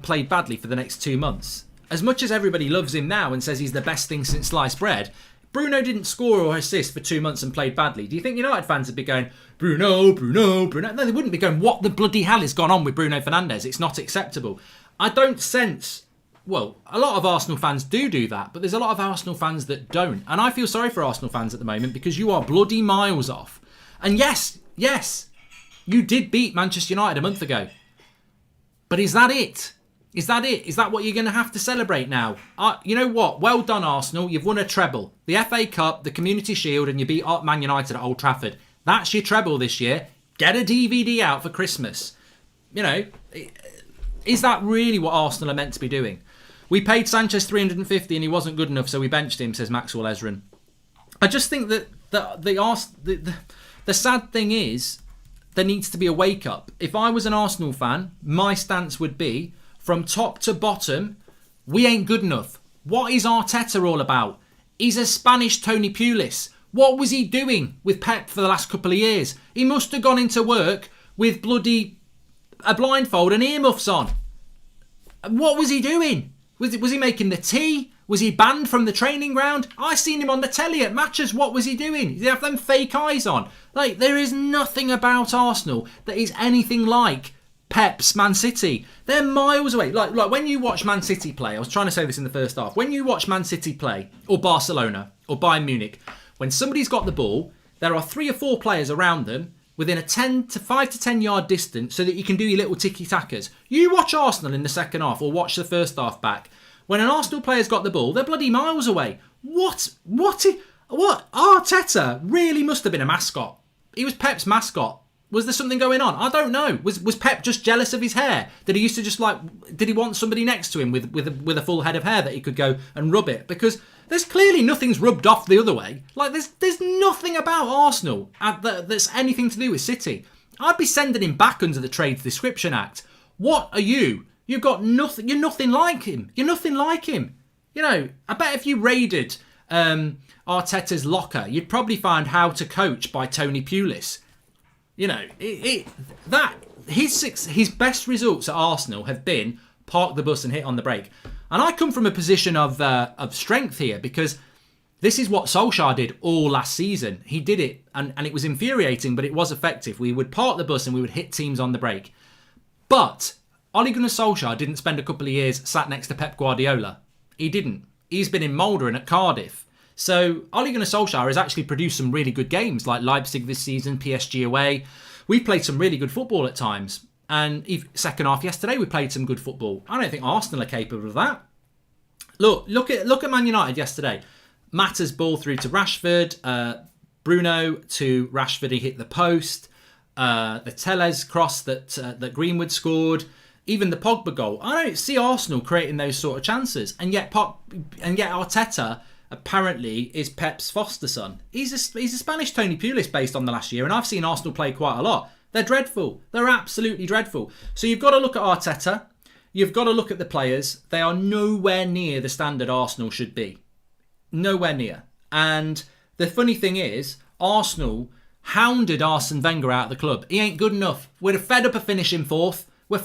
played badly for the next 2 months. As much as everybody loves him now and says he's the best thing since sliced bread, Bruno didn't score or assist for 2 months and played badly. Do you think United fans would be going, Bruno? No, they wouldn't be going, what the bloody hell has gone on with Bruno Fernandes? It's not acceptable. I don't sense well, a lot of Arsenal fans do that, but there's a lot of Arsenal fans that don't. And I feel sorry for Arsenal fans at the moment because you are bloody miles off. And yes, you did beat Manchester United a month ago. But is that it? Is that it? Is that what you're going to have to celebrate now? You know what? Well done, Arsenal. You've won a treble. The FA Cup, the Community Shield, and you beat Man United at Old Trafford. That's your treble this year. Get a DVD out for Christmas. You know, is that really what Arsenal are meant to be doing? We paid Sanchez 350 and he wasn't good enough, so we benched him, says Maxwell Ezrin. I just think that the sad thing is there needs to be a wake-up. If I was an Arsenal fan, my stance would be, from top to bottom, we ain't good enough. What is Arteta all about? He's a Spanish Tony Pulis. What was he doing with Pep for the last couple of years? He must have gone into work with bloody a blindfold and earmuffs on. What was he doing? Was he making the tea? Was he banned from the training ground? I seen him on the telly at matches. What was he doing? Did he have them fake eyes on? Like, there is nothing about Arsenal that is anything like Pep's Man City. They're miles away. Like when you watch Man City play, I was trying to say this in the first half. When you watch Man City play, or Barcelona, or Bayern Munich, when somebody's got the ball, there are 3 or 4 players around them within a 5 to 10 yard distance so that you can do your little tiki-takas. You watch Arsenal in the second half or watch the first half back. When an Arsenal player's got the ball, they're bloody miles away. What? Arteta really must have been a mascot. He was Pep's mascot. Was there something going on? I don't know. Was Pep just jealous of his hair? Did he used to just did he want somebody next to him with a full head of hair that he could go and rub it? Because there's clearly nothing's rubbed off the other way. Like there's nothing about Arsenal that's anything to do with City. I'd be sending him back under the Trades Description Act. What are you? You've got nothing. You're nothing like him. You're nothing like him. You know, I bet if you raided Arteta's locker, you'd probably find How to Coach by Tony Pulis. You know, his best results at Arsenal have been park the bus and hit on the brake. And I come from a position of strength here because this is what Solskjaer did all last season. He did it and it was infuriating, but it was effective. We would park the bus and we would hit teams on the brake. But Ole Gunnar Solskjaer didn't spend a couple of years sat next to Pep Guardiola. He didn't. He's been in Mulder and at Cardiff. So Ole Gunnar Solskjaer has actually produced some really good games, like Leipzig this season, PSG away. We've played some really good football at times. And second half yesterday, we played some good football. I don't think Arsenal are capable of that. Look at Man United yesterday. Mata's ball through to Rashford. Bruno to Rashford, he hit the post. The Telles cross that Greenwood scored. Even the Pogba goal. I don't see Arsenal creating those sort of chances. And yet Arteta apparently is Pep's foster son. He's a Spanish Tony Pulis based on the last year. And I've seen Arsenal play quite a lot. They're dreadful. They're absolutely dreadful. So you've got to look at Arteta. You've got to look at the players. They are nowhere near the standard Arsenal should be. Nowhere near. And the funny thing is, Arsenal hounded Arsene Wenger out of the club. He ain't good enough. We're fed up of finishing fourth. We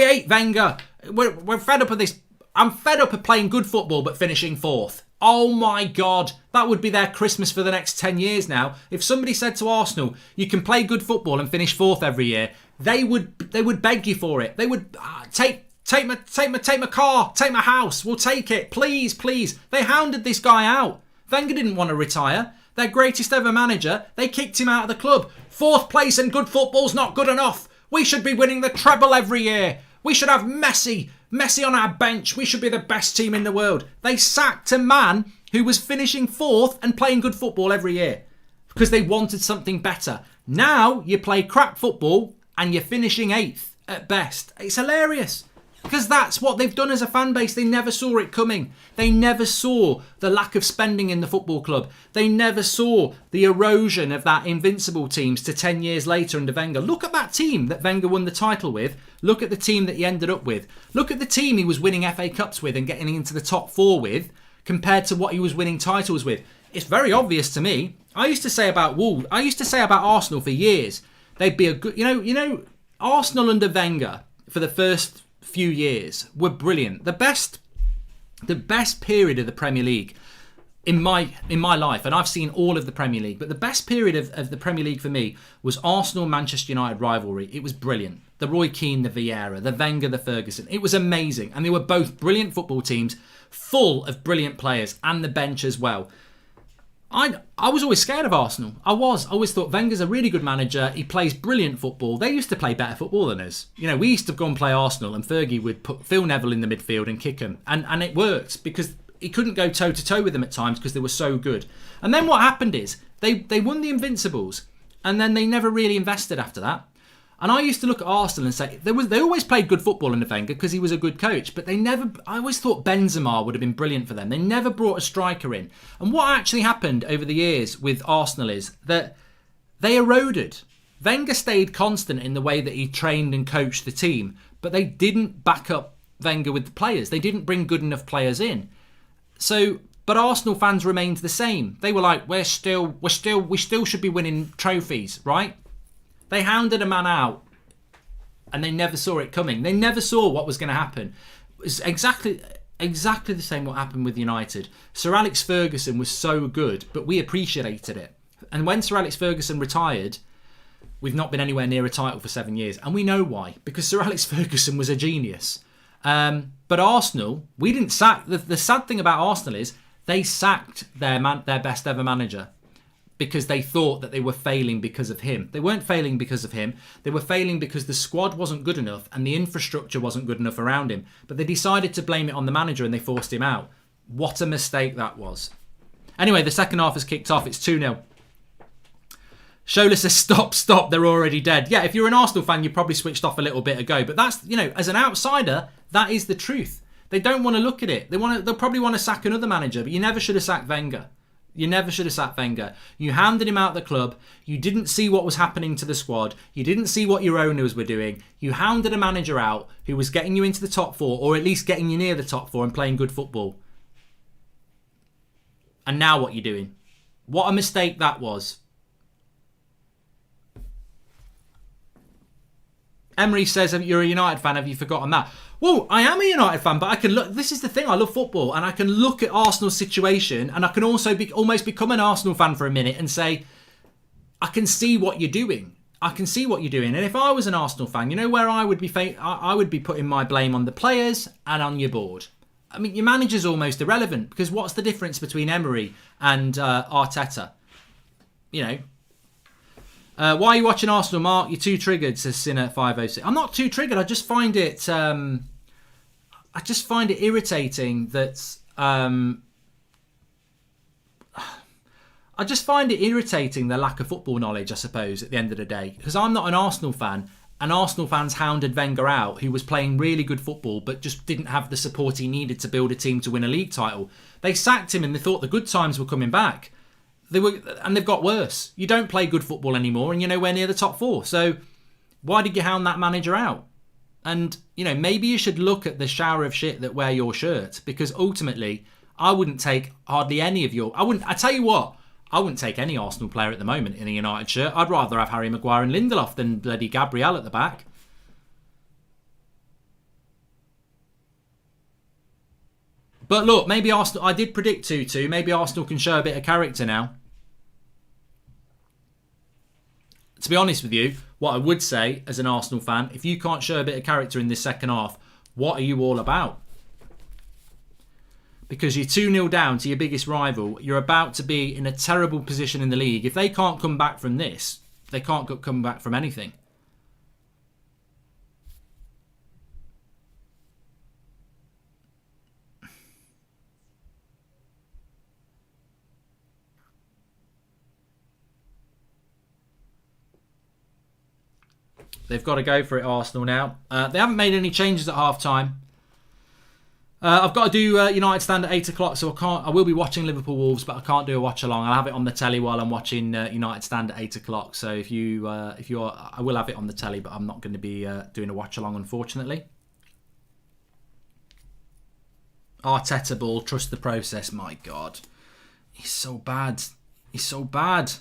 hate Wenger. We're fed up of this. I'm fed up of playing good football but finishing fourth. Oh my God, that would be their Christmas for the next 10 years now. If somebody said to Arsenal, you can play good football and finish fourth every year, they would beg you for it. They would take my car, take my house, we'll take it, please. They hounded this guy out. Wenger didn't want to retire. Their greatest ever manager, they kicked him out of the club. Fourth place and good football's not good enough. We should be winning the treble every year. We should have Messi on our bench. We should be the best team in the world. They sacked a man who was finishing fourth and playing good football every year because they wanted something better. Now you play crap football and you're finishing eighth at best. It's hilarious because that's what they've done as a fan base. They never saw it coming. They never saw the lack of spending in the football club. They never saw the erosion of that invincible teams to 10 years later under Wenger. Look at that team that Wenger won the title with. Look at the team that he ended up with. Look at the team he was winning FA Cups with and getting into the top 4 with compared to what he was winning titles with. It's very obvious to me. I used to say about Arsenal for years. They'd be a good, you know, Arsenal under Wenger for the first few years were brilliant. The best period of the Premier League in my life, and I've seen all of the Premier League, but the best period of the Premier League for me was Arsenal-Manchester United rivalry. It was brilliant. The Roy Keane, the Vieira, the Wenger, the Ferguson. It was amazing. And they were both brilliant football teams, full of brilliant players, and the bench as well. I was always scared of Arsenal. I always thought Wenger's a really good manager. He plays brilliant football. They used to play better football than us. We used to go and play Arsenal, and Fergie would put Phil Neville in the midfield and kick him. And it worked because he couldn't go toe-to-toe with them at times because they were so good. And then what happened is they won the Invincibles, and then they never really invested after that. And I used to look at Arsenal and say, they always played good football under Wenger because he was a good coach, but I always thought Benzema would have been brilliant for them. They never brought a striker in. And what actually happened over the years with Arsenal is that they eroded. Wenger stayed constant in the way that he trained and coached the team, but they didn't back up Wenger with the players. They didn't bring good enough players in. But Arsenal fans remained the same. They were like, we still should be winning trophies, right? They hounded a man out and they never saw it coming. They never saw what was going to happen. It was exactly the same what happened with United. Sir Alex Ferguson was so good, but we appreciated it. And when Sir Alex Ferguson retired, we've not been anywhere near a title for 7 years. And we know why. Because Sir Alex Ferguson was a genius. But Arsenal, we didn't sack... The sad thing about Arsenal is they sacked their best ever manager because they thought that they were failing because of him. They weren't failing because of him. They were failing because the squad wasn't good enough and the infrastructure wasn't good enough around him. But they decided to blame it on the manager and they forced him out. What a mistake that was. Anyway, the second half has kicked off. It's 2-0. Shola says, stop, they're already dead. Yeah, if you're an Arsenal fan, you probably switched off a little bit ago. But that's, as an outsider, that is the truth. They don't want to look at it. They'll probably want to sack another manager, but you never should have sacked Wenger. You never should have sacked Wenger. You handed him out the club. You didn't see what was happening to the squad. You didn't see what your owners were doing. You hounded a manager out who was getting you into the top four, or at least getting you near the top four and playing good football. And now what you're doing? What a mistake that was. Emery says, you're a United fan. Have you forgotten that? Well, I am a United fan, but I can look. This is the thing. I love football, and I can look at Arsenal's situation, and I can also almost become an Arsenal fan for a minute and say, I can see what you're doing. I can see what you're doing. And if I was an Arsenal fan, you know where I would be? I would be putting my blame on the players and on your board. I mean, your manager's almost irrelevant because what's the difference between Emery and Arteta? Why are you watching Arsenal, Mark? You're too triggered, says Sinner 506. I'm not too triggered. I just find it. Irritating that. I just find it irritating the lack of football knowledge, I suppose, at the end of the day, because I'm not an Arsenal fan, and Arsenal fans hounded Wenger out, who was playing really good football, but just didn't have the support he needed to build a team to win a league title. They sacked him, and they thought the good times were coming back. They've got worse. You don't play good football anymore and you're nowhere near the top four. So why did you hound that manager out? And, maybe you should look at the shower of shit that wear your shirt, because ultimately I wouldn't take hardly any of your... I tell you what, I wouldn't take any Arsenal player at the moment in a United shirt. I'd rather have Harry Maguire and Lindelof than bloody Gabriel at the back. But look, maybe Arsenal... I did predict 2-2. Maybe Arsenal can show a bit of character now. To be honest with you, what I would say as an Arsenal fan, if you can't show a bit of character in this second half, what are you all about? Because you're 2-0 down to your biggest rival. You're about to be in a terrible position in the league. If they can't come back from this, they can't come back from anything. They've got to go for it, Arsenal, now. They haven't made any changes at half-time. I've got to do United stand at 8 o'clock, so I will be watching Liverpool Wolves, but I can't do a watch-along. I'll have it on the telly while I'm watching United stand at 8 o'clock. So I will have it on the telly, but I'm not going to be doing a watch-along, unfortunately. Arteta ball, trust the process. My God. He's so bad. He's so bad.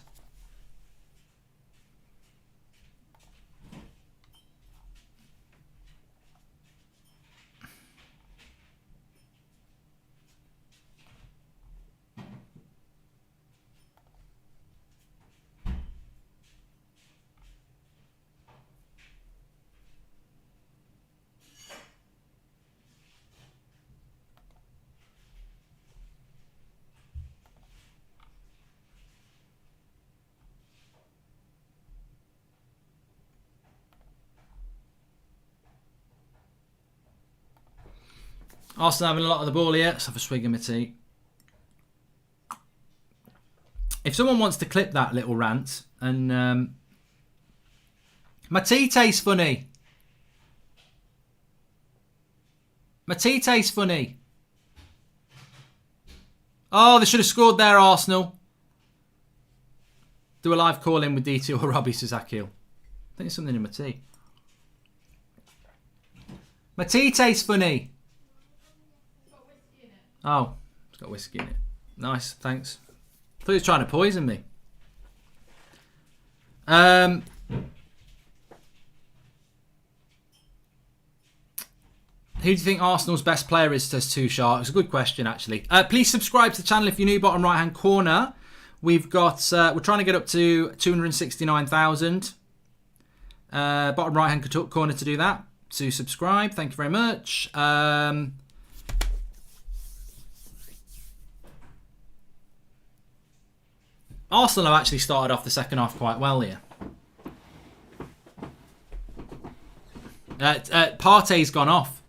Arsenal having a lot of the ball here. Let's have a swig of my tea. If someone wants to clip that little rant, and my tea tastes funny. My tea tastes funny. Oh, they should have scored there, Arsenal. Do a live call in with DT or Robbie, says Akil. I think there's something in my tea. My tea tastes funny. It's got whiskey in it. Oh, it's got whiskey in it. Nice, thanks. I thought he was trying to poison me. Who do you think Arsenal's best player is, says Two Sharks? A good question, actually. Please subscribe to the channel if you're new. Bottom right-hand corner. We've got... we're trying to get up to 269,000. Bottom right-hand corner to do that. To subscribe. Thank you very much. Arsenal have actually started off the second half quite well here. Partey's gone off.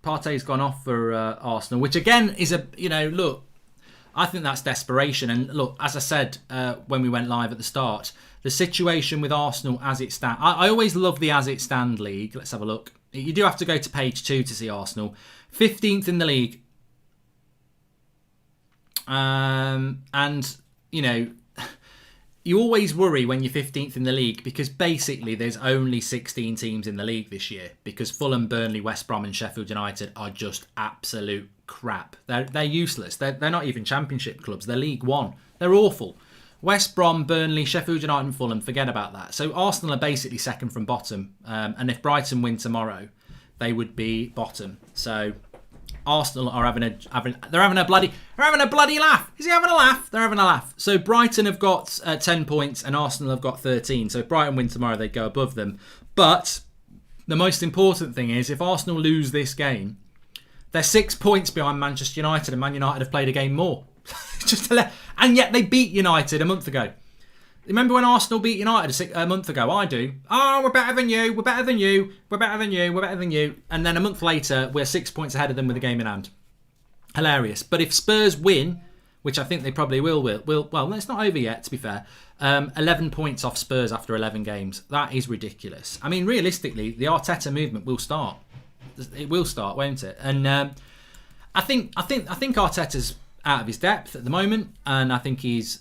Partey's gone off for Arsenal, which again is a, look, I think that's desperation. And look, as I said when we went live at the start, the situation with Arsenal as it stands, I always love the as it stand league. Let's have a look. You do have to go to page 2 to see Arsenal. 15th in the league. And, you always worry when you're 15th in the league because basically there's only 16 teams in the league this year because Fulham, Burnley, West Brom and Sheffield United are just absolute crap. They're useless. They're not even championship clubs. They're League One. They're awful. West Brom, Burnley, Sheffield United and Fulham, forget about that. So Arsenal are basically second from bottom. And if Brighton win tomorrow, they would be bottom. So Arsenal are having a bloody laugh. Is he having a laugh? They're having a laugh. So Brighton have got 10 points and Arsenal have got 13. So if Brighton win tomorrow, they go above them. But the most important thing is if Arsenal lose this game, they're 6 points behind Manchester United, and Man United have played a game more. And yet they beat United a month ago. Remember when Arsenal beat United a month ago? I do. Oh, we're better than you. We're better than you. We're better than you. We're better than you. And then a month later, we're 6 points ahead of them with a game in hand. Hilarious. But if Spurs win, which I think they probably will, well, it's not over yet, to be fair. 11 points off Spurs after 11 games. That is ridiculous. I mean, realistically, the Arteta movement will start. It will start, won't it? And I think Arteta's out of his depth at the moment, and I think he's.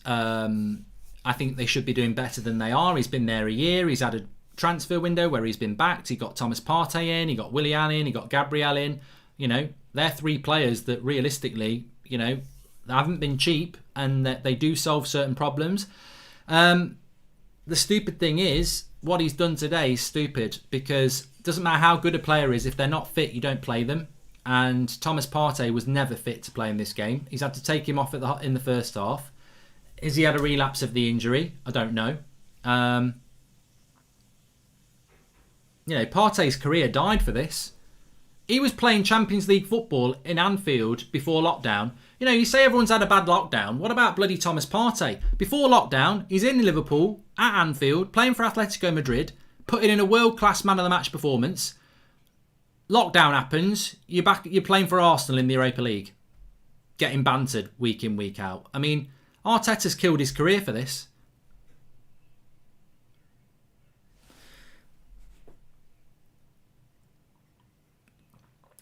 I think they should be doing better than they are. He's been there a year. He's had a transfer window where he's been backed. He got Thomas Partey in. He got Willian in. He got Gabriel in. They're 3 players that realistically, they haven't been cheap and that they do solve certain problems. The stupid thing is, what he's done today is stupid because it doesn't matter how good a player is. If they're not fit, you don't play them. And Thomas Partey was never fit to play in this game. He's had to take him off in the first half. Has he had a relapse of the injury? I don't know. Partey's career died for this. He was playing Champions League football in Anfield before lockdown. You say everyone's had a bad lockdown. What about bloody Thomas Partey? Before lockdown, he's in Liverpool, at Anfield, playing for Atletico Madrid, putting in a world-class man-of-the-match performance. Lockdown happens, you're playing for Arsenal in the Europa League. Getting bantered week in, week out. I mean, Arteta's killed his career for this.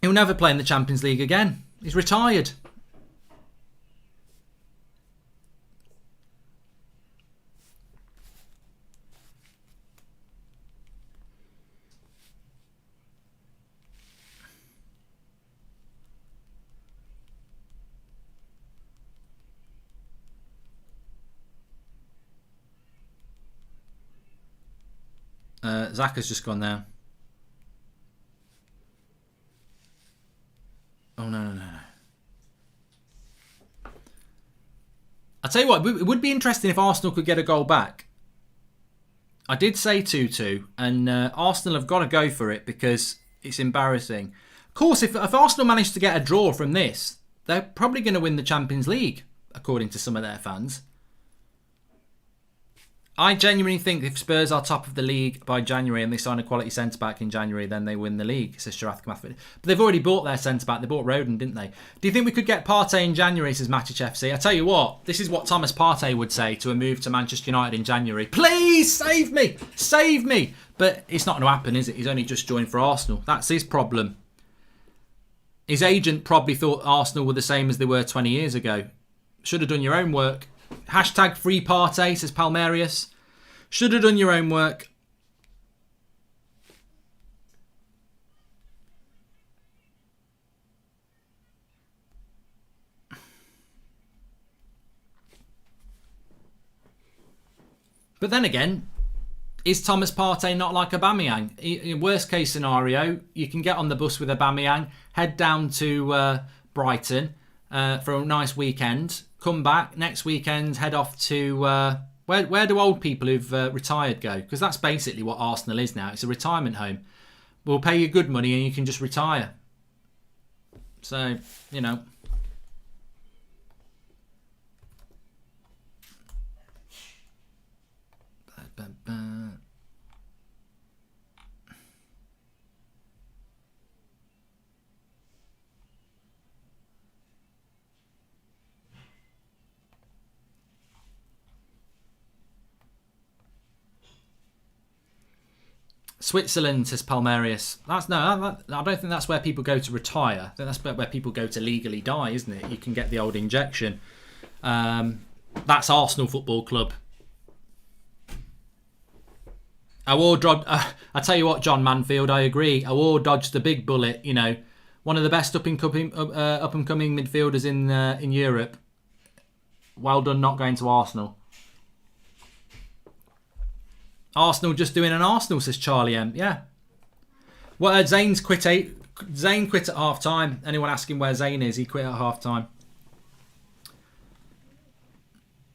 He'll never play in the Champions League again. He's retired. Zach has just gone there. Oh, no. I'll tell you what, it would be interesting if Arsenal could get a goal back. I did say 2-2, and Arsenal have got to go for it because it's embarrassing. Of course, if Arsenal manage to get a draw from this, they're probably going to win the Champions League, according to some of their fans. I genuinely think if Spurs are top of the league by January and they sign a quality centre-back in January, then they win the league, says Sharath Kamath. But they've already bought their centre-back. They bought Rodon, didn't they? Do you think we could get Partey in January, says Matic FC? I tell you what, this is what Thomas Partey would say to a move to Manchester United in January. Please, save me! Save me! But it's not going to happen, is it? He's only just joined for Arsenal. That's his problem. His agent probably thought Arsenal were the same as they were 20 years ago. Should have done your own work. Hashtag free Partey, says Palmerius. Should have done your own work. But then again, is Thomas Partey not like Aubameyang? In worst case scenario, you can get on the bus with Aubameyang, head down to Brighton for a nice weekend, come back next weekend, head off to where do old people who've retired go? Because that's basically what Arsenal is now. It's a retirement home. We'll pay you good money and you can just retire. So, you know. Switzerland, says Palmerius. I don't think that's where people go to retire. I think that's where people go to legally die, isn't it? You can get the old injection. That's Arsenal Football Club. I tell you what, John Manfield, I agree. Awar dodged the big bullet. You know, one of the best up and coming midfielders in Europe. Well done, not going to Arsenal. Arsenal just doing an Arsenal, says Charlie M. Yeah. Well, Zane quit at half time. Anyone asking where Zane is? He quit at half time.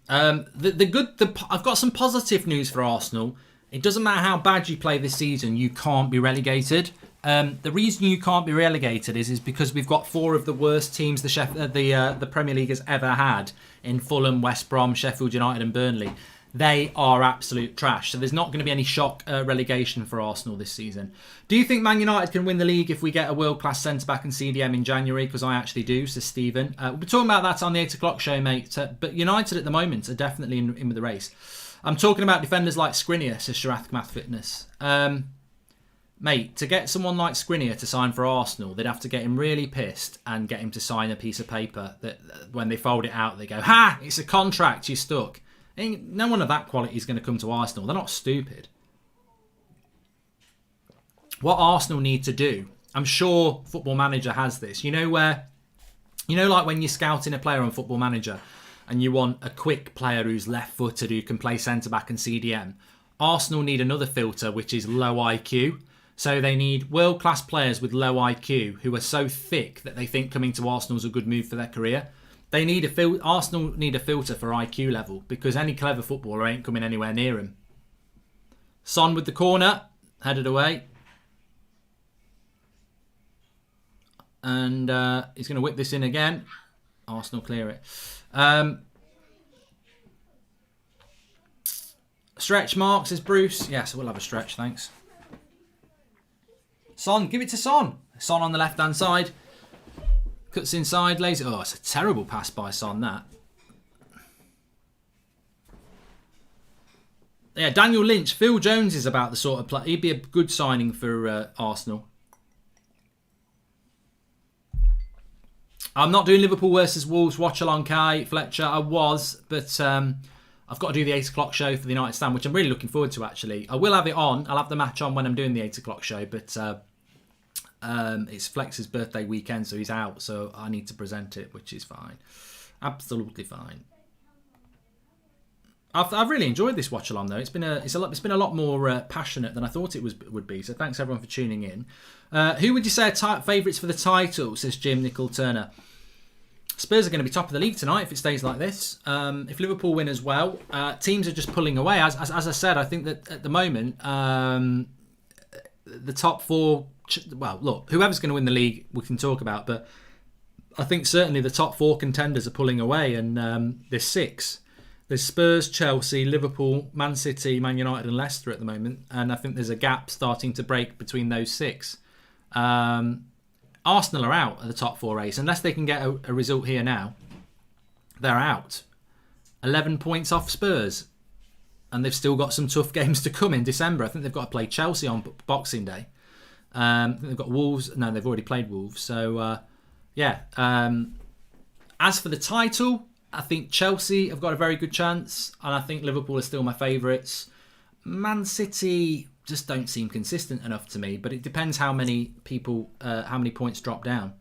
I've got some positive news for Arsenal. It doesn't matter how bad you play this season, you can't be relegated. The reason you can't be relegated is because we've got 4 of the worst teams the Premier League has ever had in Fulham, West Brom, Sheffield United, and Burnley. They are absolute trash. So there's not going to be any shock relegation for Arsenal this season. Do you think Man United can win the league if we get a world-class centre-back and CDM in January? Because I actually do, says Stephen. We'll be talking about that on the 8 o'clock show, mate. But United at the moment are definitely in with the race. I'm talking about defenders like Skriniar, says Sharath Math Fitness. Mate, to get someone like Skriniar to sign for Arsenal, they'd have to get him really pissed and get him to sign a piece of paper that when they fold it out, they go, "Ha! It's a contract, you're stuck." No one of that quality is going to come to Arsenal. They're not stupid. What Arsenal need to do, I'm sure Football Manager has this. You know like when you're scouting a player on Football Manager and you want a quick player who's left-footed who can play centre-back and CDM. Arsenal need another filter, which is low IQ. So they need world-class players with low IQ who are so thick that they think coming to Arsenal is a good move for their career. Arsenal need a filter for IQ level because any clever footballer ain't coming anywhere near him. Son with the corner, headed away. And he's going to whip this in again. Arsenal clear it. Stretch mark, says Bruce. Yes, we'll have a stretch, thanks. Son, give it to Son. Son on the left-hand side. Cuts inside, lays it. Oh, it's a terrible pass by Son, that. Yeah, Daniel Lynch. Phil Jones is about the sort of player. He'd be a good signing for Arsenal. I'm not doing Liverpool versus Wolves watch-along, Kai Fletcher. I was, but I've got to do the 8 o'clock show for the United stand, which I'm really looking forward to, actually. I will have it on. I'll have the match on when I'm doing the 8 o'clock show, but it's Flex's birthday weekend, so he's out, so I need to present it, which is fine. Absolutely fine. I've really enjoyed this watch along though. It's been a lot more passionate than I thought it would be. So thanks everyone for tuning in. Who would you say are favourites for the title? Says Jim Nicol Turner. Spurs are going to be top of the league tonight if it stays like this. If Liverpool win as well, teams are just pulling away. As I said, I think that at the moment the top 4. Well, look, whoever's going to win the league, we can talk about, but I think certainly the top 4 contenders are pulling away, and there's 6. There's Spurs, Chelsea, Liverpool, Man City, Man United and Leicester at the moment. And I think there's a gap starting to break between those 6. Arsenal are out of the top 4 race. Unless they can get a result here now, they're out. 11 points off Spurs. And they've still got some tough games to come in December. I think they've got to play Chelsea on Boxing Day. I think they've got Wolves. No, they've already played Wolves. So, yeah. As for the title, I think Chelsea have got a very good chance. And I think Liverpool are still my favourites. Man City just don't seem consistent enough to me. But it depends how many people, how many points drop down.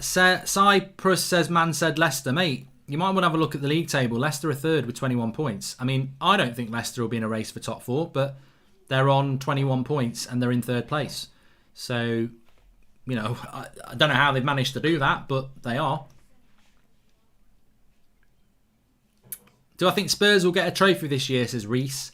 Cyprus says, man said Leicester. Mate, you might want to have a look at the league table. Leicester are 3rd with 21 points. I mean, I don't think Leicester will be in a race for top 4, but they're on 21 points and they're in 3rd place. So, you know, I don't know how they've managed to do that, but they are. Do I think Spurs will get a trophy this year, says Reese.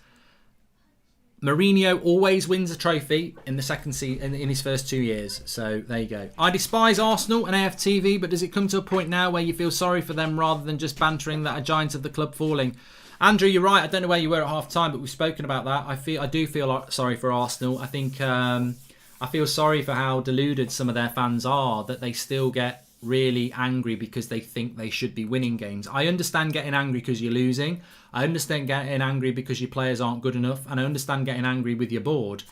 Mourinho always wins a trophy in the second season in his first 2 years. So there you go. I despise Arsenal and AFTV, but does it come to a point now where you feel sorry for them rather than just bantering that a giant of the club falling? Andrew, you're right. I don't know where you were at half time, but we've spoken about that. I do feel sorry for Arsenal. I think I feel sorry for how deluded some of their fans are, that they still get really angry because they think they should be winning games. I understand getting angry because you're losing. I understand getting angry because your players aren't good enough. And I understand getting angry with your board.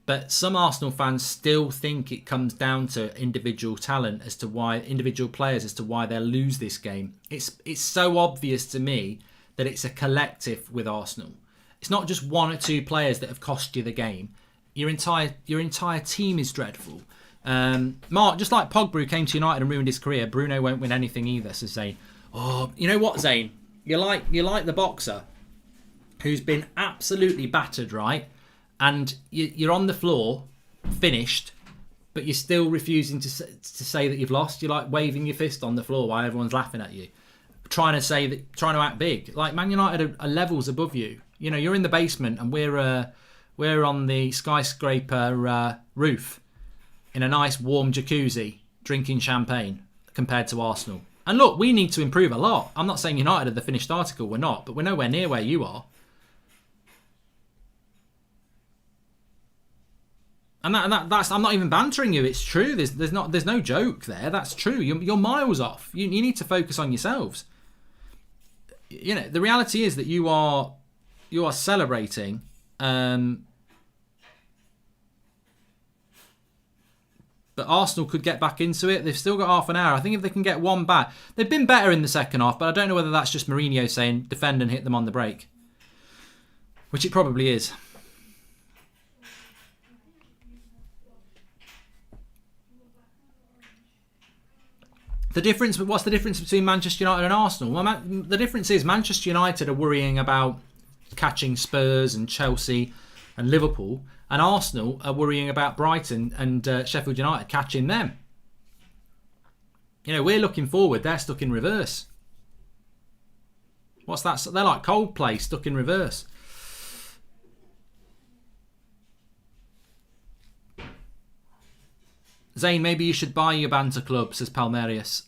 But some Arsenal fans still think it comes down to individual talent as to why, individual players as to why they'll lose this game. It's so obvious to me that it's a collective with Arsenal. It's not just 1 or 2 players that have cost you the game. Your entire team is dreadful. Mark, just like Pogba who came to United and ruined his career, Bruno won't win anything either. So Zane, oh, you know what, Zane? You're like the boxer who's been absolutely battered, right? And you're on the floor, finished, but you're still refusing to say that you've lost. You're like waving your fist on the floor while everyone's laughing at you, trying to act big. Like Man United are levels above you. You know, you're in the basement and we're on the skyscraper roof in a nice warm jacuzzi drinking champagne compared to Arsenal. And look, we need to improve a lot. I'm not saying United are the finished article, we're not, but we're nowhere near where you are. And that's I'm not even bantering you. It's true. There's no joke there. That's true. You're miles off. You need to focus on yourselves. You know, the reality is that you are celebrating. But Arsenal could get back into it. They've still got half an hour. I think if they can get 1 back. They've been better in the second half, but I don't know whether that's just Mourinho saying defend and hit them on the break. Which it probably is. What's the difference between Manchester United and Arsenal? Well, the difference is Manchester United are worrying about catching Spurs and Chelsea and Liverpool, and Arsenal are worrying about Brighton and Sheffield United catching them. You know, we're looking forward. They're stuck in reverse. What's that? They're like Coldplay stuck in reverse. Zane, maybe you should buy your banter club, says Palmerius.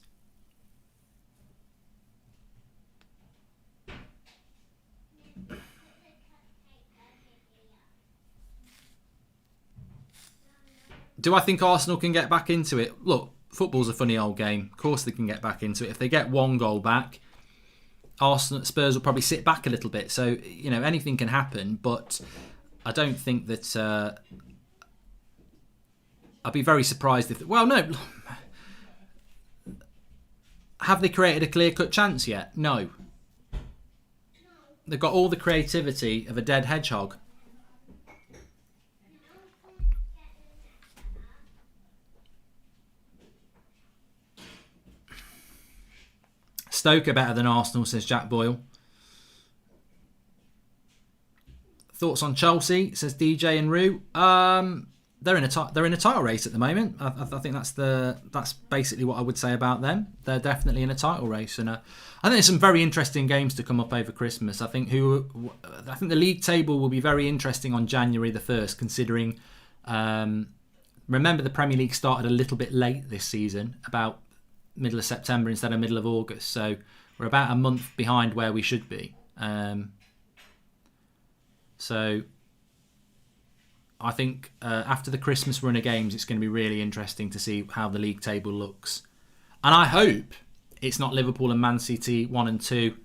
Do I think Arsenal can get back into it? Look, football's a funny old game. Of course they can get back into it. If they get 1 goal back, Spurs will probably sit back a little bit. So, you know, anything can happen. But I don't think that... I'd be very surprised if... Well, no. Have they created a clear-cut chance yet? No. They've got all the creativity of a dead hedgehog. Stoke are better than Arsenal, says Jack Boyle. Thoughts on Chelsea, says DJ and Rue. They're in a title race at the moment. I think that's basically what I would say about them. They're definitely in a title race, and I think there's some very interesting games to come up over Christmas. I think the league table will be very interesting on January the 1st, considering. Remember, the Premier League started a little bit late this season, about middle of September instead of middle of August. So we're about a month behind where we should be. So I think after the Christmas run of games, it's going to be really interesting to see how the league table looks. And I hope it's not Liverpool and Man City 1 and 2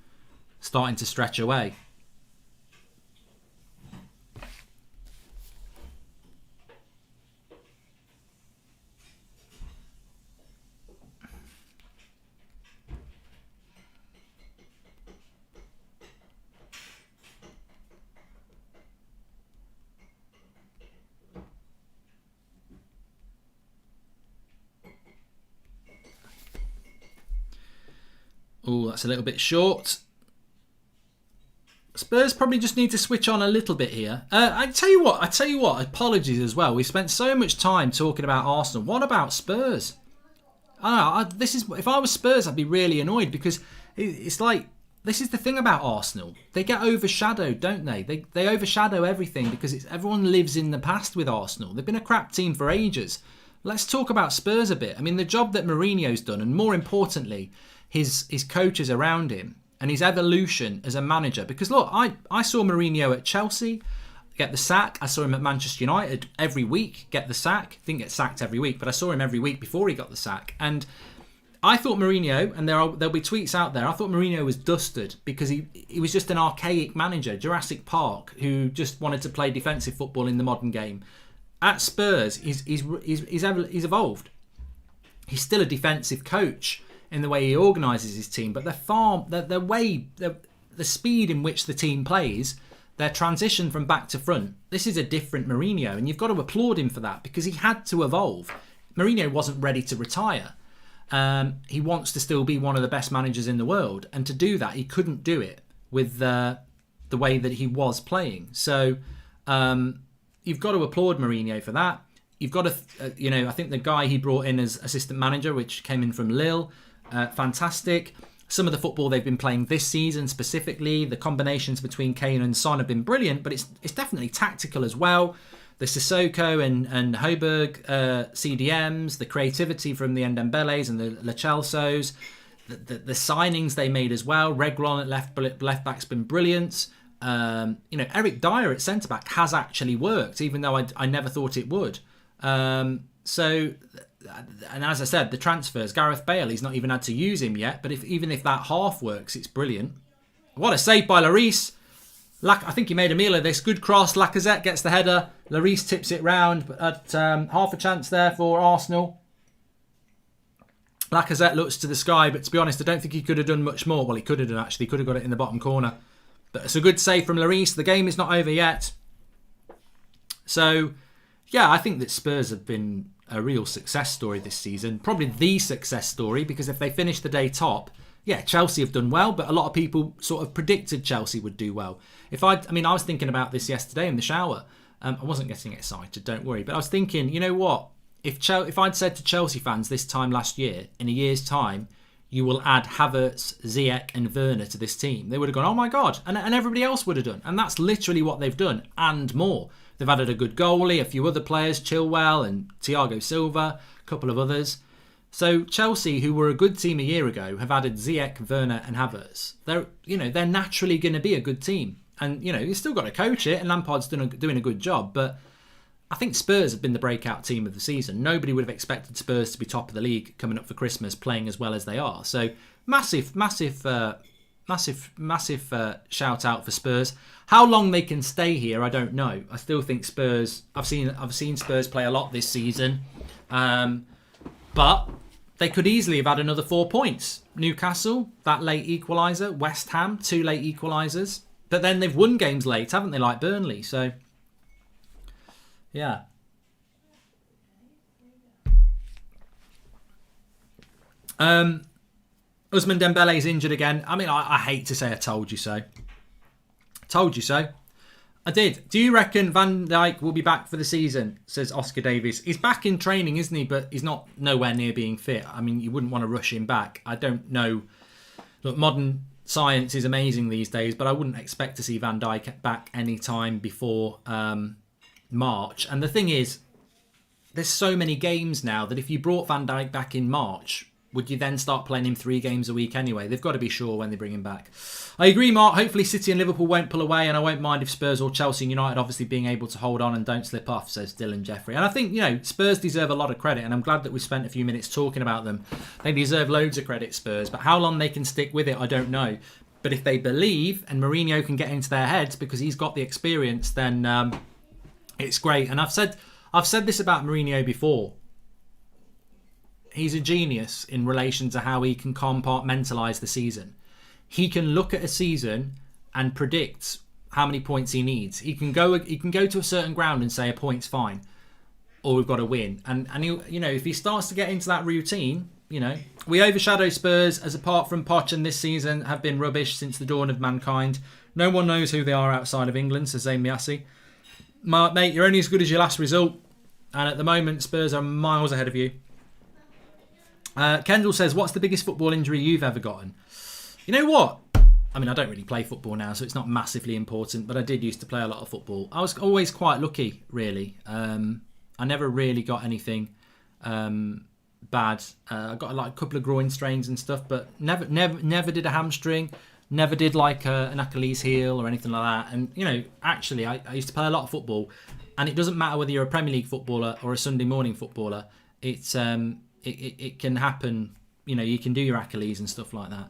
starting to stretch away. Oh, that's a little bit short. Spurs probably just need to switch on a little bit here. I tell you what, apologies as well. We spent so much time talking about Arsenal. What about Spurs? I don't know, if I was Spurs, I'd be really annoyed because it's like, this is the thing about Arsenal. They get overshadowed, don't they? They overshadow everything because everyone lives in the past with Arsenal. They've been a crap team for ages. Let's talk about Spurs a bit. I mean, the job that Mourinho's done, and more importantly, his coaches around him and his evolution as a manager. Because look, I saw Mourinho at Chelsea get the sack. I saw him at Manchester United every week get the sack. Didn't get sacked every week, but I saw him every week before he got the sack. And I thought Mourinho, and there'll be tweets out there, I thought Mourinho was dusted because he was just an archaic manager, Jurassic Park, who just wanted to play defensive football in the modern game. At Spurs, he's evolved. He's still a defensive coach in the way he organises his team, but the speed in which the team plays, their transition from back to front, this is a different Mourinho, and you've got to applaud him for that because he had to evolve. Mourinho wasn't ready to retire. He wants to still be one of the best managers in the world, and to do that, he couldn't do it with the way that he was playing. So you've got to applaud Mourinho for that. You've got to, I think the guy he brought in as assistant manager, which came in from Lille, fantastic. Some of the football they've been playing this season specifically, the combinations between Kane and Son have been brilliant, but it's definitely tactical as well. The Sissoko and Højbjerg CDMs, the creativity from the Ndembeles and the Lo Celsos, the signings they made as well. Reguilon at left back's been brilliant. Eric Dyer at centre back has actually worked, even though I never thought it would. And as I said, the transfers, Gareth Bale, he's not even had to use him yet, but even if that half works, it's brilliant. What a save by Lloris. I think he made a meal of this. Good cross. Lacazette gets the header. Lloris tips it round. At half a chance there for Arsenal. Lacazette looks to the sky, but to be honest, I don't think he could have done much more. Well, he could have done, actually. He could have got it in the bottom corner. But it's a good save from Lloris. The game is not over yet. So, yeah, I think that Spurs have been a real success story this season. Probably the success story, because if they finish the day top, yeah, Chelsea have done well, but a lot of people sort of predicted Chelsea would do well. I was thinking about this yesterday in the shower. I wasn't getting excited, don't worry. But I was thinking, you know what? If I'd said to Chelsea fans this time last year, in a year's time, you will add Havertz, Ziyech and Werner to this team, they would have gone, oh my God. And everybody else would have done. And that's literally what they've done, and more. They've added a good goalie, a few other players, Chilwell and Thiago Silva, a couple of others. So Chelsea, who were a good team a year ago, have added Ziyech, Werner and Havertz. They're naturally going to be a good team. And, you've still got to coach it, and Lampard's doing a good job. But I think Spurs have been the breakout team of the season. Nobody would have expected Spurs to be top of the league coming up for Christmas, playing as well as they are. So massive shout out for Spurs. How long they can stay here, I don't know. I still think Spurs. I've seen Spurs play a lot this season, but they could easily have had another 4 points. Newcastle, that late equaliser. West Ham, 2 late equalisers. But then they've won games late, haven't they? Like Burnley. So yeah. Ousmane Dembele is injured again. I mean, I hate to say I told you so. Told you so. I did. Do you reckon Van Dijk will be back for the season? Says Oscar Davies. He's back in training, isn't he? But he's not nowhere near being fit. I mean, you wouldn't want to rush him back. I don't know. Look, modern science is amazing these days, but I wouldn't expect to see Van Dijk back any time before March. And the thing is, there's so many games now that if you brought Van Dijk back in March, would you then start playing him 3 games a week anyway? They've got to be sure when they bring him back. I agree, Mark. Hopefully City and Liverpool won't pull away, and I won't mind if Spurs or Chelsea and United obviously being able to hold on and don't slip off, says Dylan Jeffrey. And I think, Spurs deserve a lot of credit, and I'm glad that we spent a few minutes talking about them. They deserve loads of credit, Spurs, but how long they can stick with it, I don't know. But if they believe, and Mourinho can get into their heads because he's got the experience, then it's great. And I've said this about Mourinho before. He's a genius in relation to how he can compartmentalise the season. He can look at a season and predict how many points he needs. He can go to a certain ground and say a point's fine, or we've got to win. And he, if he starts to get into that routine, we overshadow Spurs, as apart from Poch and this season have been rubbish since the dawn of mankind. No one knows who they are outside of England, says Zayn Miassi. Mate, you're only as good as your last result, and at the moment Spurs are miles ahead of you. Kendall says, what's the biggest football injury you've ever gotten? You know what? I mean, I don't really play football now, so it's not massively important, but I did used to play a lot of football. I was always quite lucky, really. I never really got anything bad. I got a couple of groin strains and stuff, but never did a hamstring, never did an Achilles heel or anything like that. And, actually, I used to play a lot of football, and it doesn't matter whether you're a Premier League footballer or a Sunday morning footballer. It's... It can happen, you can do your Achilles and stuff like that.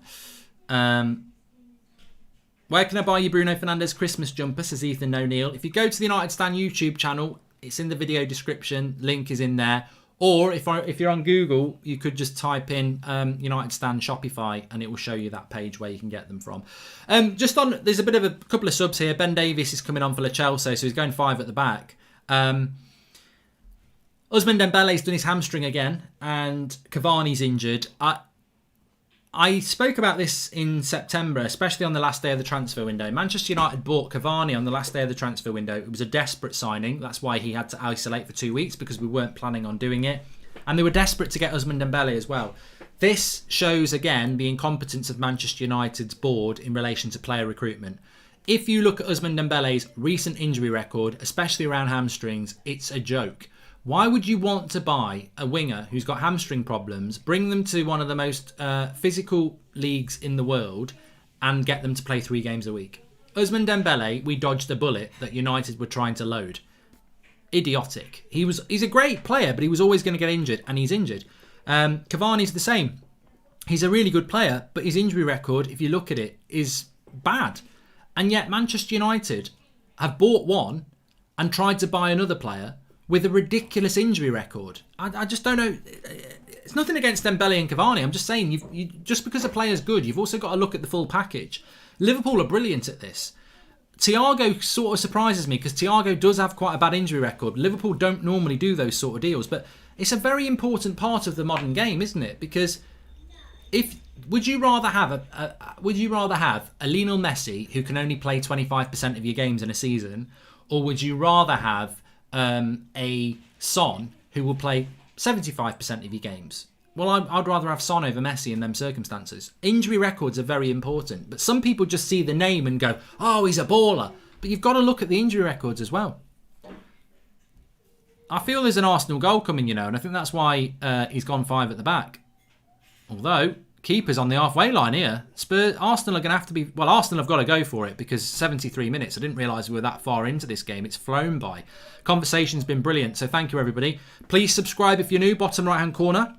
Where can I buy you Bruno Fernandes Christmas jumper, says Ethan O'Neill. If you go to the United Stand YouTube channel, it's in the video description, link is in there. Or if you're on Google, you could just type in United Stand Shopify and it will show you that page where you can get them from. There's a couple of subs here. Ben Davies is coming on for Chelsea, so he's going 5 at the back. Ousmane Dembele's done his hamstring again, and Cavani's injured. I spoke about this in September, especially on the last day of the transfer window. Manchester United bought Cavani on the last day of the transfer window. It was a desperate signing. That's why he had to isolate for 2 weeks, because we weren't planning on doing it. And they were desperate to get Ousmane Dembele as well. This shows, again, the incompetence of Manchester United's board in relation to player recruitment. If you look at Ousmane Dembele's recent injury record, especially around hamstrings, it's a joke. Why would you want to buy a winger who's got hamstring problems, bring them to one of the most physical leagues in the world, and get them to play 3 games a week? Ousmane Dembele, we dodged a bullet that United were trying to load. Idiotic. He's a great player, but he was always going to get injured, and he's injured. Cavani's the same. He's a really good player, but his injury record, if you look at it, is bad. And yet Manchester United have bought one and tried to buy another player with a ridiculous injury record. I just don't know. It's nothing against Dembele and Cavani. I'm just saying, you just because a player's good, you've also got to look at the full package. Liverpool are brilliant at this. Thiago sort of surprises me, because Thiago does have quite a bad injury record. Liverpool don't normally do those sort of deals, but it's a very important part of the modern game, isn't it? Because would you rather have a Lionel Messi who can only play 25% of your games in a season, or would you rather have a Son who will play 75% of your games? Well, I'd rather have Son over Messi in them circumstances. Injury records are very important, but some people just see the name and go, oh, he's a baller. But you've got to look at the injury records as well. I feel there's an Arsenal goal coming, and I think that's why he's gone 5 at the back. Although, keeper's on the halfway line here. Arsenal are going to have to be... Well, Arsenal have got to go for it, because 73 minutes. I didn't realise we were that far into this game. It's flown by. Conversation's been brilliant, so thank you, everybody. Please subscribe if you're new, bottom right-hand corner.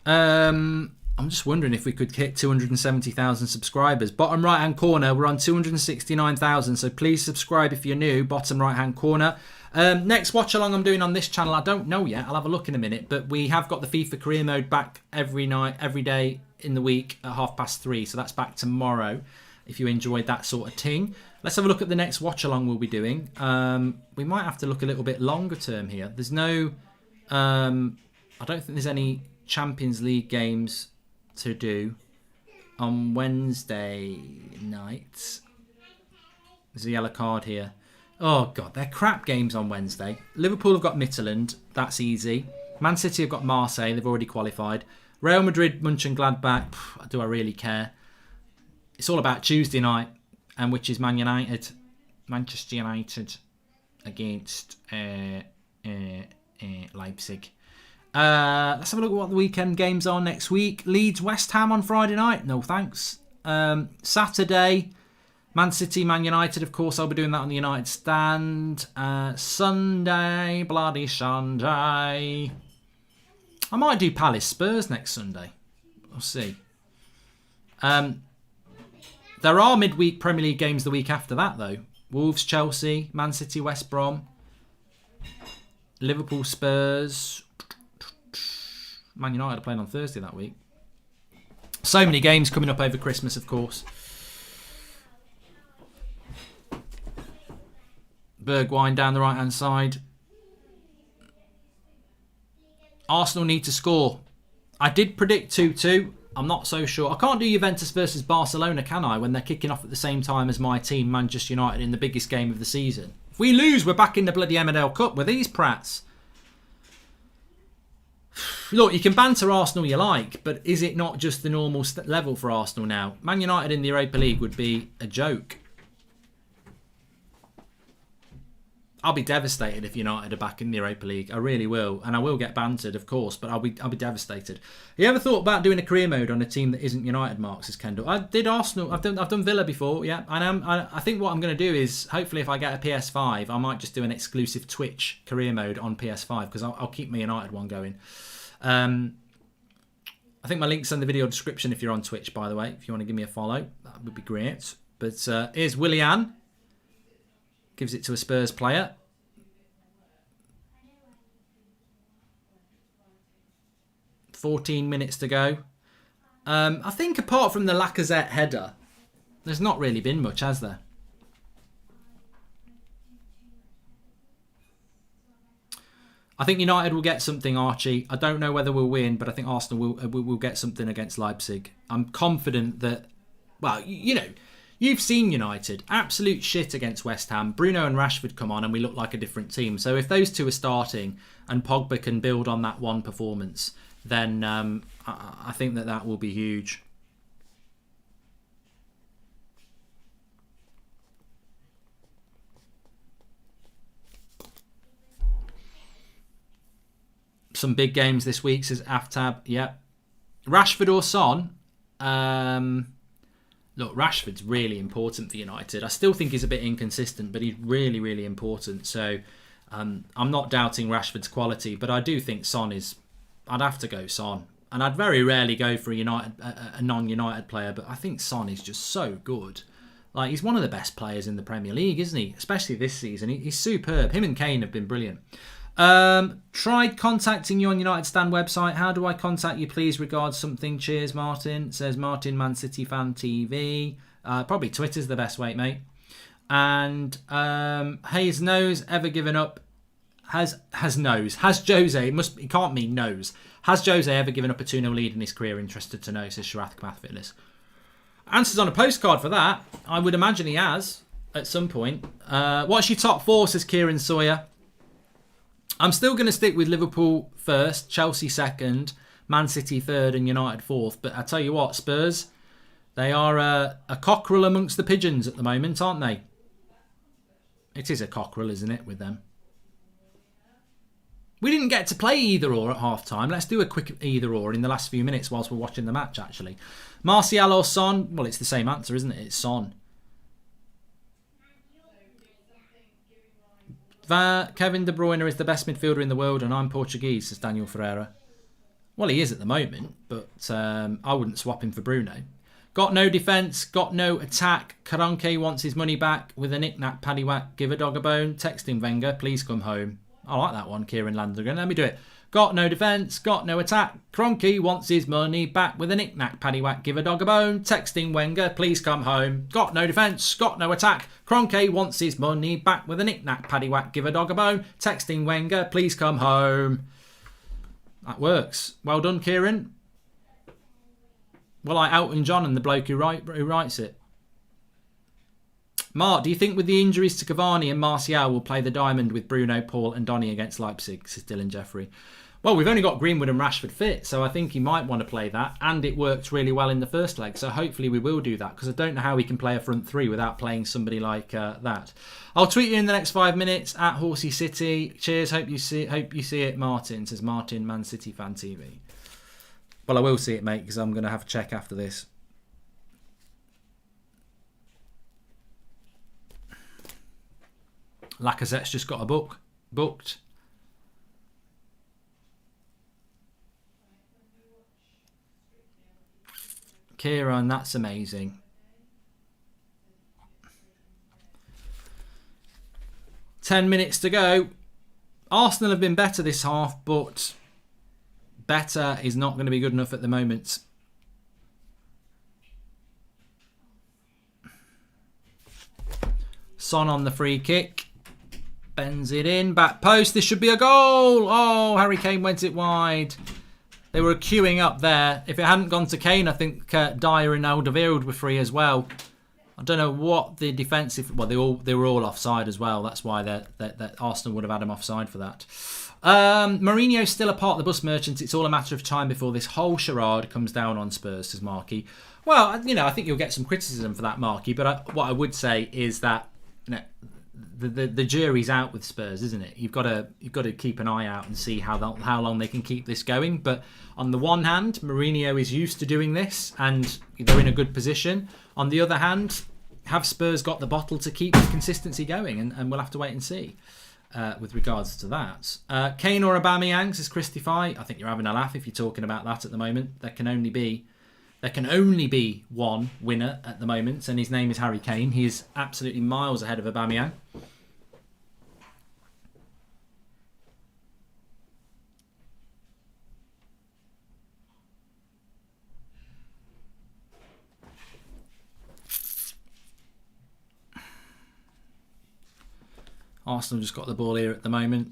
I'm just wondering if we could hit 270,000 subscribers. Bottom right hand corner, we're on 269,000, so please subscribe if you're new. Bottom right hand corner. Next watch along I'm doing on this channel, I don't know yet, I'll have a look in a minute, but we have got the FIFA career mode back every day in the week at 3:30, so that's back tomorrow if you enjoyed that sort of thing. Let's have a look at the next watch along we'll be doing. We might have to look a little bit longer term here. There's no I don't think there's any Champions League games to do on Wednesday night. There's a yellow card here. Oh, God, they're crap games on Wednesday. Liverpool have got Midtjylland. That's easy. Man City have got Marseille. They've already qualified. Real Madrid, Mönchengladbach. Do I really care? It's all about Tuesday night, and which is Manchester United against Leipzig. Let's have a look at what the weekend games are next week. Leeds, West Ham on Friday night. No thanks. Saturday, Man City, Man United. Of course, I'll be doing that on the United stand. Sunday, bloody Sunday. I might do Palace Spurs next Sunday. We'll see. There are midweek Premier League games the week after that, though. Wolves, Chelsea, Man City, West Brom, Liverpool, Spurs. Man United are playing on Thursday that week. So many games coming up over Christmas, of course. Bergwijn down the right-hand side. Arsenal need to score. I did predict 2-2. I'm not so sure. I can't do Juventus versus Barcelona, can I, when they're kicking off at the same time as my team, Manchester United, in the biggest game of the season? If we lose, we're back in the bloody M&L Cup with these prats. Look, you can banter Arsenal you like, but is it not just the normal level for Arsenal now? Man United in the Europa League would be a joke. I'll be devastated if United are back in the Europa League. I really will. And I will get bantered, of course, but I'll be devastated. You ever thought about doing a career mode on a team that isn't United, Marks, as Kendall? I did Arsenal. I've done Villa before, yeah. And I think what I'm going to do is, hopefully if I get a PS5, I might just do an exclusive Twitch career mode on PS5, because I'll keep my United one going. I think my link's in the video description if you're on Twitch, by the way. If you want to give me a follow, that would be great. But here's Willian. Gives it to a Spurs player. $14 minutes to go. I think apart from the Lacazette header, there's not really been much, has there? I think United will get something, Archie. I don't know whether we'll win, but I think Arsenal will get something against Leipzig. I'm confident that, well, you know, you've seen United. Absolute shit against West Ham. Bruno and Rashford come on and we look like a different team. So if those two are starting and Pogba can build on that one performance, then I think that will be huge. Some big games this week, says Aftab. Yep. Rashford or Son? Look, Rashford's really important for United. I still think he's a bit inconsistent, but he's really, really important. So I'm not doubting Rashford's quality, but I do think Son is... I'd have to go Son. And I'd very rarely go for a non-United player, but I think Son is just so good. Like, he's one of the best players in the Premier League, isn't he? Especially this season. He's superb. Him and Kane have been brilliant. Tried contacting you on United Stand website. How do I contact you? Please regard something. Cheers, Martin. Says Martin, Man City Fan TV. Probably Twitter's the best way, mate. And Hayes Nose ever given up? Has Jose, it can't mean nose. Has Jose ever given up a 2-0 lead in his career? Interested to know, says Sharath Kamath Fitness. Answers on a postcard for that. I would imagine he has at some point. What's your top four, says Kieran Sawyer. I'm still going to stick with Liverpool first, Chelsea second, Man City third and United fourth. But I tell you what, Spurs, they are a cockerel amongst the pigeons at the moment, aren't they? It is a cockerel, isn't it, with them? We didn't get to play either or at half time. Let's do a quick either or in the last few minutes whilst we're watching the match, actually. Martial or Son? Well, it's the same answer, isn't it? It's Son. Kevin De Bruyne is the best midfielder in the world and I'm Portuguese, says Daniel Ferreira. Well, he is at the moment, but I wouldn't swap him for Bruno. Got no defence, got no attack. Karanke wants his money back with a knick-knack paddywhack. Give a dog a bone. Texting Wenger, please come home. I like that one, Kieran Landgren. Let me do it. Got no defence, got no attack. Kroenke wants his money back with a knick-knack paddywhack. Give a dog a bone. Texting Wenger, please come home. Got no defence, got no attack. Kroenke wants his money back with a knick-knack paddywhack. Give a dog a bone. Texting Wenger, please come home. That works. Well done, Kieran. Well, like Elton John and the bloke who writes it. Mark, do you think with the injuries to Cavani and Martial will play the diamond with Bruno, Paul and Donny against Leipzig, says Dylan Jeffrey? Well, we've only got Greenwood and Rashford fit, so I think he might want to play that, and it worked really well in the first leg, so hopefully we will do that, because I don't know how we can play a front three without playing somebody like that. I'll tweet you in the next 5 minutes at Horsey City. Cheers, hope you see it, Martin, says Martin, Man City Fan TV. Well, I will see it, mate, because I'm going to have a check after this. Lacazette's just got a booked. Kieran, that's amazing. Ten minutes to go. Arsenal have been better this half, but better is not going to be good enough at the moment. Son on the free kick. Bends it in. Back post. This should be a goal. Oh, Harry Kane went it wide. They were queuing up there. If it hadn't gone to Kane, I think Dyer and Alderweireld were free as well. I don't know what the defensive... Well, they were all offside as well. That's why that Arsenal would have had him offside for that. Mourinho's still a part of the bus merchants. It's all a matter of time before this whole charade comes down on Spurs, says Marky. Well, I think you'll get some criticism for that, Marky. But what I would say is that the jury's out with Spurs, isn't it? You've got to keep an eye out and see how long they can keep this going. But on the one hand, Mourinho is used to doing this and they're in a good position. On the other hand, have Spurs got the bottle to keep the consistency going? And we'll have to wait and see with regards to that. Kane or Aubameyang, says Christify. I think you're having a laugh if you're talking about that at the moment. There can only be one winner at the moment, and his name is Harry Kane. He is absolutely miles ahead of Aubameyang. Arsenal just got the ball here at the moment.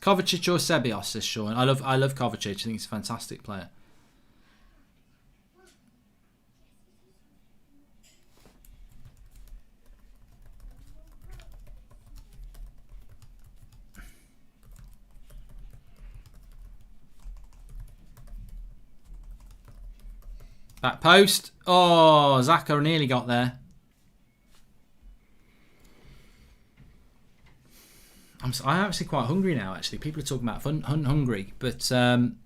Kovacic or Ceballos, says Sean. I love Kovacic. I think he's a fantastic player. Back post. Oh, Xhaka nearly got there. I'm actually quite hungry now, actually. People are talking about hungry. But prime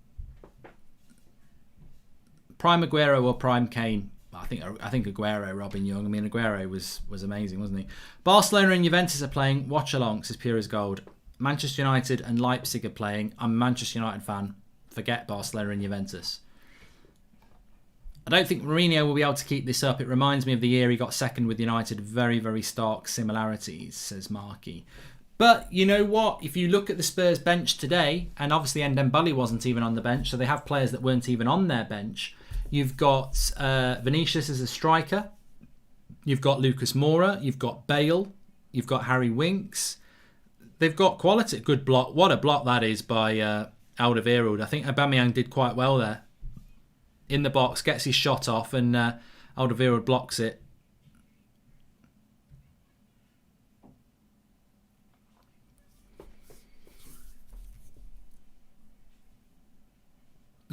Aguero or prime Kane? I think Aguero, Robin Young. I mean, Aguero was amazing, wasn't he? Barcelona and Juventus are playing. Watch along, says Pure as Gold. Manchester United and Leipzig are playing. I'm a Manchester United fan. Forget Barcelona and Juventus. I don't think Mourinho will be able to keep this up. It reminds me of the year he got second with United. Very, very stark similarities, says Marky. But you know what? If you look at the Spurs bench today, and obviously Ndembele wasn't even on the bench, so they have players that weren't even on their bench. You've got Vinicius as a striker. You've got Lucas Moura. You've got Bale. You've got Harry Winks. They've got quality. Good block. What a block that is by Alderweireld. I think Aubameyang did quite well there. In the box, gets his shot off, and Alderweireld blocks it.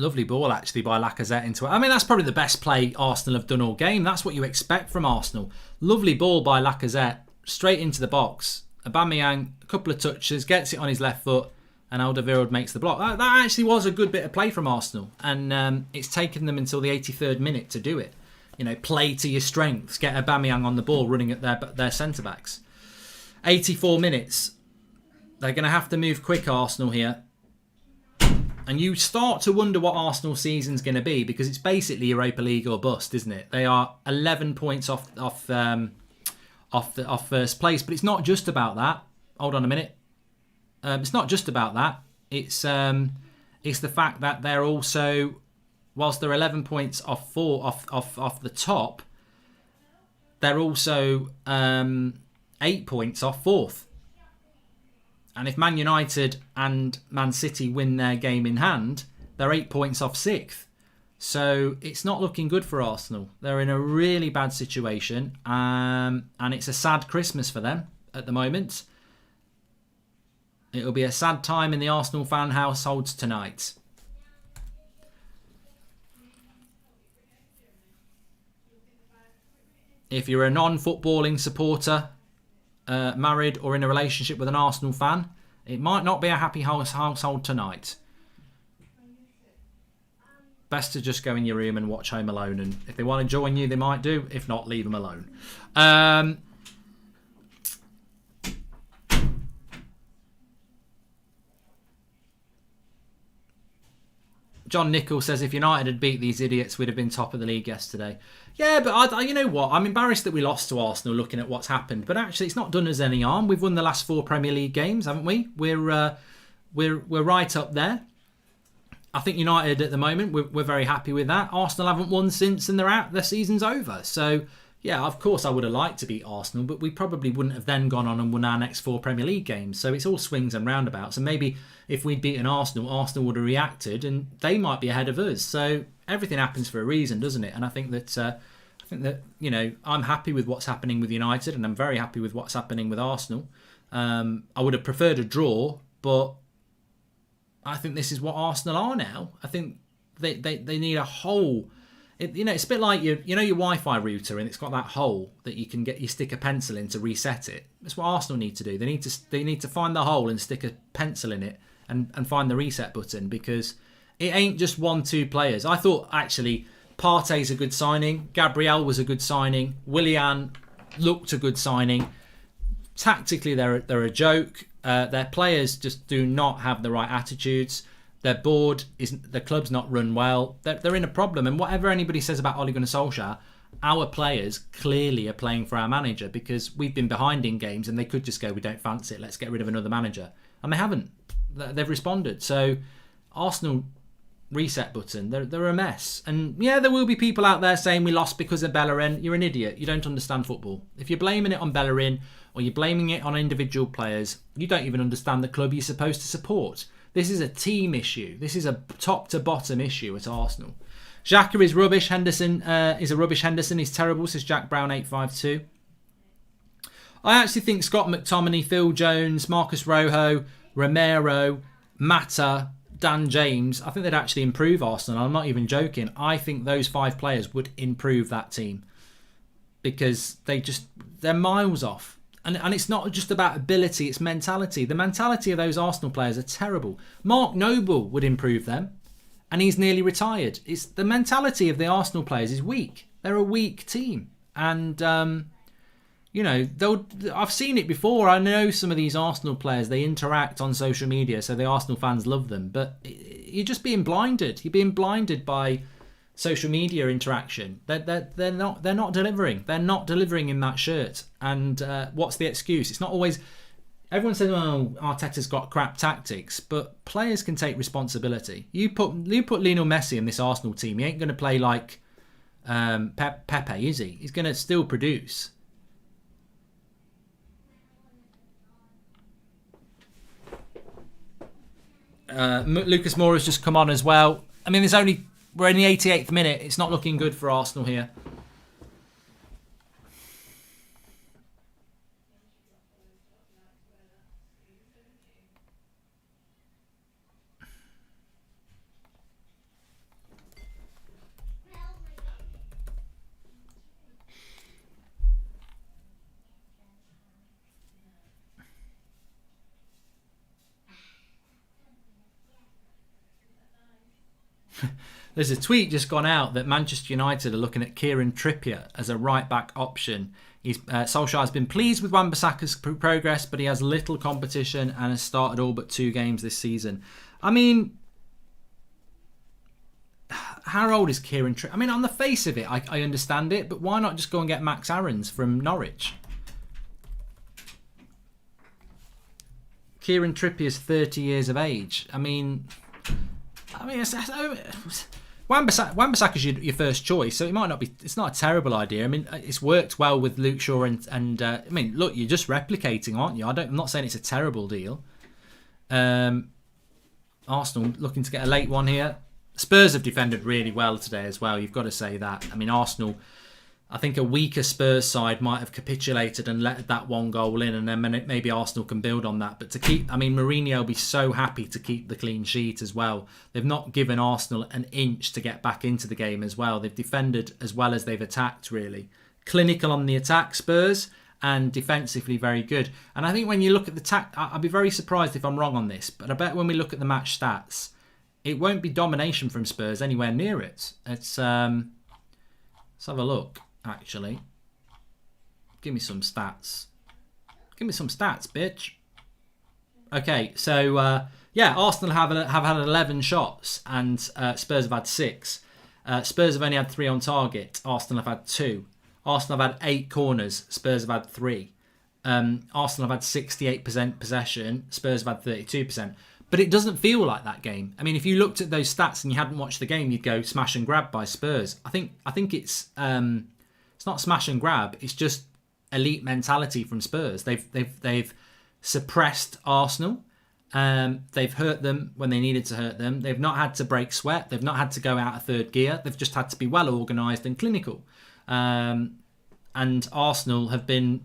Lovely ball, actually, by Lacazette into it. I mean, that's probably the best play Arsenal have done all game. That's what you expect from Arsenal. Lovely ball by Lacazette, straight into the box. Aubameyang, a couple of touches, gets it on his left foot, and Alderweireld makes the block. That actually was a good bit of play from Arsenal, and it's taken them until the 83rd minute to do it. You know, play to your strengths. Get Aubameyang on the ball, running at their centre-backs. 84 minutes. They're going to have to move quick, Arsenal, here. And you start to wonder what Arsenal's season's going to be, because it's basically Europa League or bust, isn't it? They are 11 points off first place, but it's not just about that. Hold on a minute. It's not just about that. It's the fact that they're also, whilst they're 11 points off the top, they're also 8 points off fourth. And if Man United and Man City win their game in hand, they're 8 points off sixth. So it's not looking good for Arsenal. They're in a really bad situation, and it's a sad Christmas for them at the moment. It'll be a sad time in the Arsenal fan households tonight. If you're a non-footballing supporter, married or in a relationship with an Arsenal fan, it might not be a happy household tonight. Best to just go in your room and watch Home Alone, and if they want to join you, they might do. If not, leave them alone. John Nicholl says, if United had beat these idiots, we'd have been top of the league yesterday. Yeah, but you know what? I'm embarrassed that we lost to Arsenal looking at what's happened. But actually, it's not done us any harm. We've won the last 4 Premier League games, haven't we? We're right up there. I think United at the moment, we're very happy with that. Arsenal haven't won since, and they're out. Their season's over. So, yeah, of course, I would have liked to beat Arsenal, but we probably wouldn't have then gone on and won our next 4 Premier League games. So it's all swings and roundabouts. And maybe if we'd beaten Arsenal, Arsenal would have reacted, and they might be ahead of us. So everything happens for a reason, doesn't it? And I think that you know, I'm happy with what's happening with United, and I'm very happy with what's happening with Arsenal. I would have preferred a draw, but I think this is what Arsenal are now. I think they need a hole. It's a bit like your Wi-Fi router, and it's got that hole that you stick a pencil in to reset it. That's what Arsenal need to do. They need to find the hole and stick a pencil in it and find the reset button, because it ain't just 1-2 players. I thought actually Partey's a good signing. Gabriel was a good signing. Willian looked a good signing. Tactically, they're a joke. Their players just do not have the right attitudes. Their board isn't. The club's not run well. They're in a problem. And whatever anybody says about Ole Gunnar Solskjaer, our players clearly are playing for our manager, because we've been behind in games and they could just go, we don't fancy it, let's get rid of another manager. And they haven't. They've responded. So Arsenal reset button, they're a mess. And yeah, there will be people out there saying we lost because of Bellerin. You're an idiot. You don't understand football. If you're blaming it on Bellerin or you're blaming it on individual players, you don't even understand the club you're supposed to support. This is a team issue. This is a top to bottom issue at Arsenal. Xhaka is rubbish. Henderson is a rubbish Henderson. He's terrible, says Jack Brown 852. I actually think Scott McTominay, Phil Jones, Marcus Rojo, Romero, Mata, Dan James, I think they'd actually improve Arsenal. I'm not even joking. I think those 5 players would improve that team, because they're miles off. And it's not just about ability, it's mentality. The mentality of those Arsenal players are terrible. Mark Noble would improve them, and he's nearly retired. It's the mentality of the Arsenal players is weak. They're a weak team. And, I've seen it before. I know some of these Arsenal players, they interact on social media, so the Arsenal fans love them. But you're just being blinded. You're being blinded by social media interaction. They're not delivering. They're not delivering in that shirt. And what's the excuse? It's not always. Everyone says, "Oh, Arteta's got crap tactics," but players can take responsibility. You put Lionel Messi in this Arsenal team. He ain't going to play like Pepe, is he? He's going to still produce. Lucas Moura's just come on as well. I mean, we're in the 88th minute. It's not looking good for Arsenal here. There's a tweet just gone out that Manchester United are looking at Kieran Trippier as a right-back option. Solskjaer has been pleased with Wan-Bissaka's progress, but he has little competition and has started all but 2 games this season. I mean, how old is Kieran Trippier? I mean, on the face of it, I understand it, but why not just go and get Max Aarons from Norwich? Kieran Trippier's 30 years of age. I mean, Wan-Bissaka's your first choice, so it might not be. It's not a terrible idea. I mean, it's worked well with Luke Shaw and I mean, look, you're just replicating, aren't you? I'm not saying it's a terrible deal. Arsenal looking to get a late one here. Spurs have defended really well today as well. You've got to say that. I mean, Arsenal, I think a weaker Spurs side might have capitulated and let that one goal in, and then maybe Arsenal can build on that. But to keep, I mean, Mourinho will be so happy to keep the clean sheet as well. They've not given Arsenal an inch to get back into the game as well. They've defended as well as they've attacked, really. Clinical on the attack, Spurs, and defensively very good. And I think when you look at the I'd be very surprised if I'm wrong on this, but I bet when we look at the match stats, it won't be domination from Spurs anywhere near it. Let's have a look, actually. Give me some stats. Give me some stats, bitch. Okay, so yeah, Arsenal have had 11 shots and Spurs have had 6. Spurs have only had 3 on target. Arsenal have had 2. Arsenal have had 8 corners. Spurs have had 3. Arsenal have had 68% possession. Spurs have had 32%. But it doesn't feel like that game. I mean, if you looked at those stats and you hadn't watched the game, you'd go smash and grab by Spurs. I think it's not smash and grab. It's just elite mentality from Spurs. They've suppressed Arsenal. They've hurt them when they needed to hurt them. They've not had to break sweat. They've not had to go out of third gear. They've just had to be well organised and clinical. And Arsenal have been,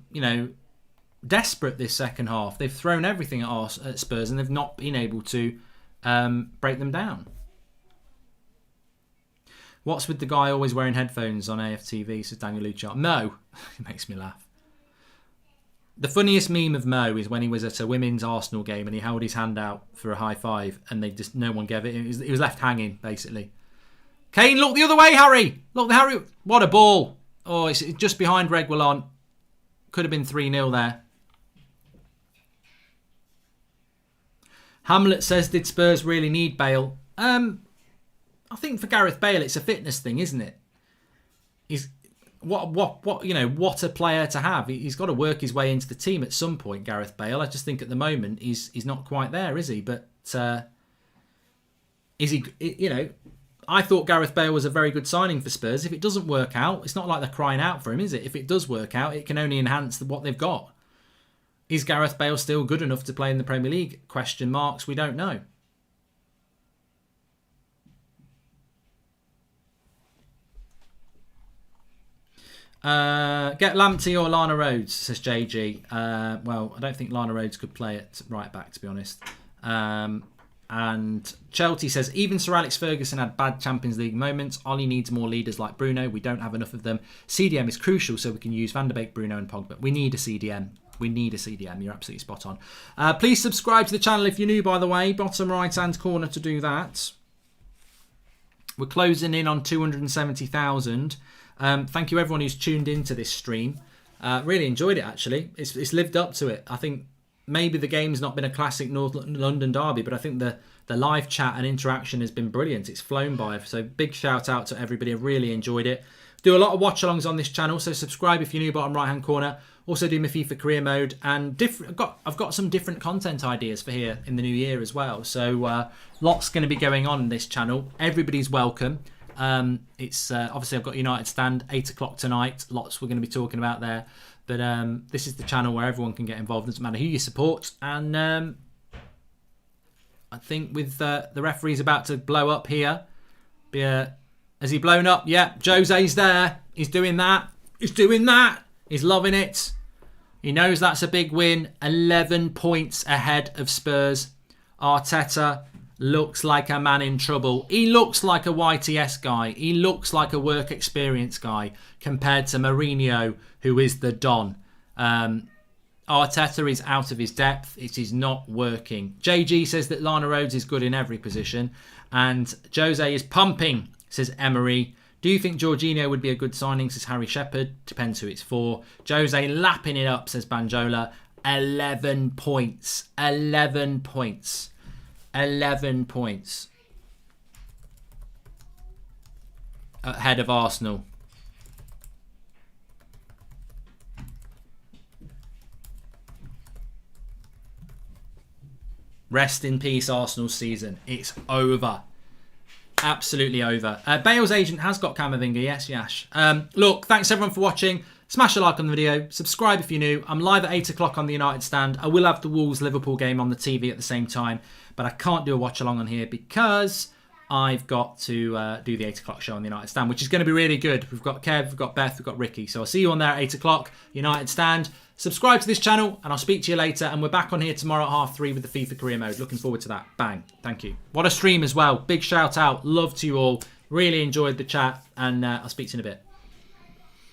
desperate this second half. They've thrown everything at Spurs and they've not been able to break them down. What's with the guy always wearing headphones on AFTV, says Daniel Luchard? Mo. It makes me laugh. The funniest meme of Mo is when he was at a women's Arsenal game and he held his hand out for a high five and no one gave it. He was left hanging, basically. Kane, look the other way, Harry. Look, Harry. What a ball. Oh, it's just behind Reguilon. Could have been 3-0 there. Hamlet says, did Spurs really need Bale? I think for Gareth Bale, it's a fitness thing, isn't it? He's what a player to have. He's got to work his way into the team at some point, Gareth Bale. I just think at the moment he's not quite there, is he? But is he? I thought Gareth Bale was a very good signing for Spurs. If it doesn't work out, it's not like they're crying out for him, is it? If it does work out, it can only enhance what they've got. Is Gareth Bale still good enough to play in the Premier League? Question marks. We don't know. Get Lamptey or Lana Rhodes, says JG. Well, I don't think Lana Rhodes could play at right back, to be honest. And Chelsea says, even Sir Alex Ferguson had bad Champions League moments. Ollie needs more leaders like Bruno. We don't have enough of them. CDM is crucial so we can use Van der Beek, Bruno and Pogba. We need a CDM. We need a CDM. You're absolutely spot on. Please subscribe to the channel if you're new, by the way. Bottom right-hand corner to do that. We're closing in on 270,000. Thank you everyone who's tuned into this stream. Really enjoyed it, actually. It's lived up to it. I think maybe the game's not been a classic North London derby, but I think the live chat and interaction has been brilliant. It's flown by. So big shout out to everybody. I've really enjoyed it. Do a lot of watch-alongs on this channel, so subscribe if you're new, bottom right-hand corner. Also do my FIFA career mode, and I've got some different content ideas for here in the new year as well. So lots going to be going on this channel. Everybody's welcome. It's obviously I've got United Stand 8 o'clock tonight. Lots we're going to be talking about there. But this is the channel where everyone can get involved. Doesn't matter who you support. And I think with the referee's about to blow up here. Has he blown up? Yeah, Jose's there. He's doing that. He's doing that. He's loving it. He knows that's a big win. 11 points ahead of Spurs. Arteta looks like a man in trouble. He looks like a YTS guy. He looks like a work experience guy compared to Mourinho, who is the Don. Arteta is out of his depth. It is not working. JG says that Lana Rhodes is good in every position. And Jose is pumping, says Emery. Do you think Jorginho would be a good signing, says Harry Shepherd? Depends who it's for. Jose lapping it up, says Banjola. 11 points. 11 points. 11 points. ahead of Arsenal. Rest in peace, Arsenal season. It's over. Absolutely over. Bale's agent has got Camavinga. Yes, Yash. Look, thanks everyone for watching. Smash a like on the video. Subscribe if you're new. I'm live at 8 o'clock on the United Stand. I will have the Wolves-Liverpool game on the TV at the same time. But I can't do a watch along on here because I've got to do the 8 o'clock show on the United Stand, which is going to be really good. We've got Kev, we've got Beth, we've got Ricky. So I'll see you on there at 8 o'clock, United Stand. Subscribe to this channel and I'll speak to you later. And we're back on here tomorrow at 3:30 with the FIFA career mode. Looking forward to that. Bang. Thank you. What a stream as well. Big shout out. Love to you all. Really enjoyed the chat and I'll speak to you in a bit.